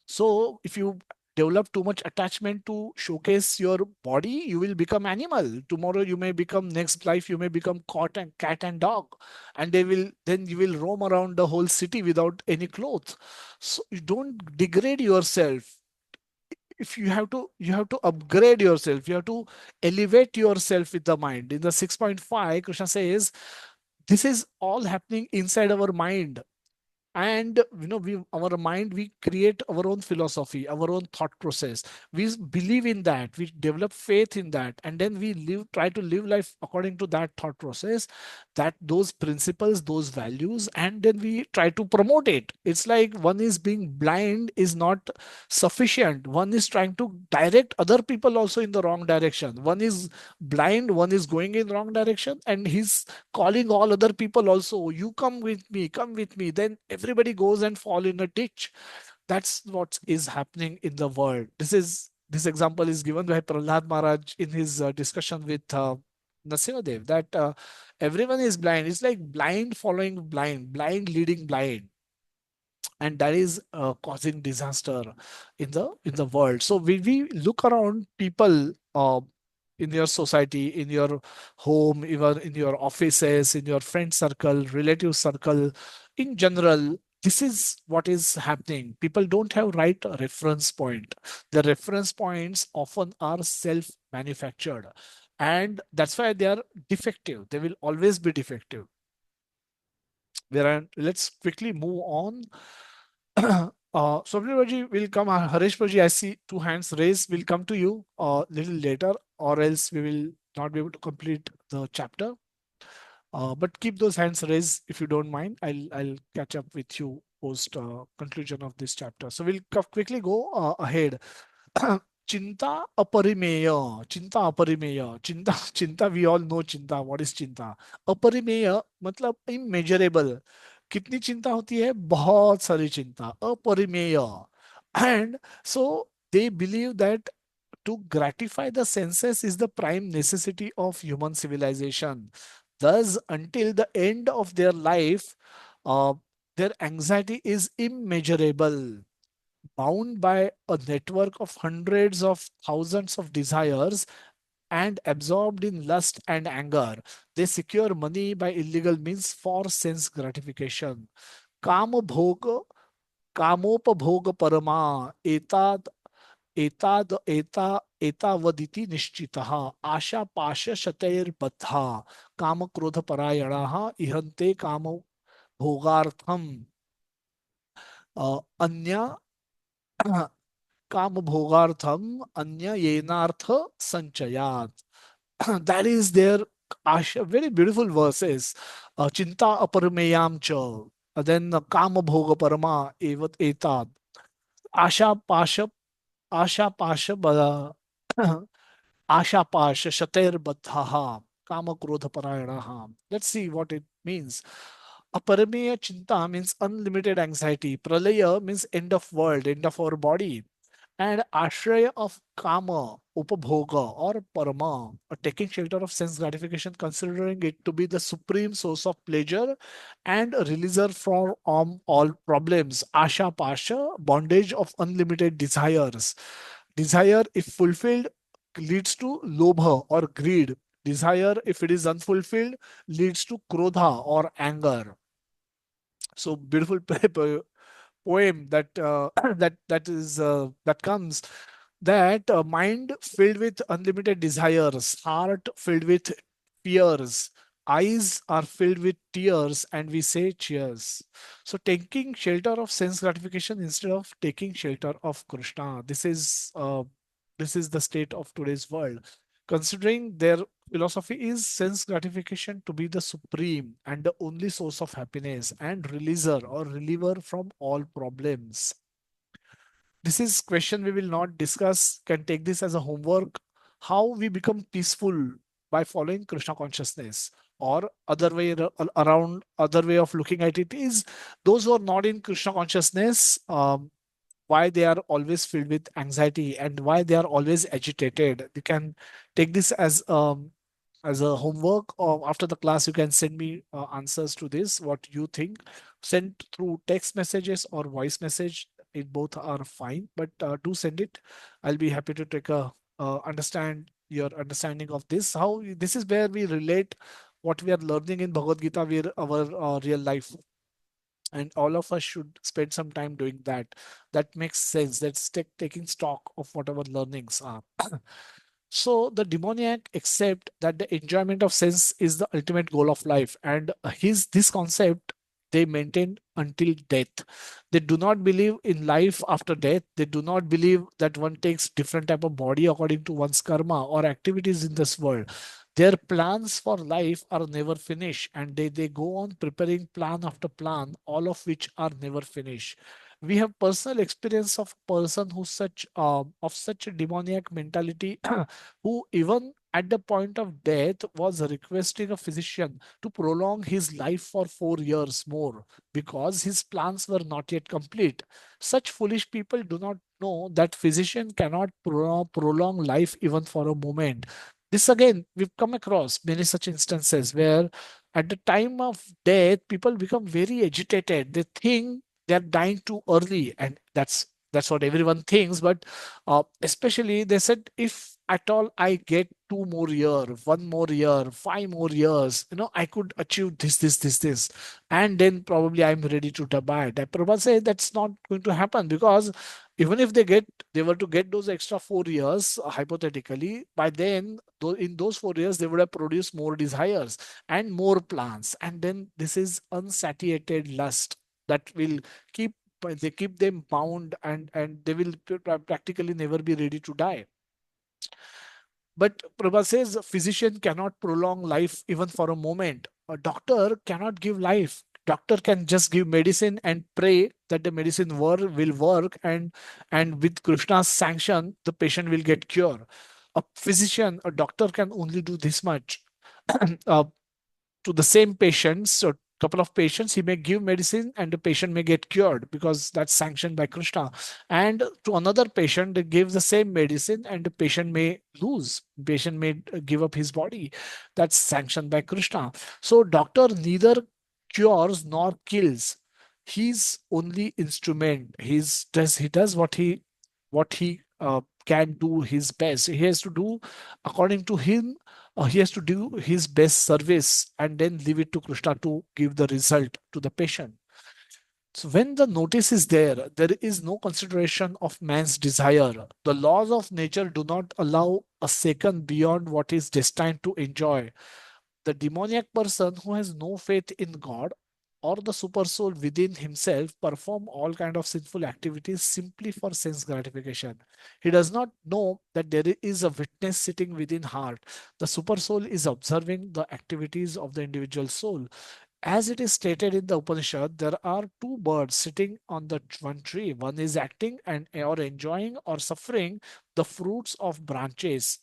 Speaker 1: So if you develop too much attachment to showcase your body, you will become animal. Tomorrow you may become, next life you may become cat and dog, and they will, then you will roam around the whole city without any clothes. So you don't degrade yourself. If you have to, you have to upgrade yourself, you have to elevate yourself with the mind. In the 6.5, Krishna says this is all happening inside our mind. And we, our mind, we create our own philosophy, our own thought process. We believe in that, we develop faith in that, and then we live, try to live life according to that thought process, that those principles, those values, and then we try to promote it. It's like one is being blind is not sufficient, one is trying to direct other people also in the wrong direction. One is blind, one is going in wrong direction, and he's calling all other people also, you come with me, come with me, then everybody goes and fall in a ditch. That's what is happening in the world. This example is given by Prahlad Maharaj in his discussion with Nasimadev, that everyone is blind. It's like blind following blind, blind leading blind, and that is causing disaster in the world. So when we look around people, in your society, in your home, even in your offices, in your friend circle, relative circle, in general, this is what is happening. People don't have right reference point. The reference points often are self manufactured, and that's why they are defective. They will always be defective. Let's quickly move on. Swapnil Baji will come. Harish Baji, I see two hands raised. Will come to you a little later, or else we will not be able to complete the chapter. But keep those hands raised if you don't mind. I'll catch up with you post conclusion of this chapter. So we'll quickly go ahead. Chinta aparimeya, chinta aparimeya, chinta, chinta, we all know chinta. What is chinta? अपरिमेय मतलब immeasurable. कितनी चिंता होती है? बहुत सारी चिंता, अपरिमेय. And so they believe that to gratify the senses is the prime necessity of human civilization. Thus, until the end of their life, uh, their anxiety is immeasurable, bound by a network of hundreds of thousands of desires and absorbed in lust and anger. They secure money by illegal means for sense gratification. काम भोग, कामोपभोग परमा, एताद एताद एता एतावदिति निश्चितः, आशा पाश शतैर्बद्धा, काम क्रोध परायणाः इहन्ते काम भोगार्थम, अन्य काम भोगार्थम अन्य येनार्थ संचयात. That is their asha. Very beautiful verses. Chinta aparmeyam cha. Then kama bhoga parama evat etad. Asha pasha, asha pasha asha pasha shater badhaha. Kama krodha parayanaha. Let's see what it means. Aparameya chinta means unlimited anxiety. Pralaya means end of world, end of our body. And ashraya of kama, upabhoga or parama, or taking shelter of sense gratification, considering it to be the supreme source of pleasure and a releaser from all problems. Asha pasha, bondage of unlimited desires. Desire, if fulfilled, leads to lobha or greed. Desire, if it is unfulfilled, leads to krodha or anger. So beautiful poem that that comes, that mind filled with unlimited desires, heart filled with fears, eyes are filled with tears, and we say cheers. So taking shelter of sense gratification instead of taking shelter of Krishna, this is the state of today's world. Considering their philosophy is sense gratification to be the supreme and the only source of happiness and releaser or reliever from all problems. This is question we will not discuss. Can take this as a homework. How we become peaceful by following Krishna consciousness, or other way around, other way of looking at it is those who are not in Krishna consciousness, why they are always filled with anxiety and why they are always agitated. You can take this as a homework, or after the class you can send me answers to this, what you think. Send through text messages or voice message. it both are fine, but do send it. I'll be happy to take a understand your understanding of this. How this is where we relate what we are learning in Bhagavad Gita with our real life, and all of us should spend some time doing that. That makes sense. That's taking stock of what our learnings are. So the demoniac accept that the enjoyment of sense is the ultimate goal of life, and his this concept they maintain until death. They do not believe in life after death. They do not believe that one takes different type of body according to one's karma or activities in this world. Their plans for life are never finished, and they go on preparing plan after plan, all of which are never finished. We have personal experience of person who such of such a demoniac mentality who even at the point of death was requesting a physician to prolong his life for 4 years more because his plans were not yet complete. Such foolish people do not know that physician cannot prolong life even for a moment. This again, we've come across many such instances where at the time of death, people become very agitated. They think they're dying too early, and that's what everyone thinks. But especially they said, if at all I get 2 more year, 1 more year, 5 more years, I could achieve this, and then probably I'm ready to die. That Prabhupada said that's not going to happen, because even if they were to get those extra 4 years, hypothetically, by then in those 4 years they would have produced more desires and more plans, and then this is unsatiated lust that will keep they keep them bound, and they will practically never be ready to die. But Prabha says a physician cannot prolong life even for a moment. A doctor cannot give life. Doctor can just give medicine and pray that the medicine will work, and with Krishna's sanction, the patient will get cure. A physician, a doctor can only do this much. uh, to the same patients or couple of patients, he may give medicine and the patient may get cured because that's sanctioned by Krishna. And to another patient, they give the same medicine and the patient may lose, patient may give up his body. That's sanctioned by Krishna. So doctor neither cures nor kills. He's only instrument. He does what he can do his best. He has to do according to him. He has to do his best service and then leave it to Krishna to give the result to the patient. So when the notice is there, there is no consideration of man's desire. The laws of nature do not allow a second beyond what is destined to enjoy. The demoniac person who has no faith in God or the super soul within himself perform all kind of sinful activities simply for sense gratification. He does not know that there is a witness sitting within heart. The super soul is observing the activities of the individual soul. As it is stated in the Upanishad, there are two birds sitting on the one tree. One is acting and or enjoying or suffering the fruits of branches,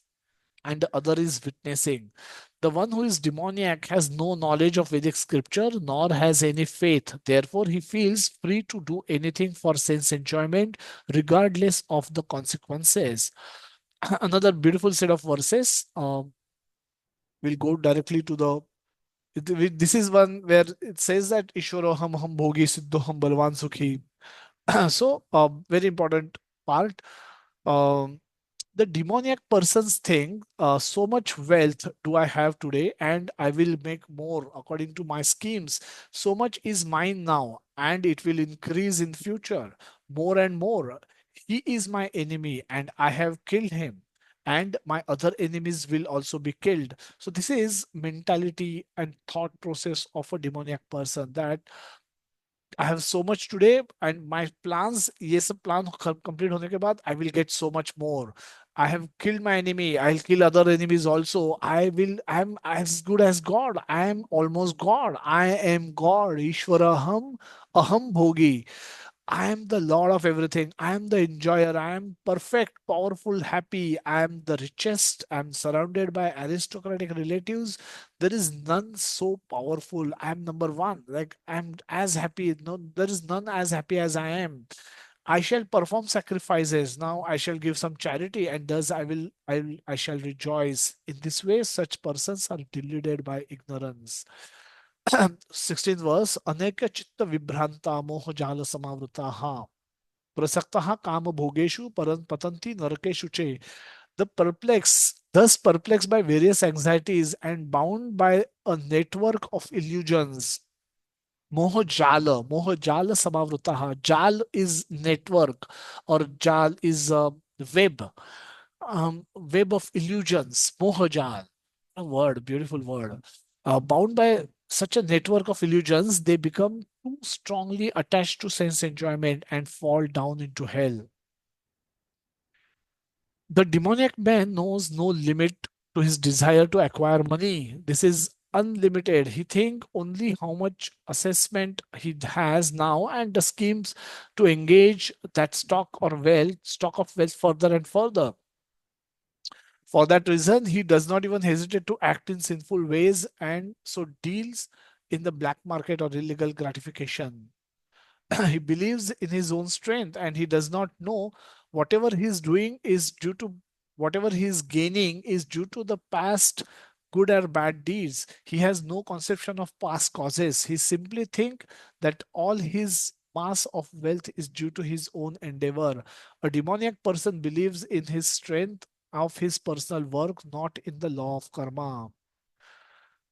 Speaker 1: and the other is witnessing. The one who is demoniac has no knowledge of Vedic scripture nor has any faith. Therefore, he feels free to do anything for sense enjoyment, regardless of the consequences. Another beautiful set of verses. We'll go directly to the. This is one where it says that Ishwaro ham bhogi siddho ham balvan sukhi. So, very important part. Um, the demoniac persons think, so much wealth do I have today and I will make more according to my schemes. So much is mine now and it will increase in future more and more. He is my enemy and I have killed him, and my other enemies will also be killed. So this is mentality and thought process of a demoniac person, that I have so much today and my plans, ये सब plan complete होने के बाद I will get so much more. I have killed my enemy. I'll kill other enemies also. I'm as good as God. I am almost God. I am God. Ishwaraham aham bhogi. I am the Lord of everything. I am the enjoyer. I am perfect, powerful, happy. I am the richest. I am surrounded by aristocratic relatives. There is none so powerful. I am number one. Like, I'm as happy. No, there is none as happy as I am. I shall perform sacrifices. Now I shall give some charity, and thus I shall rejoice. In this way, such persons are deluded by ignorance. 16th verse. Aneka chitta vibhranta moha jala samavruta. Prasaktaha kama bhogeshu patanti narakeshu che. The perplexed, thus perplexed by various anxieties and bound by a network of illusions. Moho jala samavrutaha. Jal is network, or jal is web, web of illusions. Mohajal, a word, beautiful word. Bound by such a network of illusions, they become too strongly attached to sense enjoyment and fall down into hell. The demoniac man knows no limit to his desire to acquire money. This is unlimited. He thinks only how much assessment he has now and the schemes to engage that stock of wealth further and further. For that reason, he does not even hesitate to act in sinful ways and so deals in the black market or illegal gratification. He believes in his own strength and he does not know whatever he is doing is due to whatever he is gaining is due to the past good or bad deeds. He has no conception of past causes. He simply think that all his mass of wealth is due to his own endeavor. A demoniac person believes in his strength of his personal work, not in the law of karma.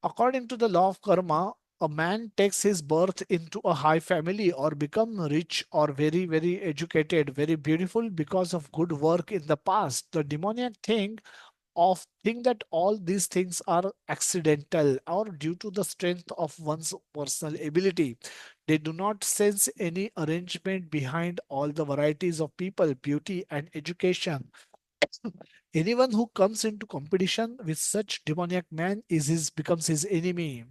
Speaker 1: According to the law of karma, a man takes his birth into a high family or become rich or very, very educated, very beautiful because of good work in the past. The demoniac think that all these things are accidental or due to the strength of one's personal ability. They do not sense any arrangement behind all the varieties of people, beauty, and education. Anyone who comes into competition with such demoniac man becomes his enemy.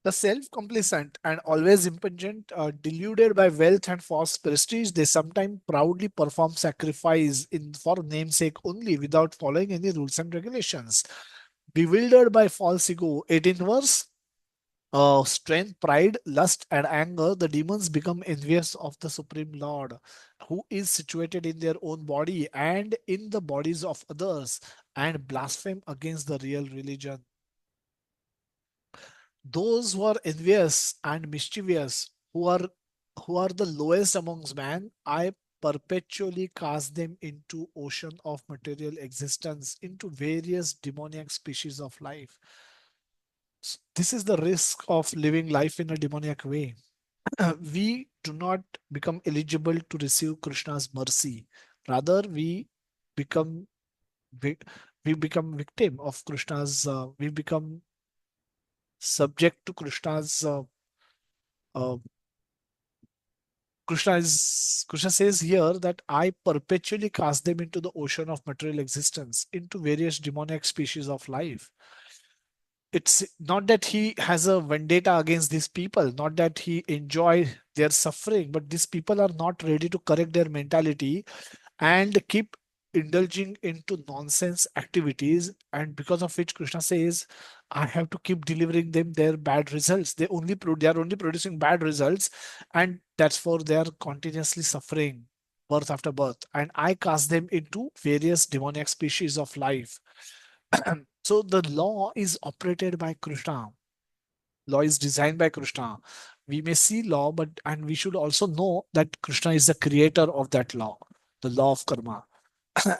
Speaker 1: The self-complacent and always impatient, deluded by wealth and false prestige, they sometimes proudly perform sacrifice in for namesake only without following any rules and regulations. Bewildered by false ego, 18th verse, strength, pride, lust, and anger, the demons become envious of the Supreme Lord, who is situated in their own body and in the bodies of others, and blaspheme against the real religion. Those who are envious and mischievous, who are the lowest amongst man, I perpetually cast them into ocean of material existence, into various demoniac species of life. This is the risk of living life in a demoniac way. We do not become eligible to receive Krishna's mercy. Rather, become vic- we become victim of Krishna's. We become subject to Krishna's. Uh, Krishna says here that I perpetually cast them into the ocean of material existence, into various demoniac species of life. It's not that he has a vendetta against these people, not that he enjoy their suffering, but these people are not ready to correct their mentality and keep indulging into nonsense activities, and because of which Krishna says I have to keep delivering them their bad results. They are only producing bad results, and that's for they are continuously suffering birth after birth, and I cast them into various demoniac species of life. So the law is operated by Krishna. Law is designed by Krishna. We may see law, but and we should also know that Krishna is the creator of that law, the law of karma.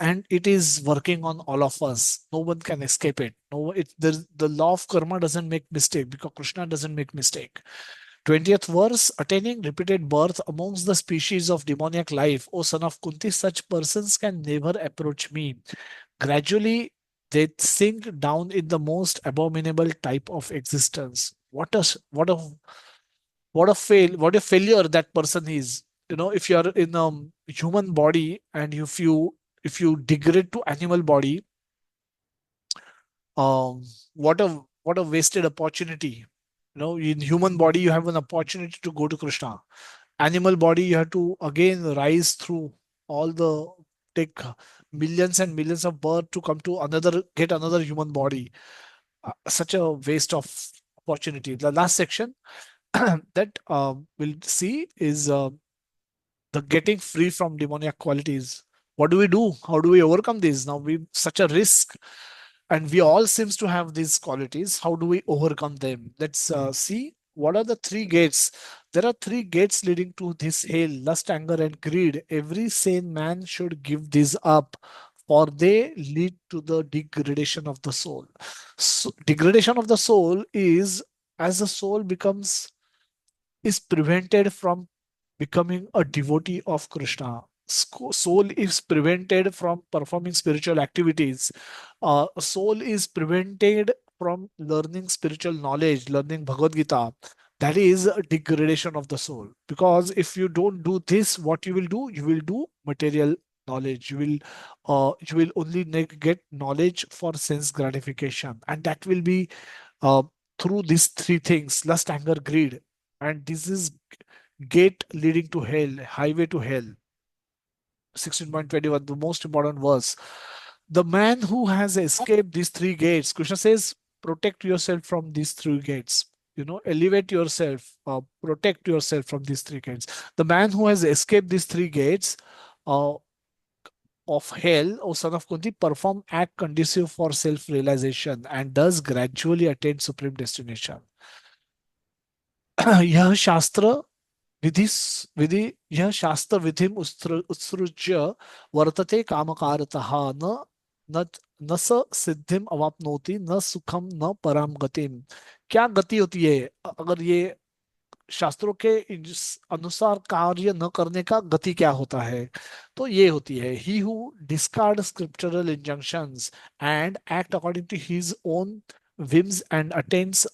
Speaker 1: And it is working on all of us. No one can escape it. No, the law of karma doesn't make mistake because Krishna doesn't make mistake. 20th verse, attaining repeated birth amongst the species of demoniac life, O son of Kunti, such persons can never approach me. Gradually, they sink down in the most abominable type of existence. What a failure that person is. If you are in a human body and if you degrade to animal body, um, what a wasted opportunity. In human body you have an opportunity to go to Krishna. Animal body you have to again rise through all the take millions and millions of birth to come to get another human body. Such a waste of opportunity. The last section that we'll see is the getting free from demoniac qualities. What do we do? How do we overcome this? Now we such a risk, and we all seems to have these qualities. How do we overcome them? Let's see what are the three gates. There are three gates leading to this hell: lust, anger, and greed. Every sane man should give these up, for they lead to the degradation of the soul. So, degradation of the soul is as the soul becomes is prevented from becoming a devotee of Krishna. Soul is prevented from performing spiritual activities. Soul is prevented from learning spiritual knowledge, learning Bhagavad Gita. That is a degradation of the soul. Because if you don't do this, what you will do? You will do material knowledge. You will only get knowledge for sense gratification, and that will be uh, through these three things: lust, anger, greed. And this is gate leading to hell, highway to hell. 16.21, the most important verse. The man who has escaped these three gates, Krishna says, protect yourself from these three gates. Elevate yourself, protect yourself from these three gates. The man who has escaped these three gates uh, of hell, O son of Kunti, perform act conducive for self-realization and thus gradually attain supreme destination. यह शास्त्र विधि विधि यह शास्त्र विधिम उत्सृज्य वर्तते कामकारतः न न न स सिद्धिम अवाप्नोति न सुखम न पराम गतिम. क्या गति होती है अगर ये शास्त्रों के अनुसार कार्य न करने का गति क्या होता है? तो ये होती है: he who discard scriptural injunctions and act according to his own whims and attains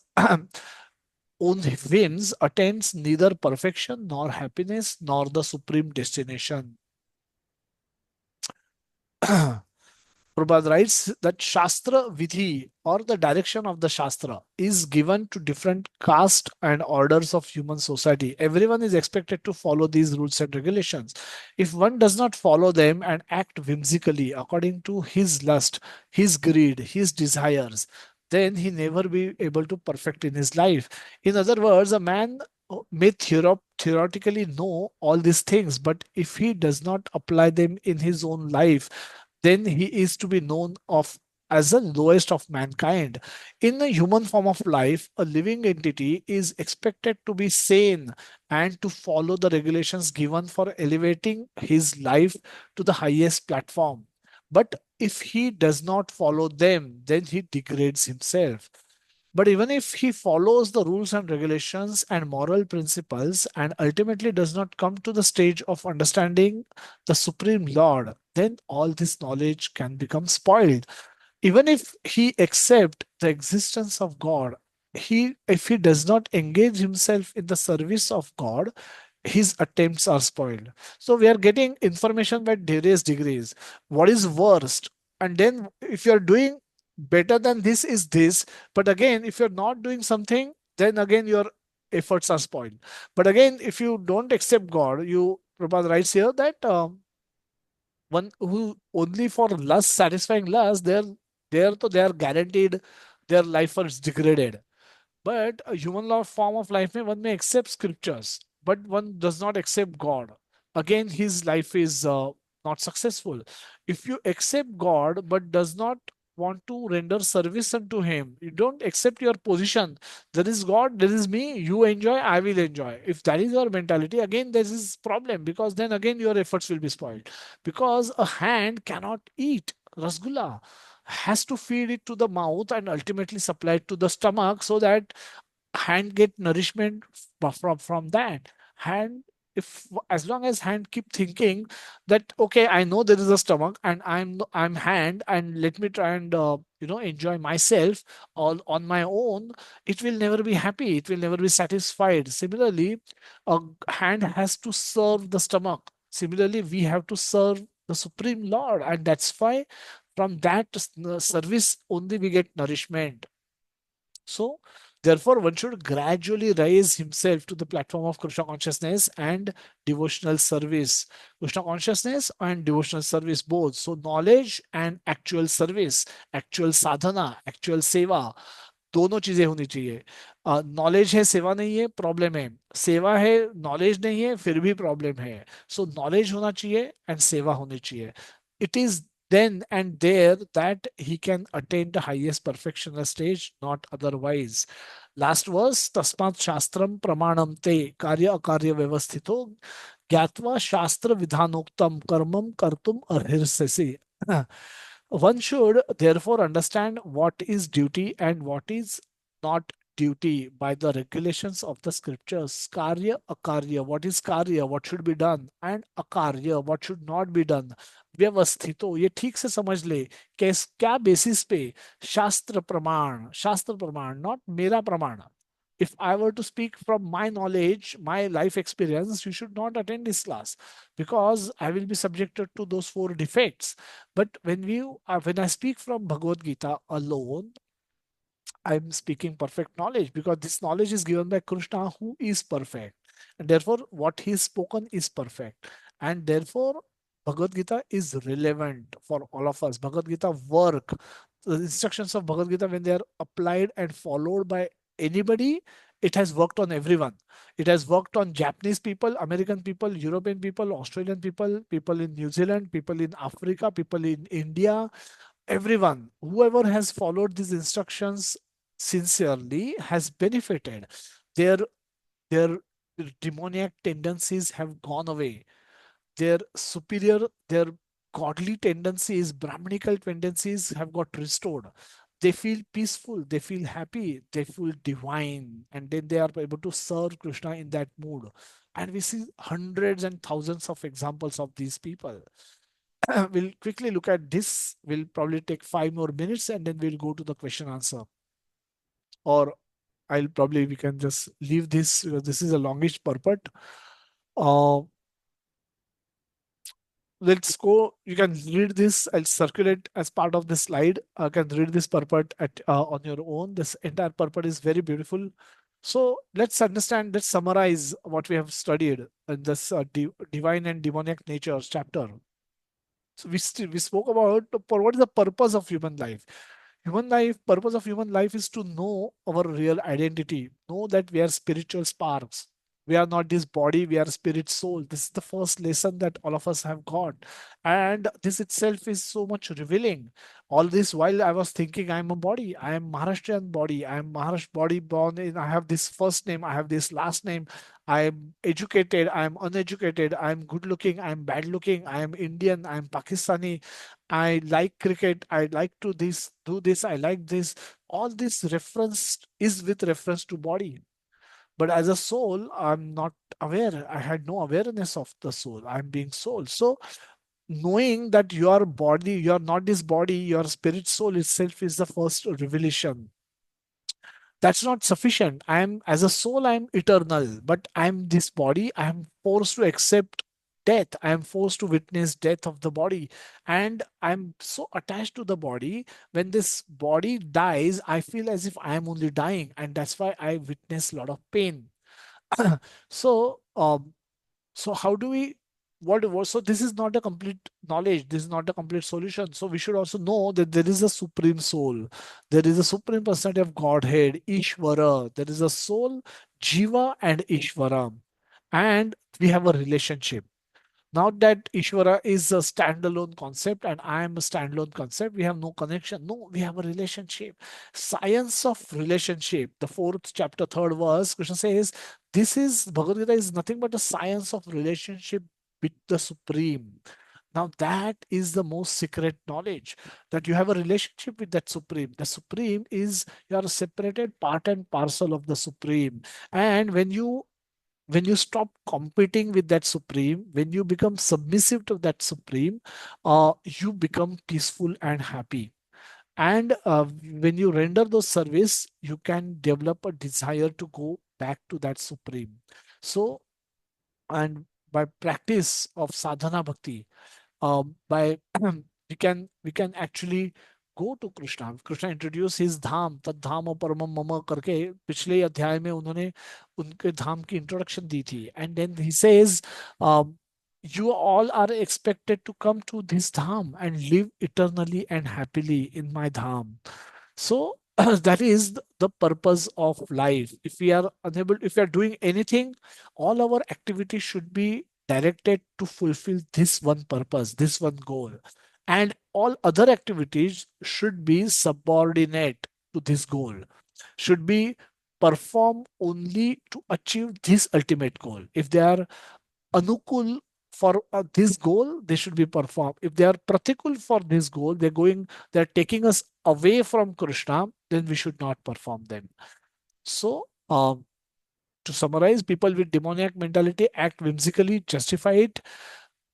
Speaker 1: own whims attains neither perfection nor happiness nor the supreme destination. Prabhupada writes that Shastra Vidhi, or the direction of the Shastra, is given to different caste and orders of human society. Everyone is expected to follow these rules and regulations. If one does not follow them and act whimsically according to his lust, his greed, his desires, then he never be able to perfect in his life. In other words, a man may theoretically know all these things, but if he does not apply them in his own life, then he is to be known of as the lowest of mankind. In the human form of life, a living entity is expected to be sane and to follow the regulations given for elevating his life to the highest platform. But if he does not follow them, then he degrades himself. But even if he follows the rules and regulations and moral principles and ultimately does not come to the stage of understanding the Supreme Lord, then all this knowledge can become spoiled. Even if he accept the existence of God, if he does not engage himself in the service of God, his attempts are spoiled. So we are getting information by various degrees. What is worst? And then if you're doing better than this is this, but again, if you're not doing something, then again your efforts are spoiled. But again, if you don't accept God, Prabhupada writes here that one who only for lust, satisfying lust, they are guaranteed their life is degraded. But a human law form of life, one may accept scriptures, but one does not accept God. Again, his life is not successful. If you accept God but does not want to render service unto Him, you don't accept your position. There is God, there is me. You enjoy, I will enjoy. If that is your mentality, again there is problem, because then again your efforts will be spoiled. Because a hand cannot eat rasgulla, has to feed it to the mouth and ultimately supply it to the stomach, so that hand get nourishment from that hand. If as long as hand keep thinking that okay, I know there is a stomach and I'm hand, and let me try and enjoy myself all on my own, it will never be happy, it will never be satisfied. Similarly, a hand has to serve the stomach. Similarly, we have to serve the Supreme Lord, and that's why from that service only we get nourishment. So, therefore, one should gradually raise himself to the platform of Krishna consciousness and devotional service. Krishna consciousness and devotional service both. So, knowledge and actual service, actual sadhana, actual seva, दोनों चीजें होनी चाहिए. Knowledge है सेवा नहीं है, problem है। सेवा है नॉलेज नहीं है, फिर भी प्रॉब्लम है। सो नॉलेज होना चाहिए एंड सेवा होनी चाहिए। It is then and there that he can attain the highest perfection stage, not otherwise. Last verse, tasmat shastram pramanam te karya akarya vyavasthito ज्ञात्वा शास्त्र विधानोक्तम कर्मम कर्तुम अर्हसि. One should therefore understand what is duty and what is not duty by the regulations of the scriptures. Karya, akarya, what is karya, what should be done, and akarya, what should not be done. व्यवस्थितो, ये ठीक से समझ ले कैस क्या basis पे. शास्त्र प्रमाण, not मेरा प्रमाण. If I were to speak from my knowledge, my life experience, you should not attend this class because I will be subjected to those four defects. But when I speak from Bhagavad Gita alone, I'm speaking perfect knowledge because this knowledge is given by Krishna who is perfect. And therefore, what he is spoken is perfect. And therefore, Bhagavad Gita is relevant for all of us. Bhagavad Gita work. The instructions of Bhagavad Gita, when they are applied and followed by anybody, it has worked on everyone. It has worked on Japanese people, American people, European people, Australian people, people in New Zealand, people in Africa, people in India, everyone. Whoever has followed these instructions sincerely has benefited. Their their demoniac tendencies have gone away. Their superior, their godly tendencies, Brahminical tendencies have got restored. They feel peaceful, they feel happy, they feel divine, and then they are able to serve Krishna in that mood. And we see hundreds and thousands of examples of these people. We'll quickly look at this. We'll probably take 5 more minutes and then we'll go to the question answer. Or I'll probably, we can just leave this because this is a longish purport. Uh, let's go. You can read this. I'll circulate as part of the slide. I can read this purport at on your own. This entire purport is very beautiful. So let's understand, let's summarize what we have studied in this divine and demoniac natures chapter. So we spoke about what is the purpose of human life. Human life, purpose of human life is to know our real identity. Know that we are spiritual sparks. We are not this body, we are spirit soul. This is the first lesson that all of us have got. And this itself is so much revealing. All this while I was thinking I am a body. I am Maharashtrian body. I am Maharashtra body born in. I have this first name. I have this last name. I am educated. I am uneducated. I am good looking. I am bad looking. I am Indian. I am Pakistani. I like cricket. I like to this do this. I like this. All this reference is with reference to body. But as a soul, I'm not aware. I had no awareness of the soul. I'm being soul. So knowing that your body, you're not this body, your spirit soul itself is the first revelation. That's not sufficient. I am, as a soul, I am eternal, but I am this body. I am forced to accept death. I am forced to witness death of the body, and I'm so attached to the body. When this body dies, I feel as if I am only dying, and that's why I witness a lot of pain. So so how do we, so this is not a complete knowledge, this is not a complete solution. So we should also know that there is a supreme soul, there is a supreme personality of Godhead, Ishvara. There is a soul, Jiva and Ishvara, and we have a relationship. Not that Ishvara is a standalone concept and I am a standalone concept. We have no connection. No, we have a relationship. Science of relationship. The fourth chapter, third verse, Krishna says, this is, Bhagavad Gita is nothing but a science of relationship with the Supreme. Now that is the most secret knowledge, that you have a relationship with that Supreme. The Supreme is, you are a separated part and parcel of the Supreme. And when you stop competing with that Supreme, when you become submissive to that Supreme, you become peaceful and happy. And when you render those service, you can develop a desire to go back to that Supreme. So, and by practice of sadhana bhakti, by we can actually go to Krishna. Krishna introduced his धाम, तद धाम परमम मम करके पिछले अध्याय में उन्होंने उनके धाम की introduction दी थी. And then he says, you all are expected to come to this dham and live eternally and happily in my dham. So that is the purpose of life. If we are unable, if we are doing anything, all our activity should be directed to fulfill this one purpose, this one goal, and all other activities should be subordinate to this goal, should be performed only to achieve this ultimate goal. If they are anukul for this goal, they should be performed. If they are pratikul for this goal, they're taking us away from Krishna, then we should not perform them. So, to summarize, people with demoniac mentality act whimsically, justify it,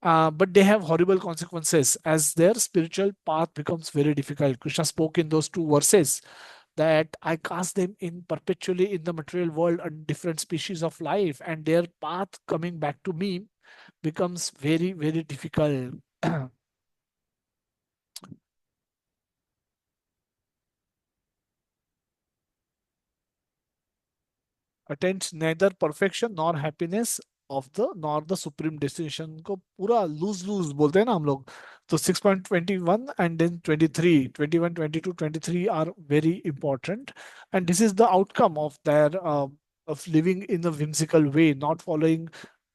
Speaker 1: but they have horrible consequences as their spiritual path becomes very difficult. Krishna spoke in those two verses that I cast them in perpetually in the material world and different species of life, and their path coming back to me becomes very, very difficult. Attains neither perfection nor happiness of the nor the supreme destination को पूरा loose loose बोलते हैं ना हम लोग. तो 6.21 and then 23, 21, 22, 23 are very important, and this is the outcome of their of living in a whimsical way, not following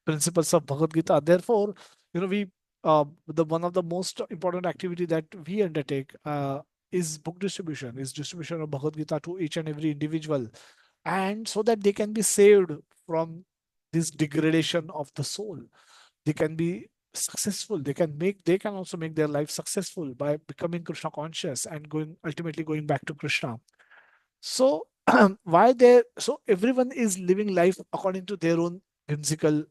Speaker 1: principles of Bhagavad Gita. Therefore, we the one of the most important activity that we undertake is book distribution, is distribution of Bhagavad Gita to each and every individual, and so that they can be saved from this degradation of the soul. They can be successful. They can also make their life successful by becoming Krishna conscious and ultimately going back to Krishna. So so everyone is living life according to their own whimsical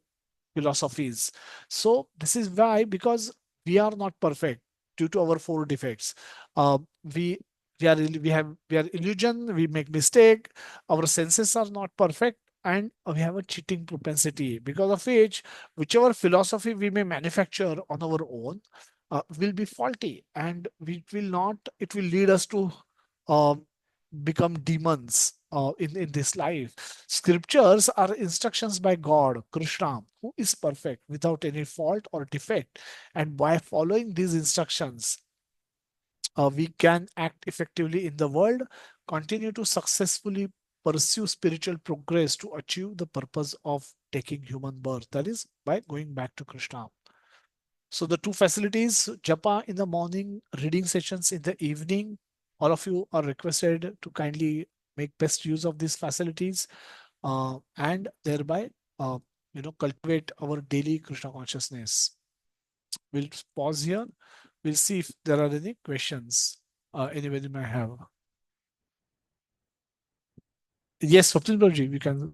Speaker 1: philosophies. So this is why, because we are not perfect due to our four defects. Uh, we we are illusion. We make mistake. Our senses are not perfect, and we have a cheating propensity. Because of which, whichever philosophy we may manufacture on our own will be faulty, and we will not. It will lead us to uh, become demons in this life. Scriptures are instructions by God, Krishna, who is perfect without any fault or defect. And by following these instructions, we can act effectively in the world, continue to successfully pursue spiritual progress to achieve the purpose of taking human birth. That is by going back to Krishna. So the two facilities, japa in the morning, reading sessions in the evening. All of you are requested to kindly make best use of these facilities and thereby, cultivate our daily Krishna consciousness. We'll pause here. We'll see if there are any questions anybody may have. Yes, Swapnil Bharji, we can.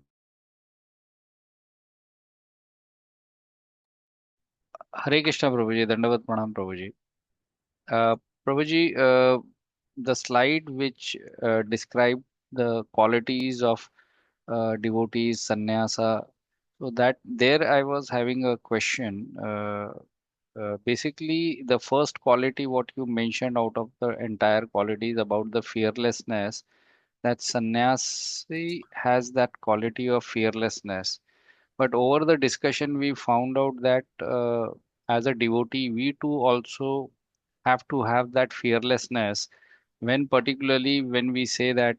Speaker 4: Hare Krishna, Prabhuji. Dandavat Pranam, Prabhuji. Prabhuji, the slide which described the qualities of devotees, sannyasa. So that there I was having a question. Basically, the first quality what you mentioned out of the entire qualities about the fearlessness, that sannyasi has that quality of fearlessness. But over the discussion, we found out that as a devotee, we too also have to have that fearlessness when particularly when we say that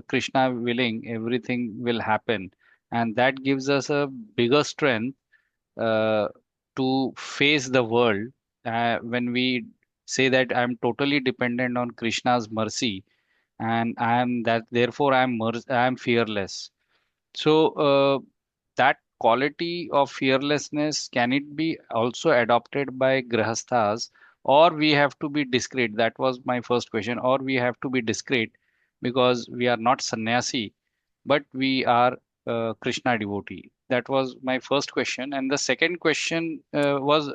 Speaker 4: Krishna willing, everything will happen. And that gives us a bigger strength uh, to face the world when we say that I'm totally dependent on Krishna's mercy and I am that therefore I am fearless. So that quality of fearlessness, can it be also adopted by grahasthas, or we have to be discreet? That was my first question. Or we have to be discreet because we are not sannyasi, but we are Krishna devotee. That was my first question. And the second question was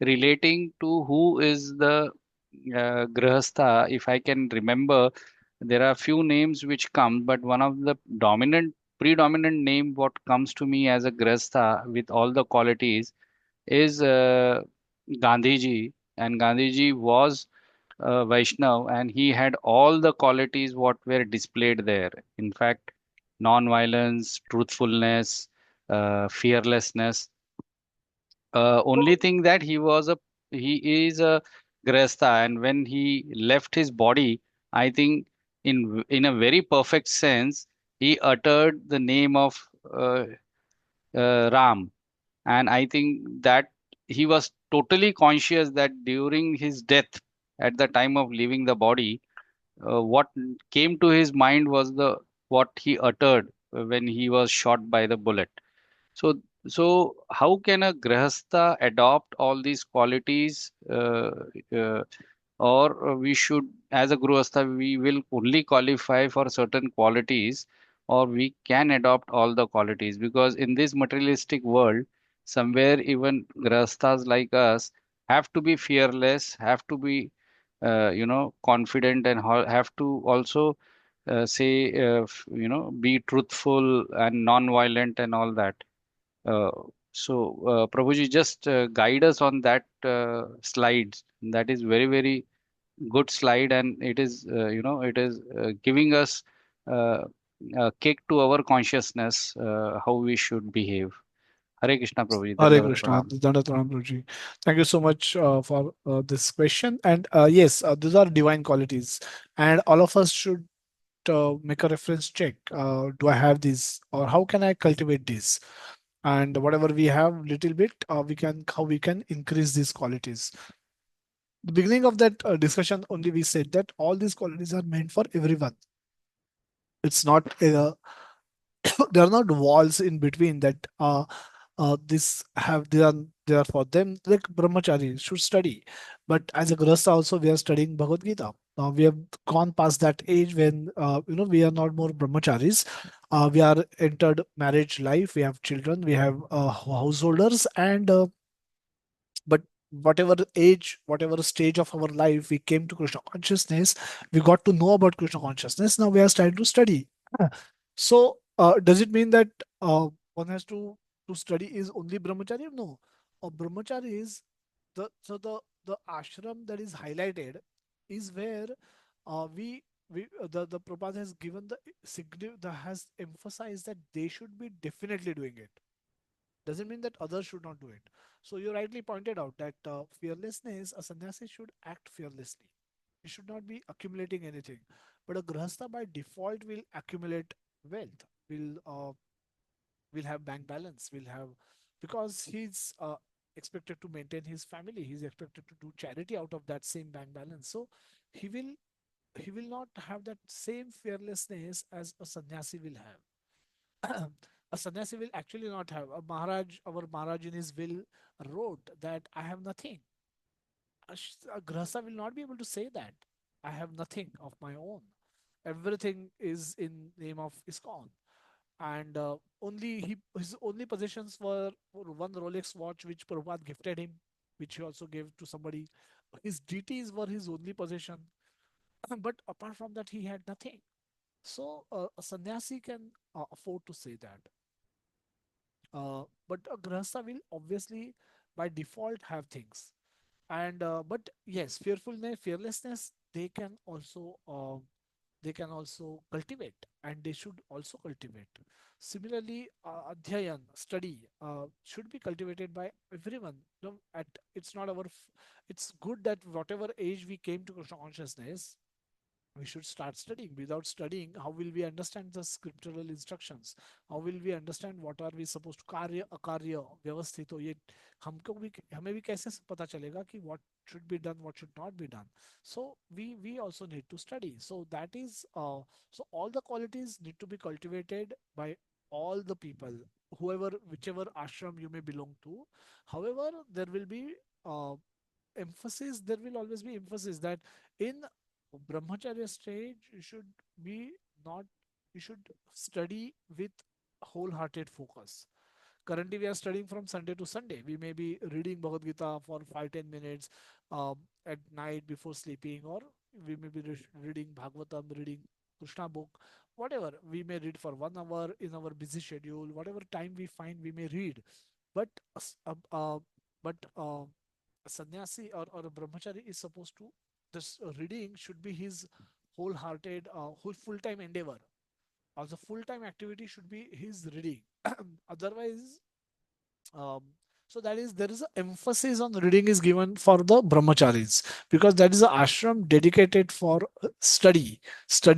Speaker 4: relating to who is the grahastha. If I can remember, there are few names which come, but one of the predominant name what comes to me as a grahastha with all the qualities is Gandhiji. And Gandhiji was Vaishnav, and he had all the qualities what were displayed there. In fact, non-violence, truthfulness, fearlessness. Only thing that he is a grasta, and when he left his body, I think in a very perfect sense, he uttered the name of uh, Ram. And I think that he was totally conscious that during his death, at the time of leaving the body, what came to his mind was the what he uttered when he was shot by the bullet. So, so how can a grahastha adopt all these qualities, uh, or we should, as a grahastha, we will only qualify for certain qualities, or we can adopt all the qualities? Because in this materialistic world, somewhere even grahasthas like us have to be fearless, have to be, confident, and have to also be truthful and non-violent and all that. uh, Prabhuji, just guide us on that slide. That is very, very good slide, and it is, it is giving us uh, a kick to our consciousness, how we should behave. Hare Krishna, Prabhuji.
Speaker 1: Hare
Speaker 4: Dandavat
Speaker 1: Krishna,
Speaker 4: pranam.
Speaker 1: Dandavat Pranam, Guruji. Thank you so much for this question. And yes, these are divine qualities, and all of us should make a reference check. Do I have this, or how can I cultivate this? And whatever we have, little bit, we can how we can increase these qualities. The beginning of that discussion, only we said that all these qualities are meant for everyone. It's not there are not walls in between that this have they are for them. Like brahmachari should study, but as a grahastha also we are studying Bhagavad Gita. Now we have gone past that age when we are not more brahmacharis. We are entered marriage life. We have children. We have householders, and but whatever age, whatever stage of our life we came to Krishna consciousness, we got to know about Krishna consciousness. Now we are starting to study. So, does it mean that one has to study is only brahmacharya? No, brahmacharya is the ashram that is highlighted is where we the Prabhupada has given the has emphasized that they should be definitely doing it. Doesn't mean that others should not do it. So you rightly pointed out that fearlessness, a sannyasi should act fearlessly. He should not be accumulating anything. But a grahastha by default will accumulate wealth. Will have bank balance. Will have because he's expected to maintain his family. He's expected to do charity out of that same bank balance. So he will he will not have that same fearlessness as a sannyasi will have. A sannyasi will actually not have. Our Maharaj in his will wrote that I have nothing. A grahastha will not be able to say that. I have nothing of my own. Everything is in name of ISKCON. And his only possessions were one Rolex watch which Prabhupada gifted him, which he also gave to somebody. His deities were his only possession. But apart from that, he had nothing. So a sannyasi can afford to say that. But a grahastha will obviously by default have things. And but yes, fearlessness, they can also cultivate, and they should also cultivate. Similarly, adhyayan, study, should be cultivated by everyone. It's not it's good that whatever age we came to Krishna consciousness, we should start studying. Without studying, how will we understand the scriptural instructions? How will we understand what are we supposed to कार्य अकार्य व्यवस्थित हो ये हमको भी हमें भी कैसे पता चलेगा कि what should be done, what should not be done? So we also need to study. So that is so all the qualities need to be cultivated by all the people, whoever whichever ashram you may belong to. However, there will be uh, emphasis, there will always be emphasis that in brahmacharya stage you should be not you should study with wholehearted focus. Currently we are studying from Sunday to Sunday. We may be reading Bhagavad Gita for 5-10 minutes at night before sleeping, or we may be reading Bhagavatam, reading Krishna book, whatever we may read for 1 hour in our busy schedule. Whatever time we find, we may read. But but a sannyasi or a brahmachari is supposed to, this reading should be his wholehearted whole full-time endeavor. Also full-time activity should be his reading. Otherwise, um, So that is, there is an emphasis on reading is given for the brahmacharis, because that is an ashram dedicated for study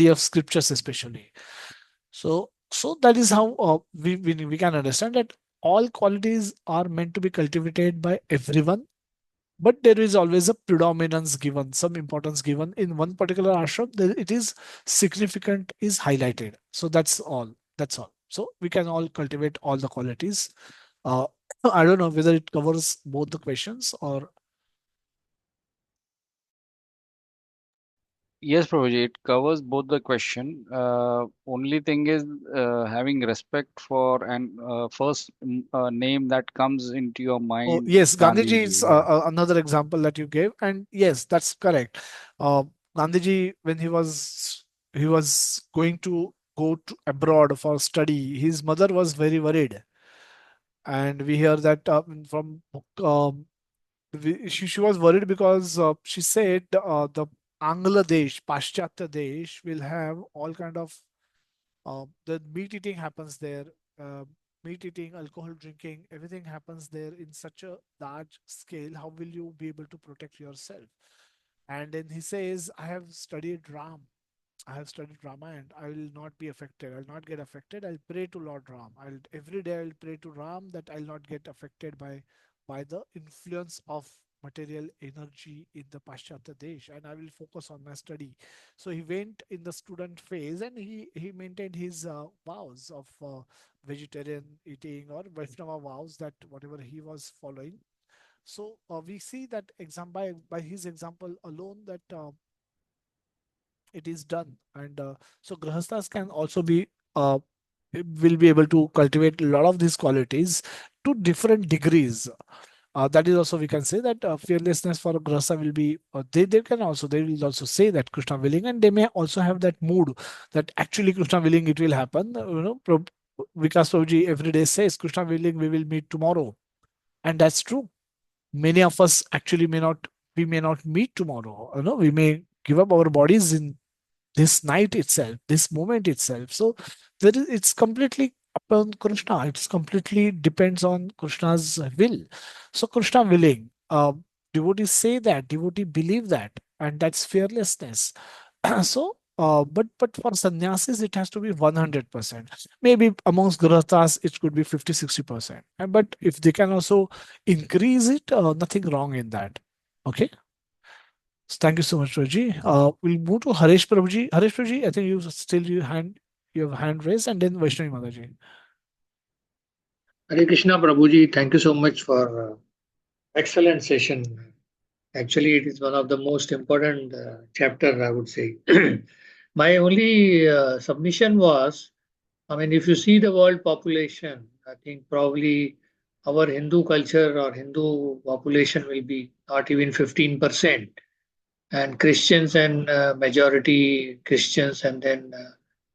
Speaker 1: of scriptures especially. So that is how we can understand that all qualities are meant to be cultivated by everyone, but there is always a predominance given, some importance given in one particular ashram. It is significant, is highlighted. So that's all. So we can all cultivate all the qualities. uh, I don't know whether it covers both the questions or.
Speaker 4: Yes, Prabhuji, it covers both the question. Only thing is having respect for and first name that comes into your
Speaker 1: Oh,
Speaker 4: mind,
Speaker 1: yes, Gandhiji is
Speaker 4: Gandhiji. Yeah.
Speaker 1: another example that you gave, and yes, that's correct. Uh, Gandhiji, when he was going to go to abroad for study, his mother was very worried, and we hear that from she was worried because she said the Angla Desh, Paschatya Desh will have all kind of the meat eating happens there. Uh, Meat eating, alcohol drinking, everything happens there in such a large scale. How will you be able to protect yourself? And then he says, I have studied Ram. I have studied Rama and I will not be affected. I'll not get affected. I'll pray to Lord Ram. I'll every day I'll pray to Ram that I'll not get affected by the influence of material energy in the Paschatya Desh, and I will focus on my study. So he went in the student phase and he maintained his vows of vegetarian eating or Vaishnava vows, that whatever he was following. So we see that by his example alone that it is done, and so grahasthas can also be will be able to cultivate a lot of these qualities to different degrees. That is also, we can say that fearlessness for a grahastha will be they will also say that Krishna willing, and they may also have that mood that actually Krishna willing it will happen. Vikas Prabhuji every day says Krishna willing we will meet tomorrow, and that's true. Many of us actually may not meet tomorrow. We may give up our bodies in this night itself, this moment itself. So it's completely upon Krishna. It's completely depends on Krishna's will. So Krishna willing, devotees say that, devotee believe that, and that's fearlessness. So, but for sannyasis, it has to be 100%. Maybe amongst grahasthas, it could be 50-60%. But if they can also increase it, nothing wrong in that. Okay. So thank you so much, Raji. We'll move to Harish Prabhuji. Harish Prabhuji, I think you have hand raised, and then Vaishnavi Mataji.
Speaker 8: Hare Krishna Prabhuji, thank you so much for excellent session. Actually, it is one of the most important chapter, I would say. My only submission was, I mean, if you see the world population, I think probably our Hindu culture or Hindu population will be not even 15%, and Christians and majority Christians, and then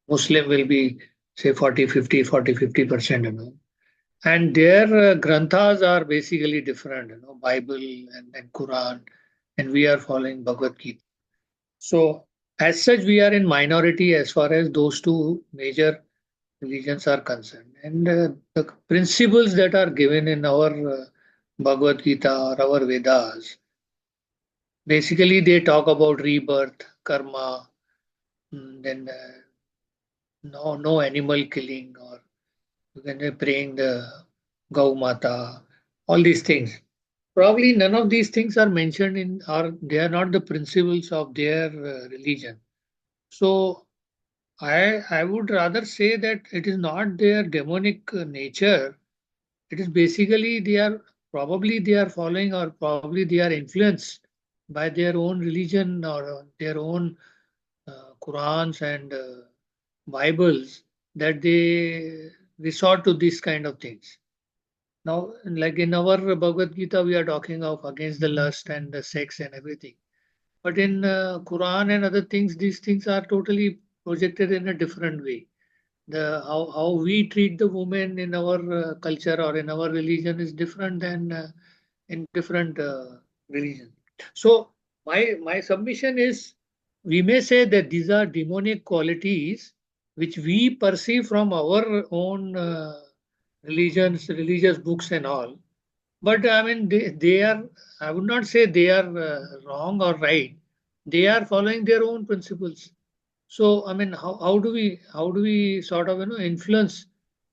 Speaker 8: Muslim will be say 40, 50%, and their granthas are basically different, Bible and then Quran, and we are following Bhagavad Gita. So, as such, we are in minority as far as those two major religions are concerned. And the principles that are given in our Bhagavad Gita or our Vedas, basically they talk about rebirth, karma, then no animal killing, or you can say praying the Gau Mata, all these things. Probably none of these things are mentioned in, or they are not the principles of their religion. So I would rather say that it is not their demonic nature. It is basically they are following, or probably they are influenced by their own religion or their own Qurans and Bibles, that they resort to these kind of things. Now, like in our Bhagavad Gita, we are talking of against the lust and the sex and everything. But in Quran and other things, these things are totally projected in a different way. How we treat the woman in our culture or in our religion is different than in different religions. So my submission is, we may say that these are demonic qualities which we perceive from our own religions, religious books and all. But I mean, they are, I would not say they are wrong or right. They are following their own principles. So, I mean, how do we sort of, influence?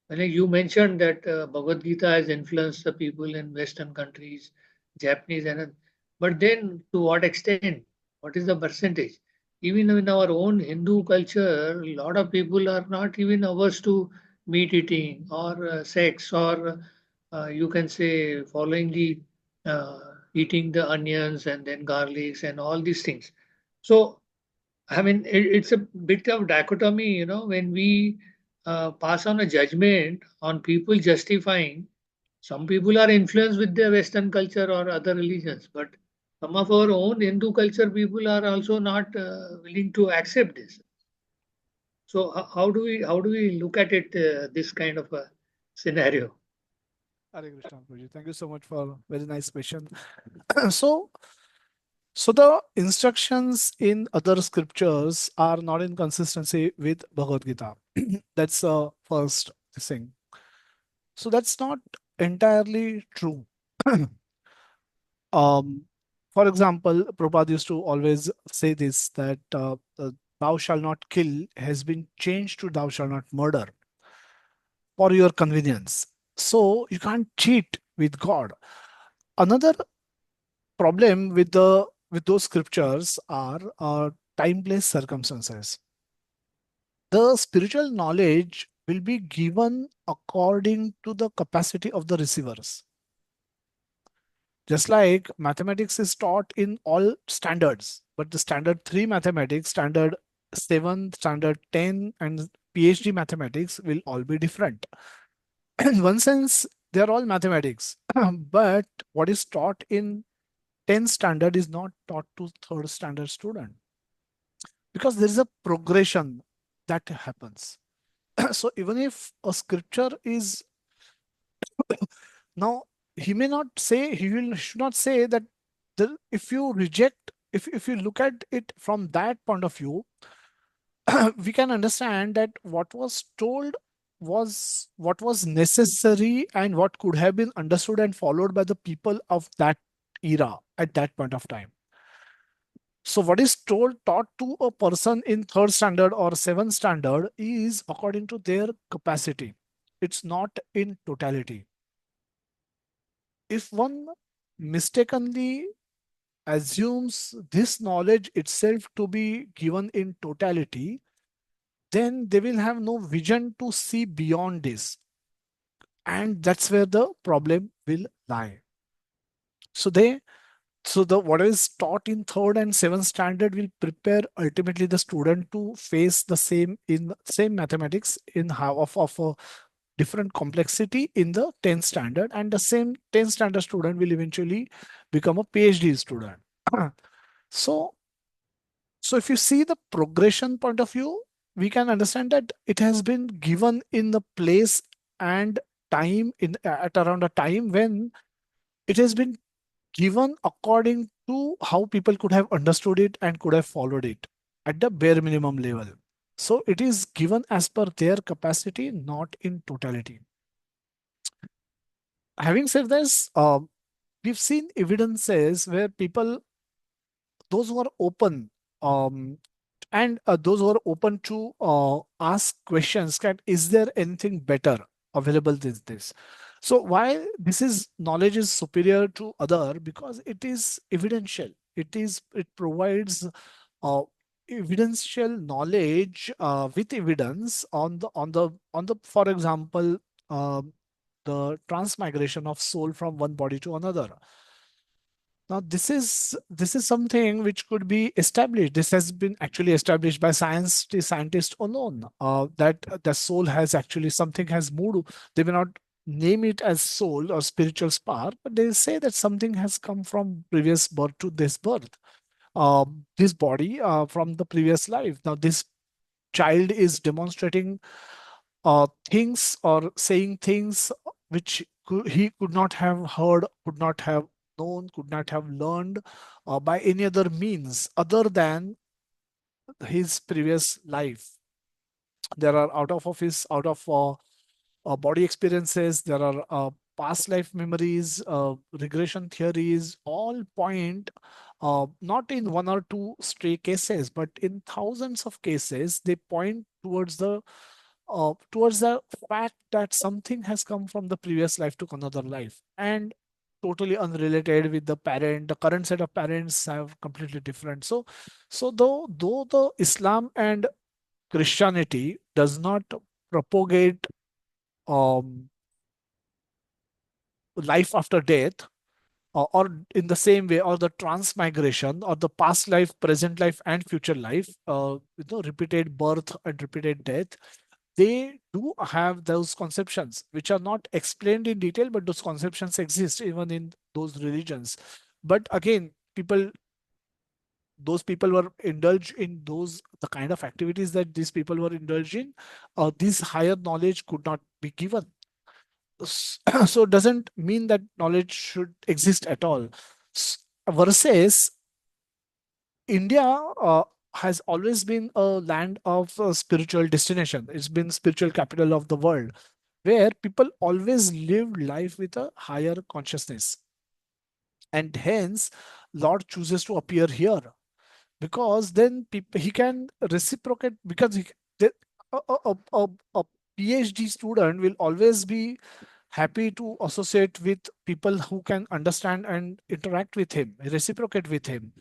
Speaker 8: Like you mentioned that Bhagavad Gita has influenced the people in Western countries, Japanese, but then to what extent? What is the percentage? Even in our own Hindu culture, a lot of people are not even averse to meat eating or sex, or you can say following the uh, eating the onions and then garlics and all these things. So I mean, it's a bit of dichotomy, when we pass on a judgment on people justifying. Some people are influenced with their Western culture or other religions, but some of our own Hindu culture people are also not willing to accept this. So how do we look at it, this kind of a scenario?
Speaker 1: Hare Krishna, Prabhuji. Thank you so much for very nice question. so, so the instructions in other scriptures are not in consistency with Bhagavad Gita. That's the first thing. So that's not entirely true. um, for example, Prabhupada used to always say this that thou shalt not kill has been changed to thou shalt not murder for your convenience. So you can't cheat with God. Another problem with those scriptures are time, place, circumstances. The spiritual knowledge will be given according to the capacity of the receivers. Just like mathematics is taught in all standards, but the standard 3 mathematics, standard 7, standard 10, and PhD mathematics will all be different. In one sense, they are all mathematics, but what is taught in 10th standard is not taught to third standard student because there is a progression that happens. So even if a scripture is now, he may not say, should not say that if you reject, if you look at it from that point of view, we can understand that what was told was what was necessary and what could have been understood and followed by the people of that era at that point of time. So what is taught to a person in third standard or seventh standard is according to their capacity. It's not in totality. If one mistakenly assumes this knowledge itself to be given in totality, then they will have no vision to see beyond this. And that's where the problem will lie. So the what is taught in third and seventh standard will prepare ultimately the student to face the same mathematics in how of a different complexity in the 10th standard, and the same 10th standard student will eventually become a PhD student. so so if you see the progression point of view, we can understand that it has been given in the place and time in at around a time when it has been given according to how people could have understood it and could have followed it at the bare minimum level. So it is given as per their capacity, not in totality. Having said this, we've seen evidences where people, those who are open, um, and those who are open to ask questions, can is there anything better available than this? So why this is knowledge is superior to other, because it is evidential. It provides uh, evidential knowledge with evidence on the for example, the transmigration of soul from one body to another. Now, this is something which could be established. This has been actually established by scientists alone. That the soul has actually something has moved. They may not name it as soul or spiritual spark, but they say that something has come from previous birth to this birth. This body from the previous life. Now, this child is demonstrating things or saying things which he could not have heard, could not have known, could not have learned by any other means other than his previous life. There are out of his out of body experiences. There are past life memories, regression theories all point, not in one or two stray cases, but in thousands of cases, they point towards the fact that something has come from the previous life to another life, and totally unrelated with the parent. The current set of parents have completely different. So though the Islam and Christianity does not propagate um, life after death, or in the same way, or the transmigration, or the past life, present life, and future life, repeated birth and repeated death, they do have those conceptions which are not explained in detail, but those conceptions exist even in those religions. But again, those people were indulged in those the kind of activities that these people were indulged in. This higher knowledge could not be given. So it doesn't mean that knowledge should exist at all. Versus India has always been a land of spiritual destination. It's been spiritual capital of the world, where people always live life with a higher consciousness, and hence Lord chooses to appear here, because then he can reciprocate, because the, a PhD student will always be happy to associate with people who can understand and interact with him, reciprocate with him.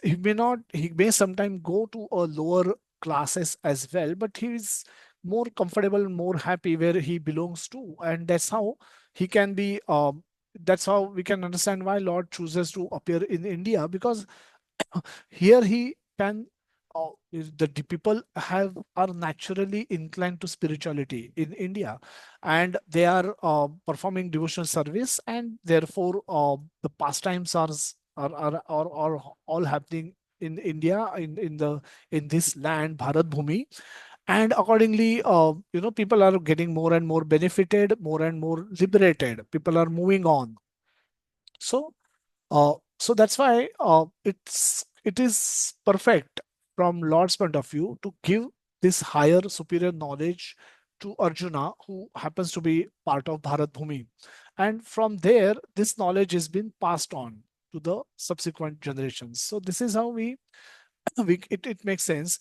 Speaker 1: He may not, he may sometimes go to a lower classes as well, but he is more comfortable, more happy where he belongs to. And that's how he can be, that's how we can understand why Lord chooses to appear in India, because here he can, if the people have are naturally inclined to spirituality in India, and they are performing devotional service, and therefore the pastimes are all happening in India, in this land Bharat Bhumi. And accordingly, people are getting more and more benefited, more and more liberated, people are moving on. So that's why it is perfect from Lord's point of view to give this higher superior knowledge to Arjuna, who happens to be part of Bharat Bhumi. And from there, this knowledge has been passed on to the subsequent generations. So this is how it makes sense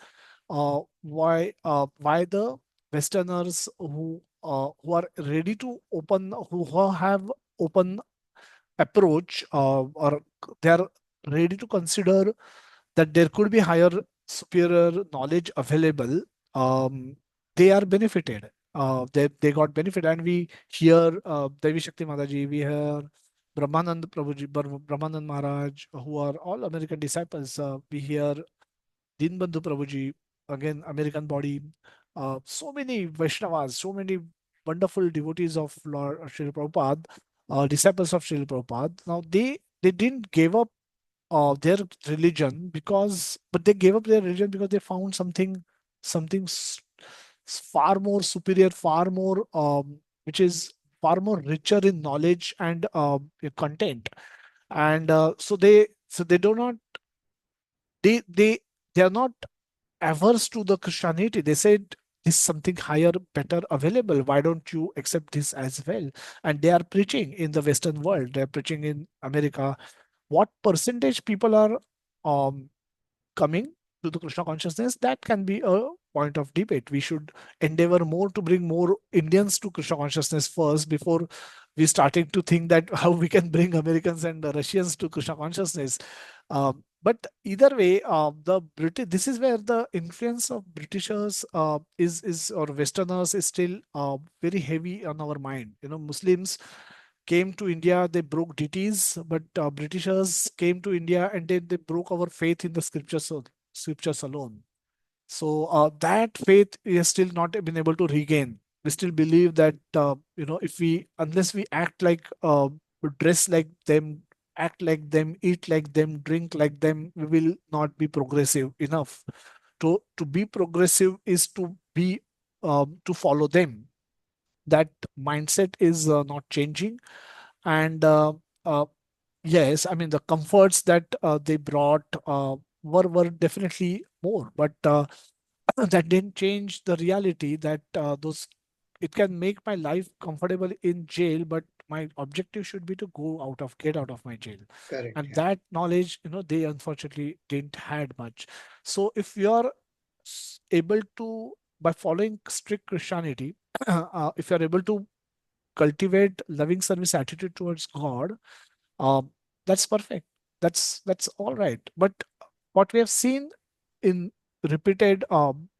Speaker 1: why the Westerners who are ready to open, who have open approach, or they are ready to consider that there could be higher superior knowledge available, um, they are benefited. They got benefit, and we hear Devi Shakti Mataji, we hear Brahmanand Prabhuji, Brahmanand Maharaj, who are all American disciples. We hear Dinbandhu Prabhuji, again American body. So many Vaishnavas, so many wonderful devotees of Lord Srila Prabhupada, disciples of Srila Prabhupada. Now they didn't give up their religion, but they gave up their religion because they found something far more superior, far more which is far more richer in knowledge and content. And so they do not they they are not averse to the Christianity. They said this something higher, better available. Why don't you accept this as well? And they are preaching in the Western world. They are preaching in America. What percentage people are um, coming to the Krishna consciousness, that can be a point of debate. We should endeavor more to bring more Indians to Krishna consciousness first, before we starting to think that how we can bring Americans and Russians to Krishna consciousness. But either way, the British. This is where the influence of Britishers is or Westerners is still very heavy on our mind. Muslims came to India, they broke deities, but Britishers came to India and they broke our faith in the scriptures alone. So that faith is still not been able to regain. We still believe that if we unless we act like, dress like them, act like them, eat like them, drink like them, we will not be progressive enough. To be progressive is to follow them. That mindset is not changing. And uh, yes, I mean the comforts that they brought were definitely more, but that didn't change the reality that those it can make my life comfortable in jail, but my objective should be to get out of my jail.
Speaker 8: Correct.
Speaker 1: And
Speaker 8: Yeah.
Speaker 1: that knowledge, they unfortunately didn't had much. So if you're able to, by following strict Christianity, if you're able to cultivate loving service attitude towards God, um, that's perfect. That's all right. But what we have seen in repeated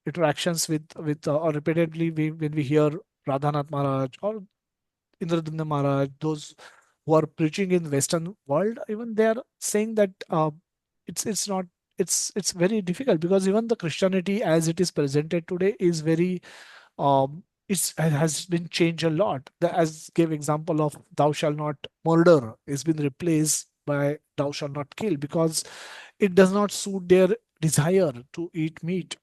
Speaker 1: interactions with or repeatedly when we hear Radhanath Maharaj or Indradumna Maharaj, those who are preaching in Western world, even they are saying that it's not, it's very difficult, because even the Christianity as it is presented today is very has been changed a lot. As gave example of thou shall not murder is been replaced by thou shall not kill, because it does not suit their desire to eat meat.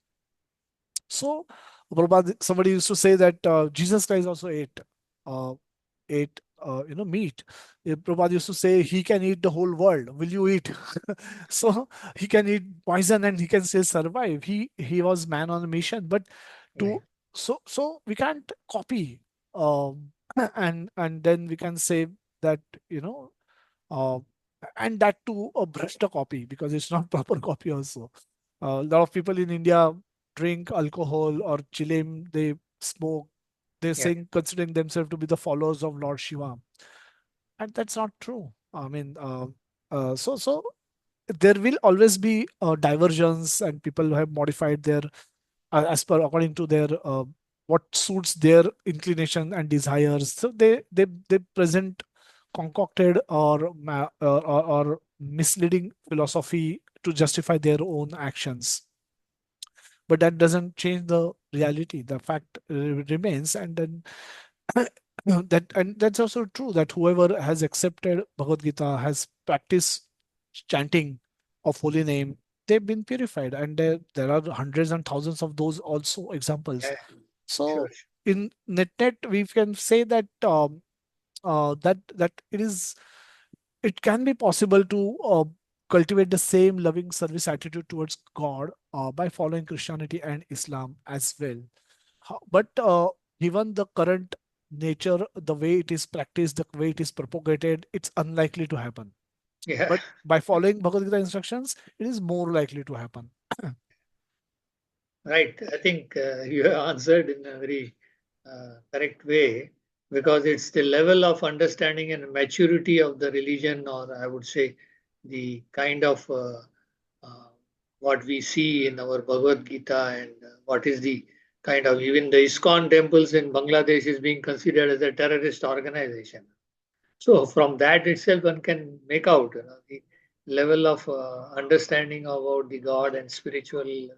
Speaker 1: So, Prabhupada, somebody used to say that Jesus Christ also uh, ate meat. Prabhupada used to say he can eat the whole world. Will you eat? So he can eat poison and he can still survive. He was man on a mission, but
Speaker 8: Right.
Speaker 1: to so we can't copy, and then we can say that you know uh, and that too a brushta copy, because it's not proper copy also. A lot of people in India drink alcohol or chilim, they smoke, they're
Speaker 8: Yeah.
Speaker 1: saying considering themselves to be the followers of Lord Shiva, and that's not true. I mean, so there will always be divergence, and people have modified their as per according to their what suits their inclination and desires. So they present concocted or or misleading philosophy to justify their own actions, but that doesn't change the reality. The fact remains, and then that's also true that whoever has accepted Bhagavad Gita has practiced chanting of holy name, they've been purified, and there are hundreds and thousands of those also examples.
Speaker 8: Yeah. Sure.
Speaker 1: So in net we can say that that it can be possible to cultivate the same loving service attitude towards God by following Christianity and Islam as well. But given the current nature, the way it is practiced, the way it is propagated, it's unlikely to happen.
Speaker 8: Yeah.
Speaker 1: But by following Bhagavad Gita instructions, it is more likely to happen.
Speaker 8: Right. I think you have answered in a very correct way, because it's the level of understanding and maturity of the religion, or I would say the kind of uh, what we see in our Bhagavad Gita, and what is the kind of, even the ISKCON temples in Bangladesh is being considered as a terrorist organization. So from that itself, one can make out, the level of understanding about the God and spiritual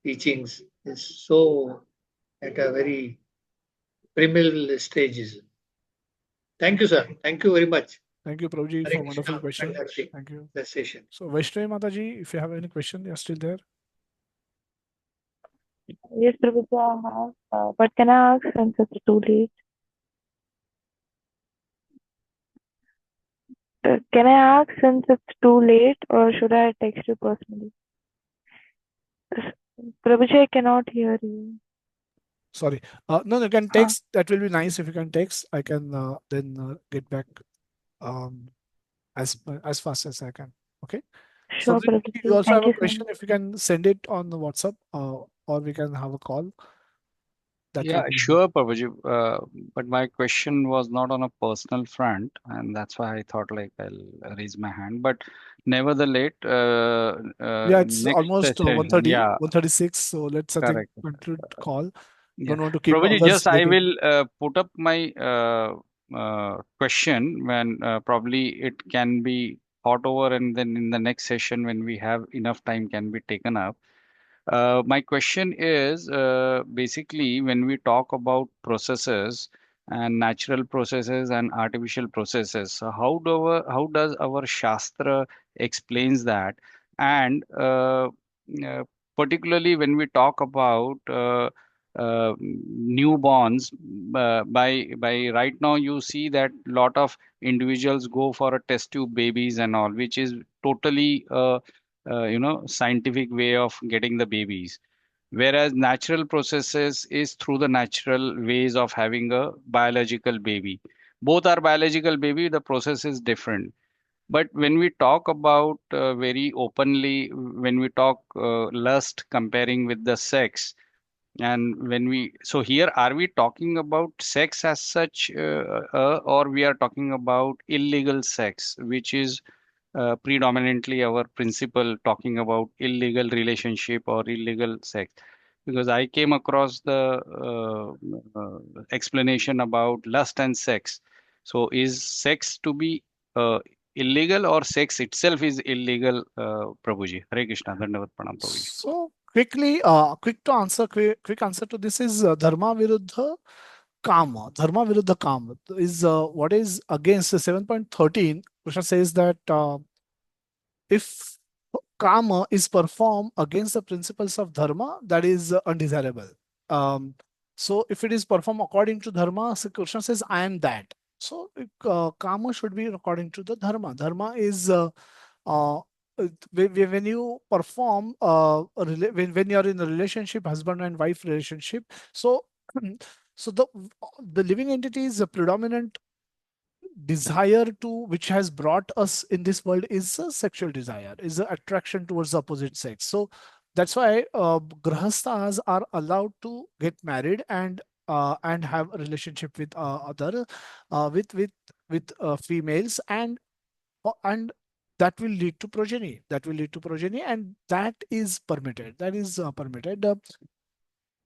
Speaker 8: teachings is so at a very primal stages. Thank you, sir. Thank you very much.
Speaker 1: Thank you, Prabhuji,
Speaker 8: Hare
Speaker 1: for wonderful
Speaker 8: Krishna,
Speaker 1: question.
Speaker 8: fantastic
Speaker 1: Thank you.
Speaker 8: session.
Speaker 1: So, Vaishnavi Mataji, if you have any question, you're still there.
Speaker 5: Yes, Prabhuji, I have. But can I ask since it's too late? Can I ask since it's too late, or should I text you personally? Prabhuji, I cannot hear you.
Speaker 1: Sorry. No, you can text. That will be nice if you can text. I can then get back um, as fast as I can. Okay. So
Speaker 5: Sure,
Speaker 1: then you
Speaker 5: Prabhuji.
Speaker 1: also have
Speaker 5: Thank
Speaker 1: a
Speaker 5: you so
Speaker 1: question.
Speaker 5: much.
Speaker 1: If you can send it on the WhatsApp, or we can have a call. That will
Speaker 4: Yeah,
Speaker 1: be
Speaker 4: sure, Prabhuji. But my question was not on a personal front, and that's why I thought like I'll raise my hand. But nevertheless,
Speaker 1: yeah. It's
Speaker 4: next
Speaker 1: almost
Speaker 4: session,
Speaker 1: 1:30,
Speaker 4: yeah,
Speaker 1: 1:36. So let's I think
Speaker 4: correct.
Speaker 1: conclude call.
Speaker 4: Yeah,
Speaker 1: Don't want to keep
Speaker 4: Prabhuji,
Speaker 1: others
Speaker 4: just I
Speaker 1: waiting.
Speaker 4: will put up my question when probably it can be thought over, and then in the next session when we have enough time can be taken up. My question is basically when we talk about processes and natural processes and artificial processes, so how does our Shastra explains that? And uh, particularly when we talk about newborns, by right now you see that lot of individuals go for a test tube babies and all, which is totally scientific way of getting the babies, whereas natural processes is through the natural ways of having a biological baby. Both are biological baby, the process is different. But when we talk about very openly, when we talk lust comparing with the sex, and when we, so here, are we talking about sex as such, or we are talking about illegal sex, which is predominantly our principle, talking about illegal relationship or illegal sex? Because I came across the explanation about lust and sex. So is sex to be illegal, or sex itself is illegal? Prabhuji, Hare Krishna, Dandavat Pranam, Prabhuji.
Speaker 1: So quickly, quick answer to this is dharma viruddha kama. Dharma viruddha kama is what is against the 7.13. Krishna says that if karma is performed against the principles of dharma, that is undesirable. Um, so if it is performed according to dharma, so Krishna says, I am that. So karma should be according to the dharma. Dharma is uh, when you perform when you are in a relationship, husband and wife relationship. So so the living entity is a predominant desire to which has brought us in this world is a sexual desire, is a attraction towards the opposite sex. So that's why grahasthas are allowed to get married and have a relationship with other with females, and that will lead to progeny, and that is permitted, permitted.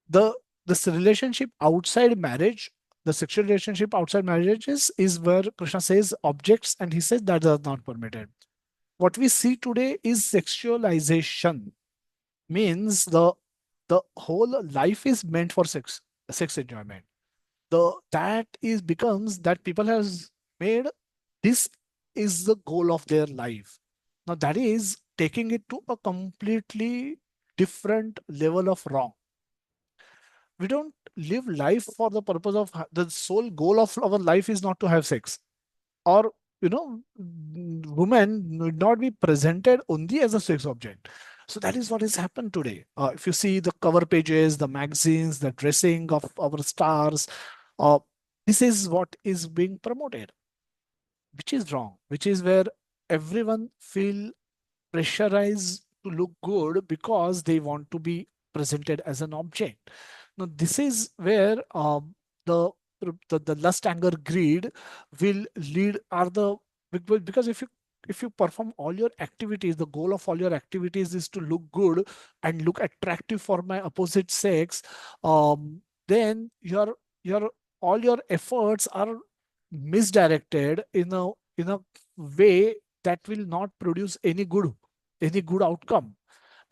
Speaker 1: The this relationship outside marriage, the sexual relationship outside marriage is where Krishna says objects, and he says that are not permitted. What we see today is sexualization, means the whole life is meant for sex enjoyment. The that is becomes that people has made this is the goal of their life. Now that is taking it to a completely different level of wrong. We don't live life for the purpose of the sole goal of our life is not to have sex, or women need not be presented only as a sex object. So that is what has happened today. If you see the cover pages, the magazines, the dressing of our stars, uh, this is what is being promoted, which is wrong, which is where everyone feel pressurized to look good because they want to be presented as an object. Now, this is where the lust, anger, greed will lead are the because if you perform all your activities, the goal of all your activities is to look good and look attractive for my opposite sex, then your all your efforts are misdirected in a way that will not produce any good outcome.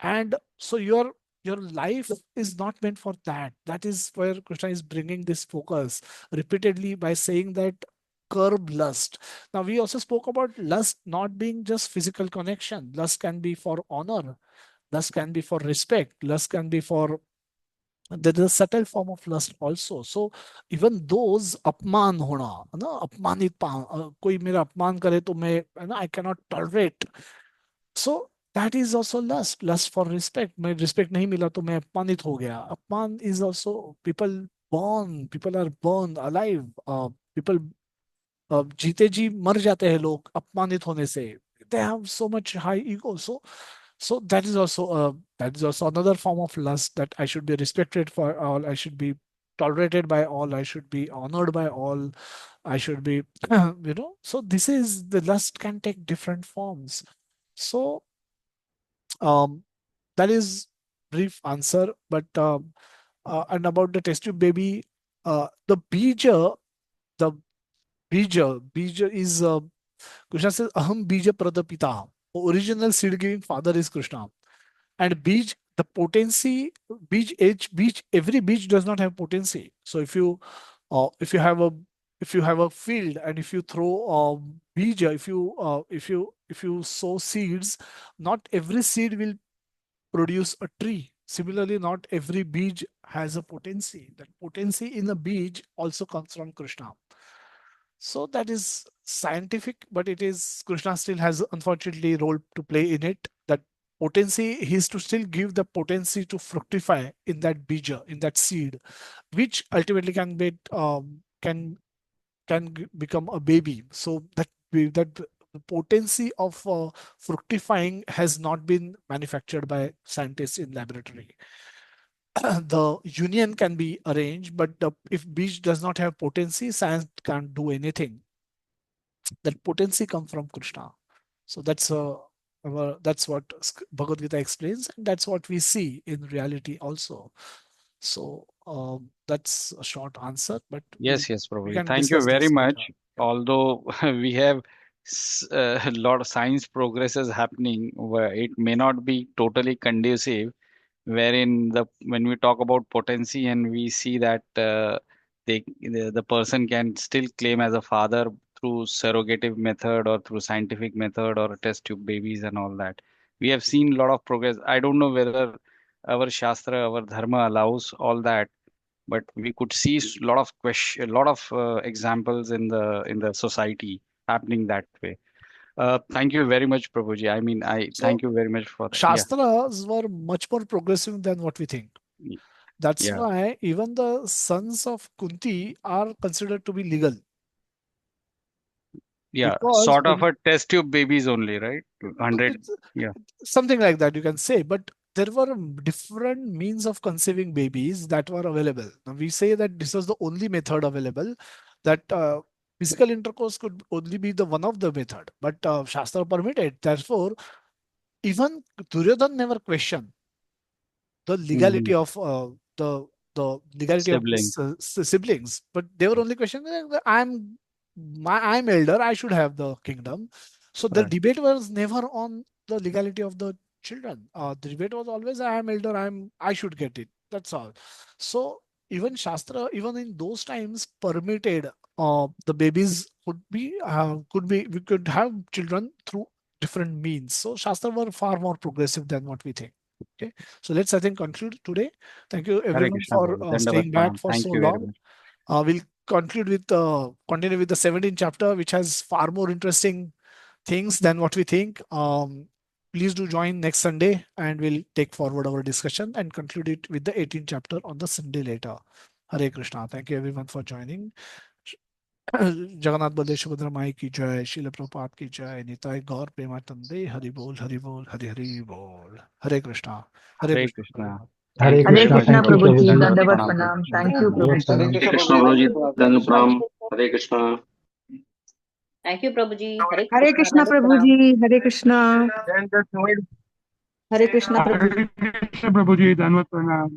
Speaker 1: And so your life is not meant for that. That is where Krishna is bringing this focus repeatedly by saying that curb lust. Now we also spoke about lust not being just physical connection. Lust can be for honor, lust can be for respect, lust can be for there is a subtle form of lust also. So even those अपमान होना, है ना, अपमानित कोई मेरा अपमान करे तो मैं, है ना, I cannot tolerate. So that is also lust for respect. मैं respect नहीं मिला तो मैं अपमानित हो गया. अपमान is also people are born alive. People जीते जी मर जाते हैं लोग अपमानित होने से. They have so much high ego. So that is also another form of lust, that I should be respected for all, I should be tolerated by all, I should be honored by all, I should be so this is the lust can take different forms. So um that is brief answer. But and about the test tube baby, the bija is Krishna says aham bija pradapita. Original seed giving father is Krishna. And beach, the potency, every beach does not have potency. So if you have a field, and if you throw beach, if you sow seeds, not every seed will produce a tree. Similarly, not every beach has a potency. That potency in a beach also comes from Krishna. So that is scientific, but it is Krishna still has unfortunately role to play in it. That potency, he is to still give the potency to fructify in that bija, in that seed, which ultimately can can become a baby. So that the potency of fructifying has not been manufactured by scientists in laboratory. The union can be arranged, but if beach does not have potency, science can't do anything. That potency comes from Krishna. So that's what Bhagavad Gita explains, and that's what we see in reality also. So that's a short answer, but
Speaker 4: Yes, yes,
Speaker 1: we
Speaker 4: Prabhuji.
Speaker 1: can
Speaker 4: Thank you
Speaker 1: discuss
Speaker 4: very
Speaker 1: this
Speaker 4: much.
Speaker 1: later. Yeah.
Speaker 4: Although we have a lot of science progresses happening, where it may not be totally conducive, wherein when we talk about potency and we see that the person can still claim as a father through surrogative method or through scientific method or test tube babies and all that. We have seen a lot of progress. I don't know whether our Shastra, our Dharma allows all that, but we could see a lot of examples in the society happening that way. Thank you very much, Prabhuji. I mean, I
Speaker 1: So
Speaker 4: thank you very much for that. Yeah.
Speaker 1: Shastras were much more progressive than what we think.
Speaker 4: Y-
Speaker 1: That's
Speaker 4: Yeah.
Speaker 1: why even the sons of Kunti are considered to be legal,
Speaker 4: Yeah.
Speaker 1: because
Speaker 4: Sort of
Speaker 1: in
Speaker 4: a test tube babies only, right?
Speaker 1: no,
Speaker 4: 100. Yeah.
Speaker 1: something like that you can say, but there were different means of conceiving babies that were available. Now we say that this was the only method available, that physical intercourse could only be the one of the method, but Shastra permitted. Therefore, even Duryodhan never questioned the
Speaker 4: Hmm.
Speaker 1: legality of the legality of his
Speaker 4: Siblings.
Speaker 1: siblings, but they were only questioning that I'm elder, I should have the kingdom. So the
Speaker 4: Right.
Speaker 1: debate was never on the legality of the children. The debate was always I am elder, I should get it. That's all. So even Shastra, even in those times, permitted the babies could be we could have children through different means. So Shastra were far more progressive than what we think. Okay, so let's I think conclude today. Thank you
Speaker 4: Hare
Speaker 1: everyone
Speaker 4: Krishna,
Speaker 1: for
Speaker 4: Prabhuji. Dandavat
Speaker 1: staying back
Speaker 4: Pranam.
Speaker 1: for
Speaker 4: Thank
Speaker 1: so
Speaker 4: you very
Speaker 1: long.
Speaker 4: much.
Speaker 1: We'll continue with the 17th chapter, which has far more interesting things than what we think. Please do join next Sunday, and we'll take forward our discussion and conclude it with the 18th chapter on the Sunday later. Hare Krishna. Thank you everyone for joining. Jagannath Baldev Subhadra माई की जय, शील प्रभुपाद की जय, निताई गौर प्रेमानंदे, हरि बोल हरि बोल हरि हरि बोल। हरे कृष्णा। हरे
Speaker 4: Hare
Speaker 1: Krishna
Speaker 4: Krishna.
Speaker 1: Prabhupada.
Speaker 4: Thank
Speaker 5: Hare
Speaker 4: you very
Speaker 5: Krishna.
Speaker 4: much,
Speaker 5: Thank you,
Speaker 4: Prabhuji.
Speaker 5: Prabhuji.
Speaker 4: Dandavat
Speaker 5: Dandavat
Speaker 4: Pranam,
Speaker 5: Pranam.
Speaker 4: Prabhuji.
Speaker 5: Thank you, Prabhuji.
Speaker 9: Hare Krishna Prabhuji, Danupram, Hare Krishna.
Speaker 10: Thank you, Prabhuji. Hare
Speaker 5: Hare
Speaker 10: Krishna,
Speaker 5: Krishna,
Speaker 10: Dandavat Pranam.
Speaker 5: Prabhuji. Hare Krishna.
Speaker 7: Then just avoid
Speaker 5: Hare Krishna, Prabhuji.
Speaker 7: Hare Krishna Prabhuji, Dhanvat Pranam.